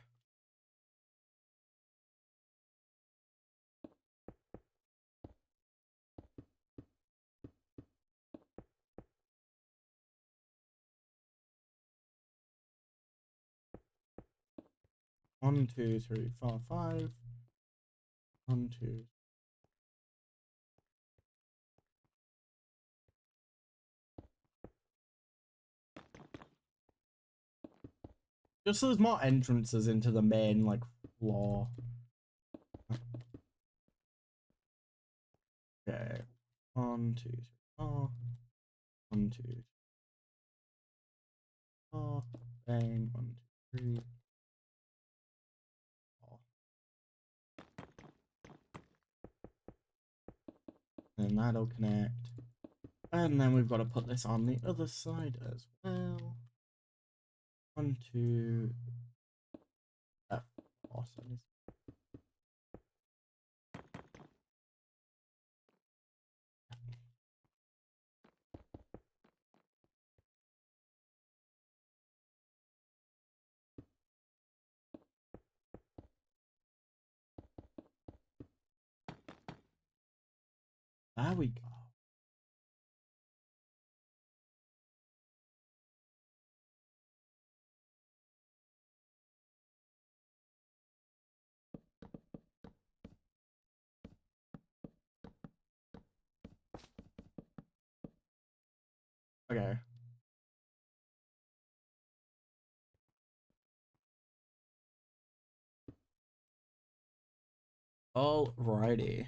One, two, three, four, five. 1, 2. Just so there's more entrances into the main, like, floor. Okay. 1, 2, 3, 4. 1, 2, 4. Bang. 1, 2, 3. 4. And that'll connect. And then we've got to put this on the other side as well. 1, 2. Awesome. There we go. Okay. Alrighty.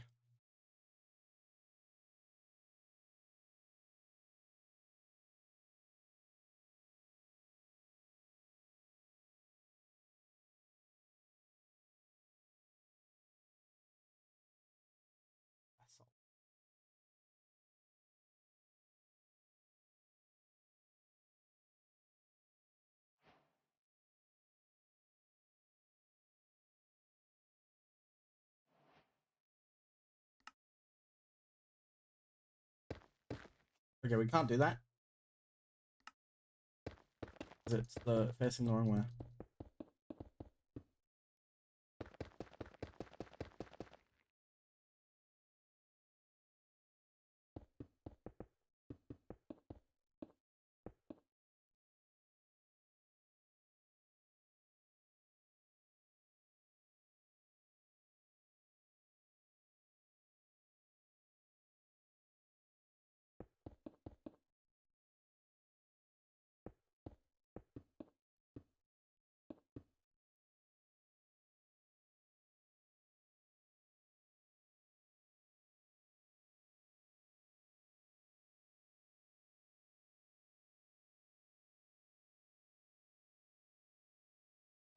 Okay, we can't do that. It's facing the wrong way.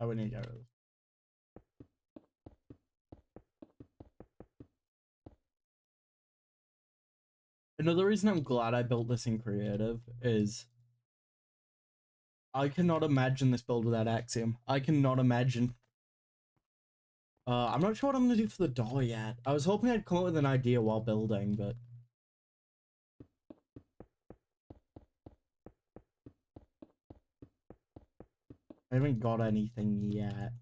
Oh, we need to get rid of this. Another reason I'm glad I built this in creative is I cannot imagine this build without Axiom. I cannot imagine. I'm not sure what I'm gonna do for the door yet. I was hoping I'd come up with an idea while building, but I haven't got anything yet.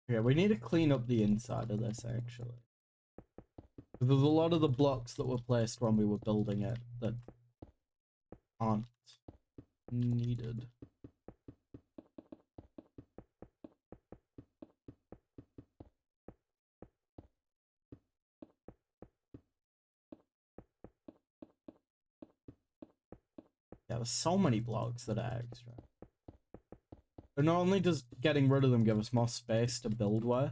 Yeah, we need to clean up the inside of this actually. There's a lot of the blocks that were placed when we were building it that aren't needed. Yeah, there's so many blocks that are extra. But not only does getting rid of them give us more space to build with,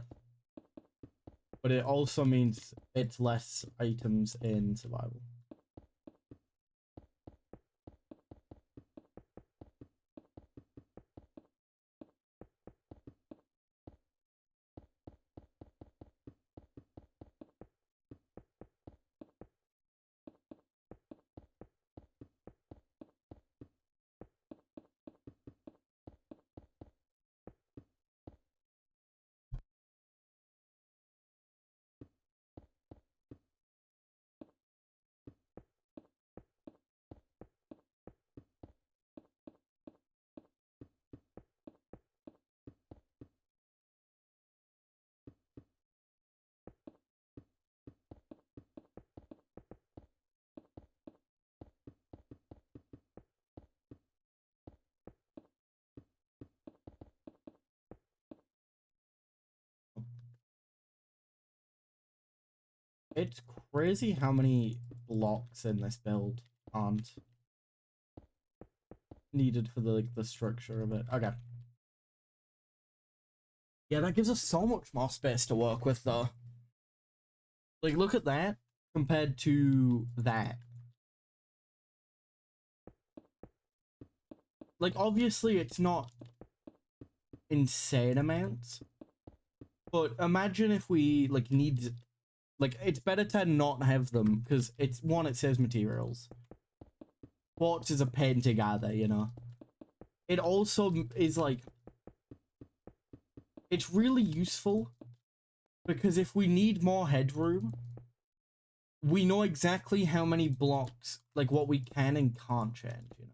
but it also means it's less items in survival. It's crazy how many blocks in this build aren't needed for the structure of it. Okay. Yeah, that gives us so much more space to work with though. Like, look at that compared to that. like, obviously it's not insane amounts, but imagine if we, like, need, like, it's better to not have them, because it's, one, it saves materials. Quartz is a pain to gather, you know? It also is, like, it's really useful, because if we need more headroom, we know exactly how many blocks, like, what we can and can't change, you know?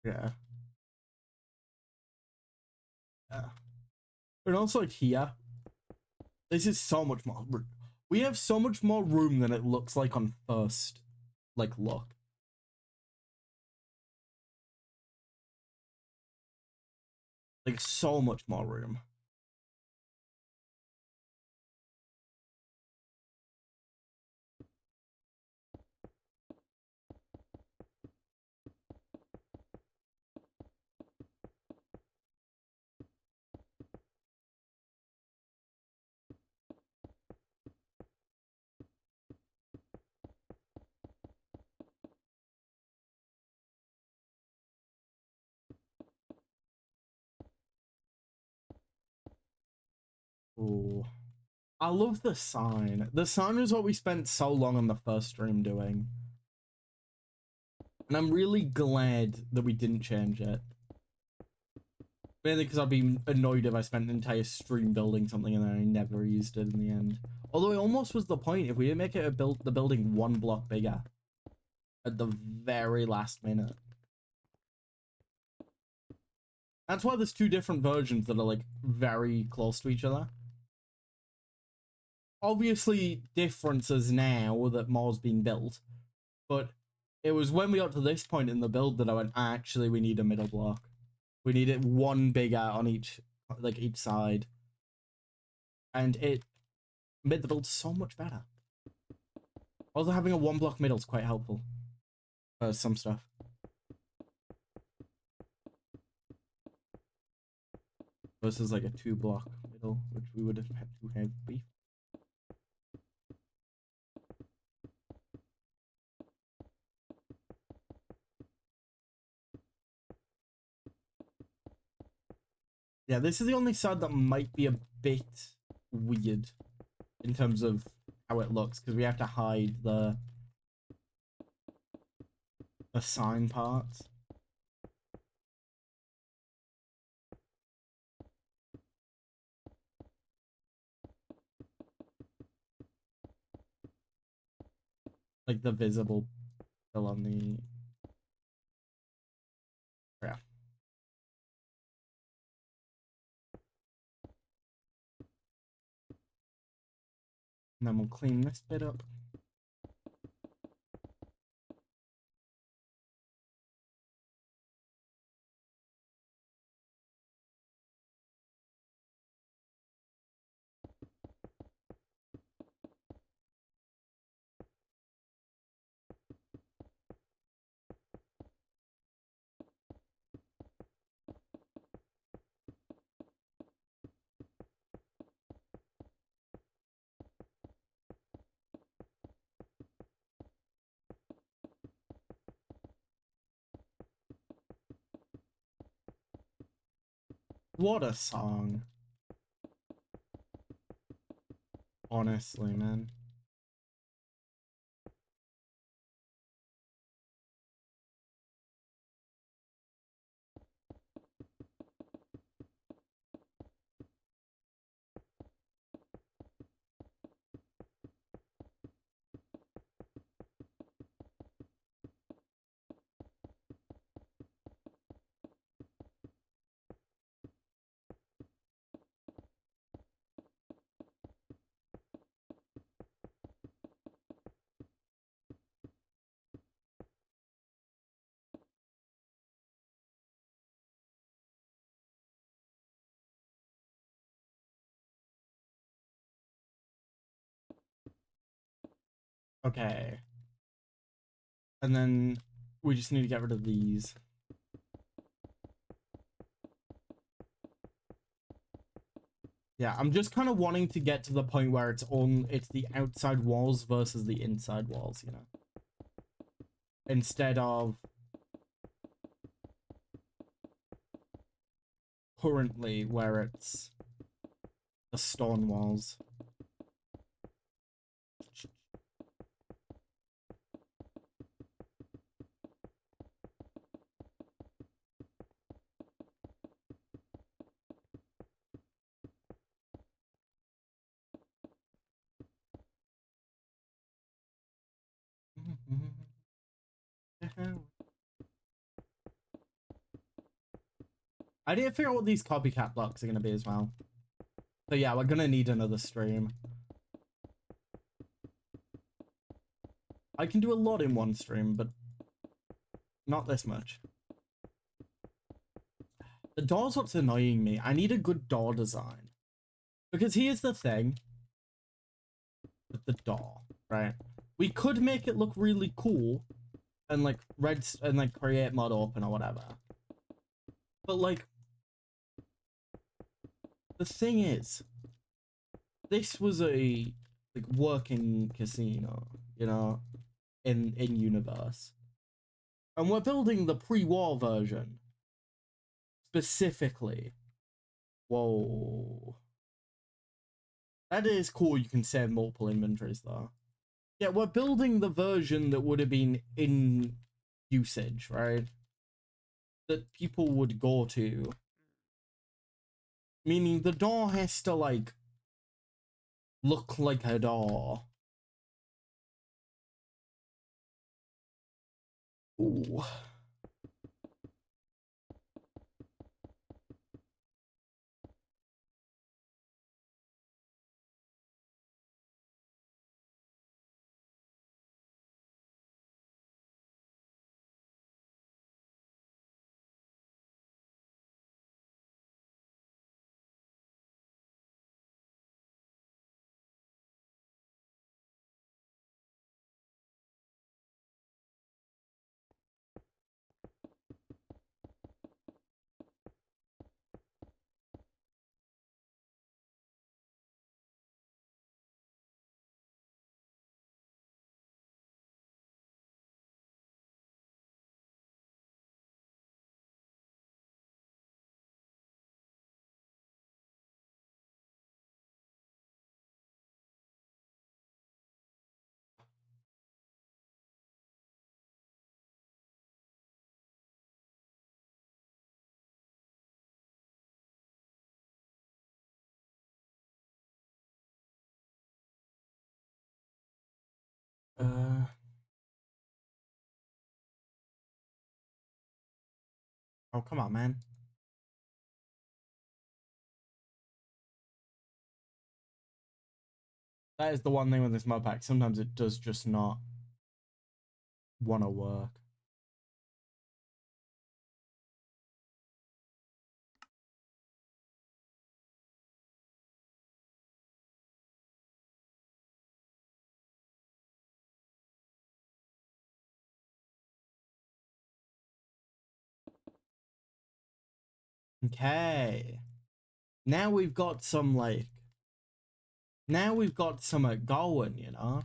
Yeah. Yeah. And also, like, here, this is so much more. We have so much more room than it looks like on first, like, look. Like, so much more room. Ooh. I love the sign. The sign is what we spent so long on the first stream doing. And I'm really glad that we didn't change it. Mainly because I'd be annoyed if I spent an entire stream building something and then I never used it in the end. Although it almost was the point if we didn't make it the building one block bigger at the very last minute. That's why there's two different versions that are, like, very close to each other. Obviously, differences now that more's being built, but it was when we got to this point in the build that I went, actually, we need a middle block. We need it one bigger on each, like, each side. And it made the build so much better. Also, having a one block middle is quite helpful for some stuff. Versus, like, a 2 block middle, which we would have had to have beef. Yeah, this is the only side that might be a bit weird in terms of how it looks, because we have to hide the sign parts. Like the visible fill on the, yeah. And then we'll clean this bit up. What a song. Honestly, man. Okay. And then we just need to get rid of these. Yeah, I'm just kind of wanting to get to the point where it's the outside walls versus the inside walls, you know. Instead of currently where it's the stone walls. I didn't figure out what these copycat blocks are going to be as well. So yeah, we're going to need another stream. I can do a lot in one stream, but not this much. The door's what's annoying me. I need a good door design. Because here's the thing. With the door, right? We could make it look really cool and like create mod open or whatever. But like, the thing is, this was a like working casino, you know, in universe. And we're building the pre-war version. Specifically. Whoa. That is cool, you can save multiple inventories though. Yeah, we're building the version that would have been in usage, right? That people would go to. Meaning the door has to like look like a door. Ooh. Uh, oh, come on, man. That is the one thing with this mod pack. Sometimes it does just not want to work. Okay. Now we've got some like. Now we've got some going, you know?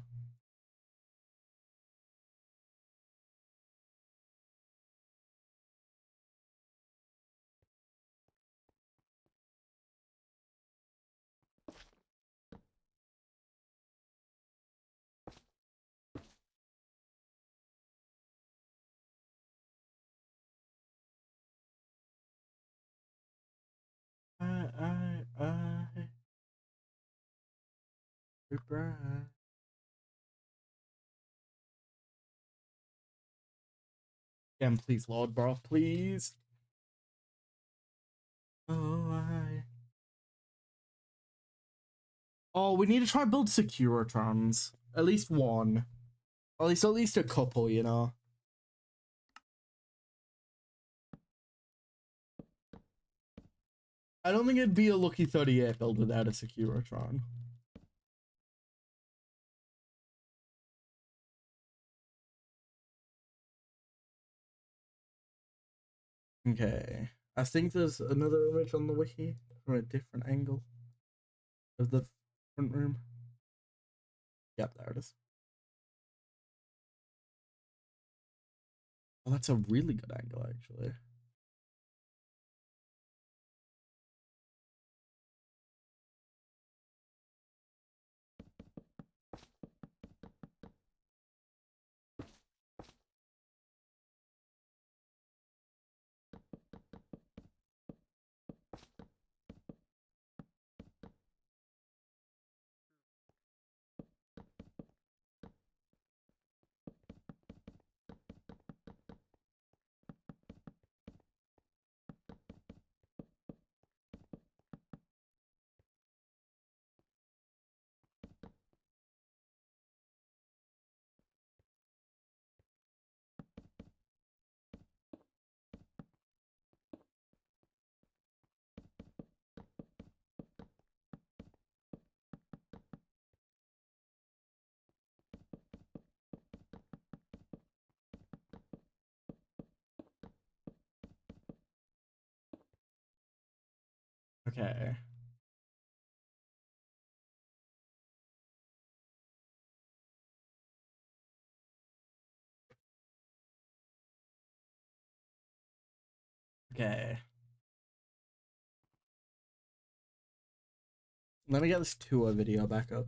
Again, please, Lord, bro, please. Oh, we need to try build Securitrons. At least one. At least a couple, you know. I don't think it'd be a Lucky 38 build without a Securitron. Okay. I think there's another image on the wiki from a different angle of the front room. Yep, there it is. Oh, that's a really good angle, actually. Okay. Okay. Let me get this tour video back up.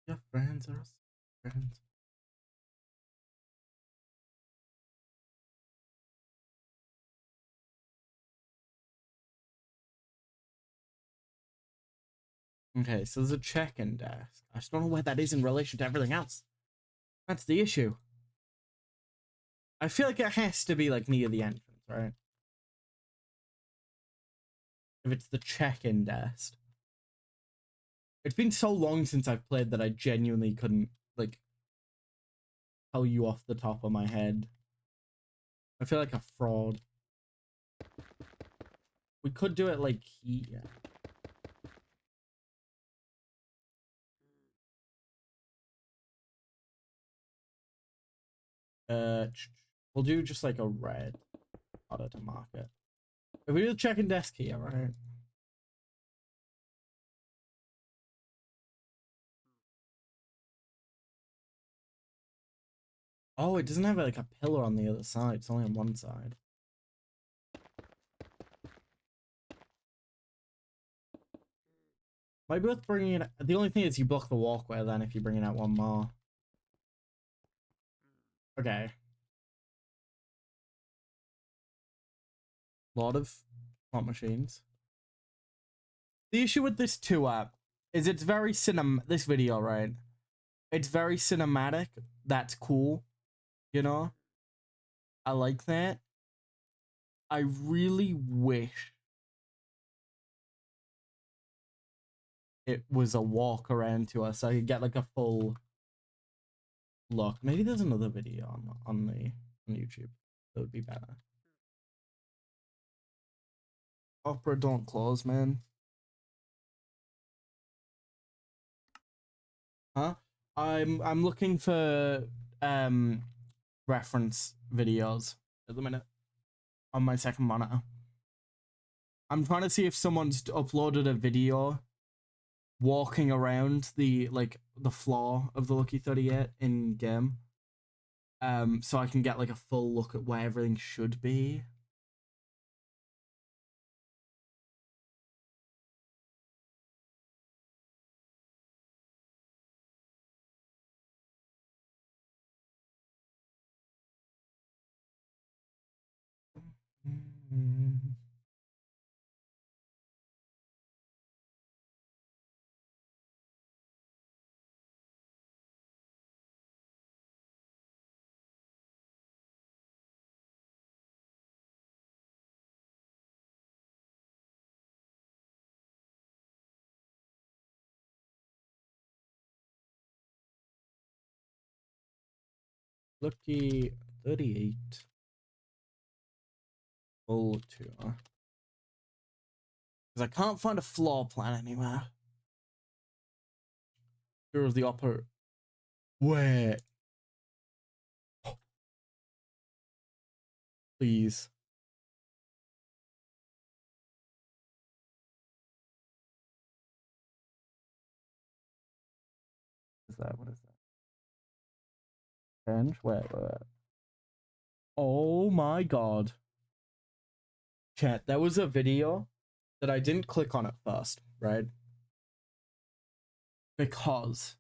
Yeah, friends are friends. Okay, so there's a check-in desk. I just don't know where that is in relation to everything else. That's the issue. I feel like it has to be like near the entrance, right? If it's the check-in desk. It's been so long since I've played that I genuinely couldn't like tell you off the top of my head. I feel like a fraud. We could do it like here. We'll do just like a red order to mark it. If we do the check-in desk here, right? Oh, it doesn't have like a pillar on the other side. It's only on one side. Might be worth bringing it. The only thing is you block the walkway then if you bring it out one more. Okay. Lot of slot machines. The issue with this tour is it's very this video, right? It's very cinematic. That's cool. You know? I like that. I really wish it was a walk around to us so I could get like a full look. Maybe there's another video on YouTube that would be better. Opera don't close, man. Huh? I'm looking for reference videos at the minute on my second monitor. I'm trying to see if someone's uploaded a video walking around the floor of the Lucky 38 in game. So I can get like a full look at where everything should be. Lucky 38 full tour. Because I can't find a floor plan anywhere. Tour of the opera. Wait. Please. What is that? What is that? Change? Wait. Oh my god. Chat, there was a video that I didn't click on at first, right? Because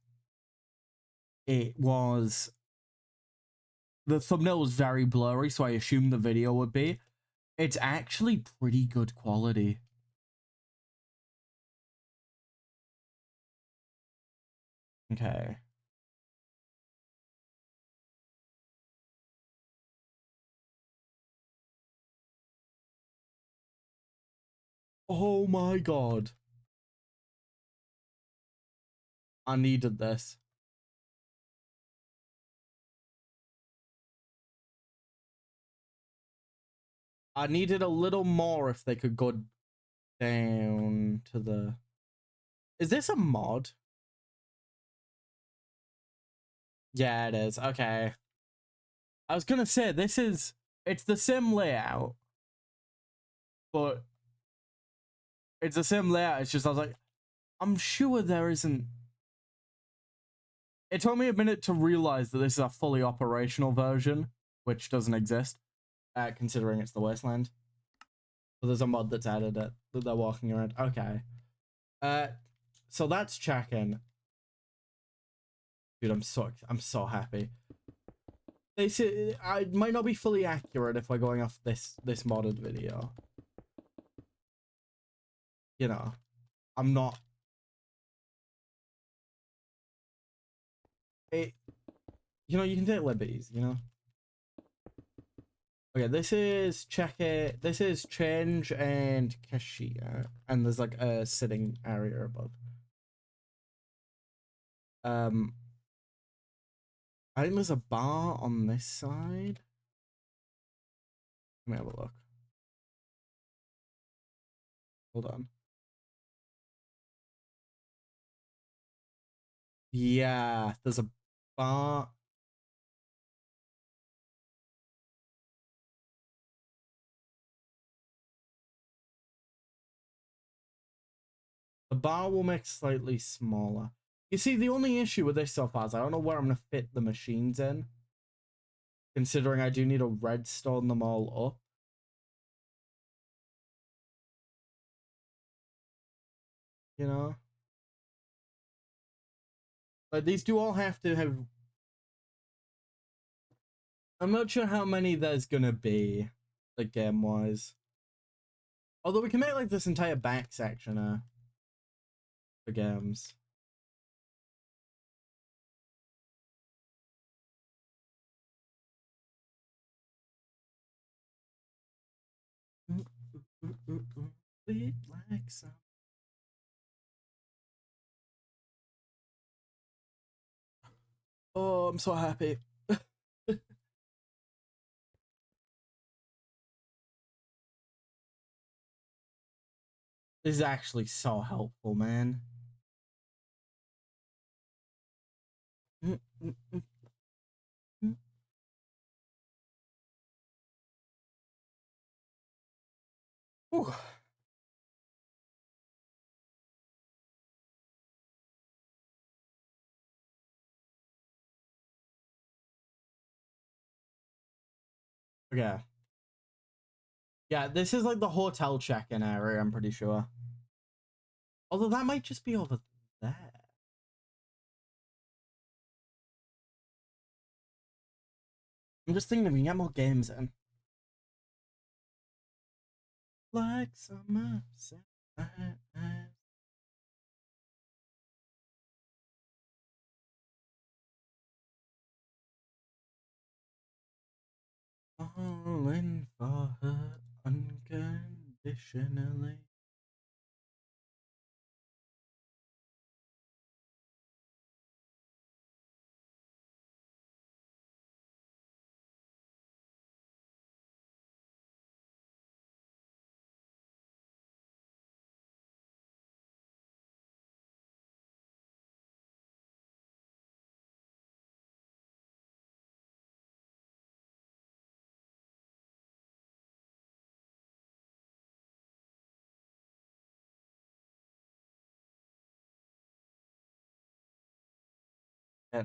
it was the thumbnail was very blurry, so I assumed the video would be. It's actually pretty good quality. Okay. Oh my god. I needed this. I needed a little more if they could go down to the... Is this a mod? Yeah, it is. Okay. I was gonna say, it's the same layout, but it's the same layout. It's just, I was like, I'm sure there isn't... It took me a minute to realize that this is a fully operational version, which doesn't exist, considering it's the Wasteland. So there's a mod that's added it, that they're walking around. Okay. So that's checking. Dude, I'm so happy. They say I might not be fully accurate if we're going off this modded video. You know, I'm not. You know, you can take liberties. You know. Okay, this is check it. This is change and cashier, and there's like a sitting area above. I think there's a bar on this side. Let me have a look. Hold on. Yeah, there's a bar. The bar will make slightly smaller. You see, the only issue with this so far is I don't know where I'm going to fit the machines in. Considering I do need to redstone them all up. You know? Like, these do all have to have... I'm not sure how many there's going to be, like, game-wise. Although we can make, like, this entire back section for games. Like some... Oh, I'm so happy. This is actually so helpful, man. Ooh. Okay. Yeah, this is like the hotel check-in area, I'm pretty sure. Although that might just be over there. I'm just thinking we can get more games in. Like summer sunrise. Falling for her unconditionally.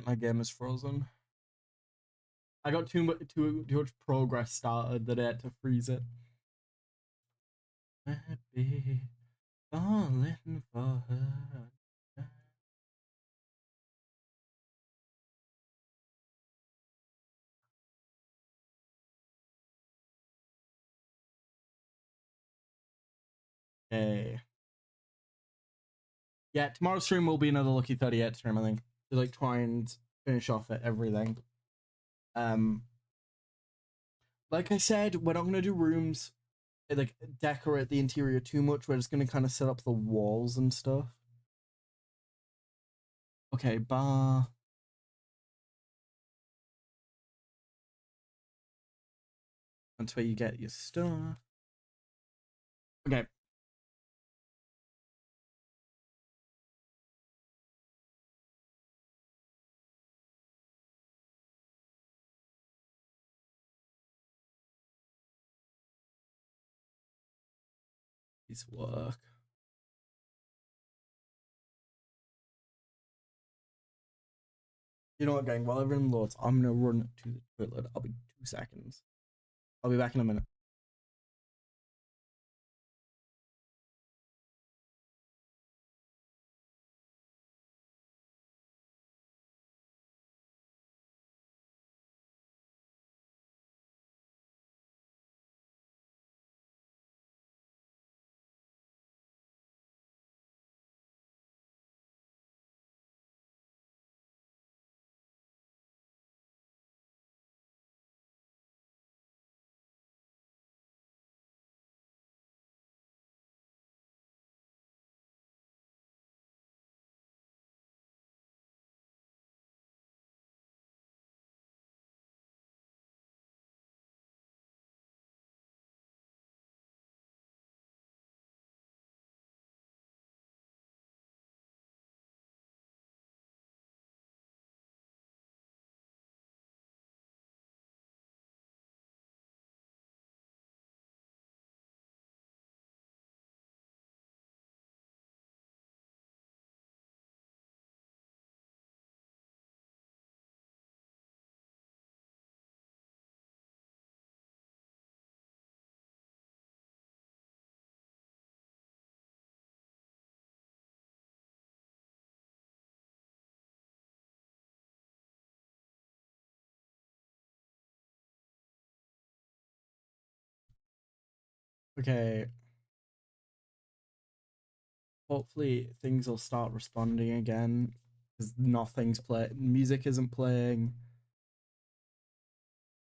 My game is frozen. I got too much progress started that I had to freeze it. Happy falling for her. Okay. Yeah, tomorrow's stream will be another Lucky 38 stream, I think. To like try and finish off at everything. Um like I said, we're not gonna do rooms like decorate the interior too much. We're just gonna kind of set up the walls and stuff. Okay, bar. That's where you get your stuff. Okay. Piece of work. You know what, gang? While everyone loads, I'm gonna run to the toilet. I'll be 2 seconds. I'll be back in a minute. Okay. Hopefully things will start responding again. Because nothing's playing. Music isn't playing.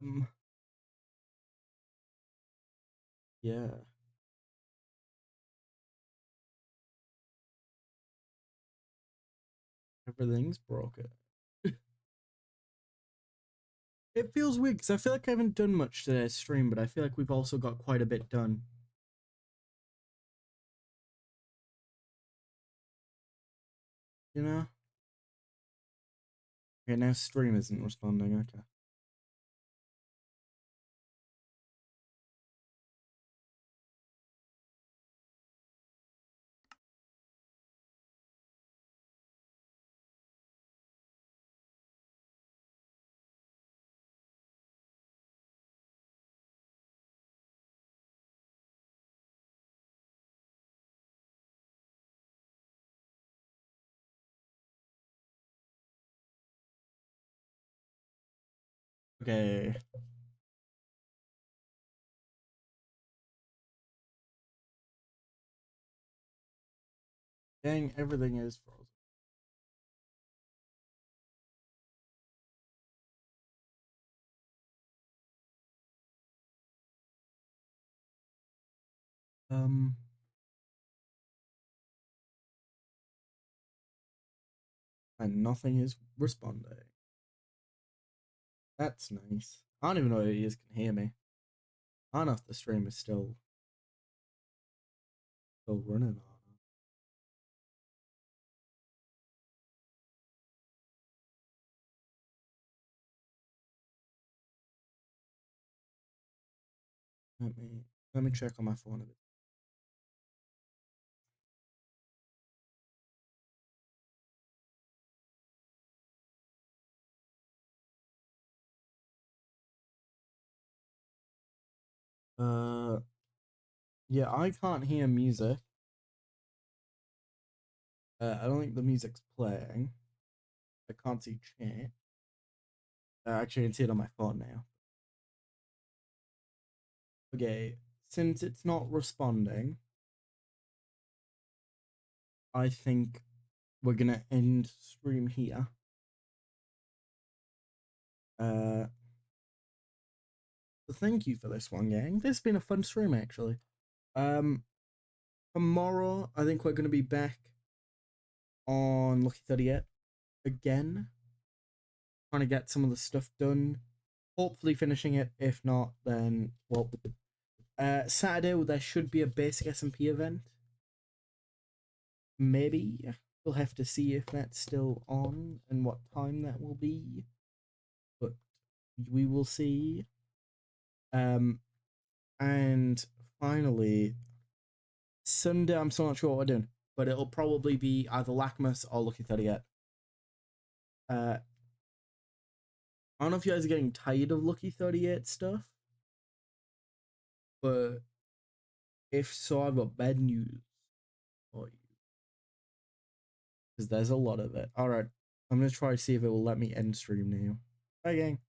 Um, yeah. Everything's broken. It feels weird because I feel like I haven't done much today's stream, but I feel like we've also got quite a bit done. You know? Okay, now stream isn't responding. Okay. Okay. Dang, everything is frozen. Um, and nothing is responding. That's nice. I don't even know if you guys can hear me. I don't know if the stream is still running or not. Let me check on my phone a bit. Yeah, I can't hear music. I don't think the music's playing. I can't see chat. Actually, I can see it on my phone now. Okay, since it's not responding, I think we're gonna end stream here. So thank you for this one, gang. This has been a fun stream, actually. Tomorrow, I think we're gonna be back on Lucky 38 again, trying to get some of the stuff done. Hopefully finishing it. If not, then well, Saturday there should be a basic SMP event. Maybe we'll have to see if that's still on and what time that will be, but we will see. And finally, Sunday, I'm still not sure what we're doing, but it'll probably be either Lakmas or Lucky 38. I don't know if you guys are getting tired of Lucky 38 stuff, but if so, I've got bad news for you. Because there's a lot of it. Alright, I'm going to try to see if it will let me end stream now. Bye, gang.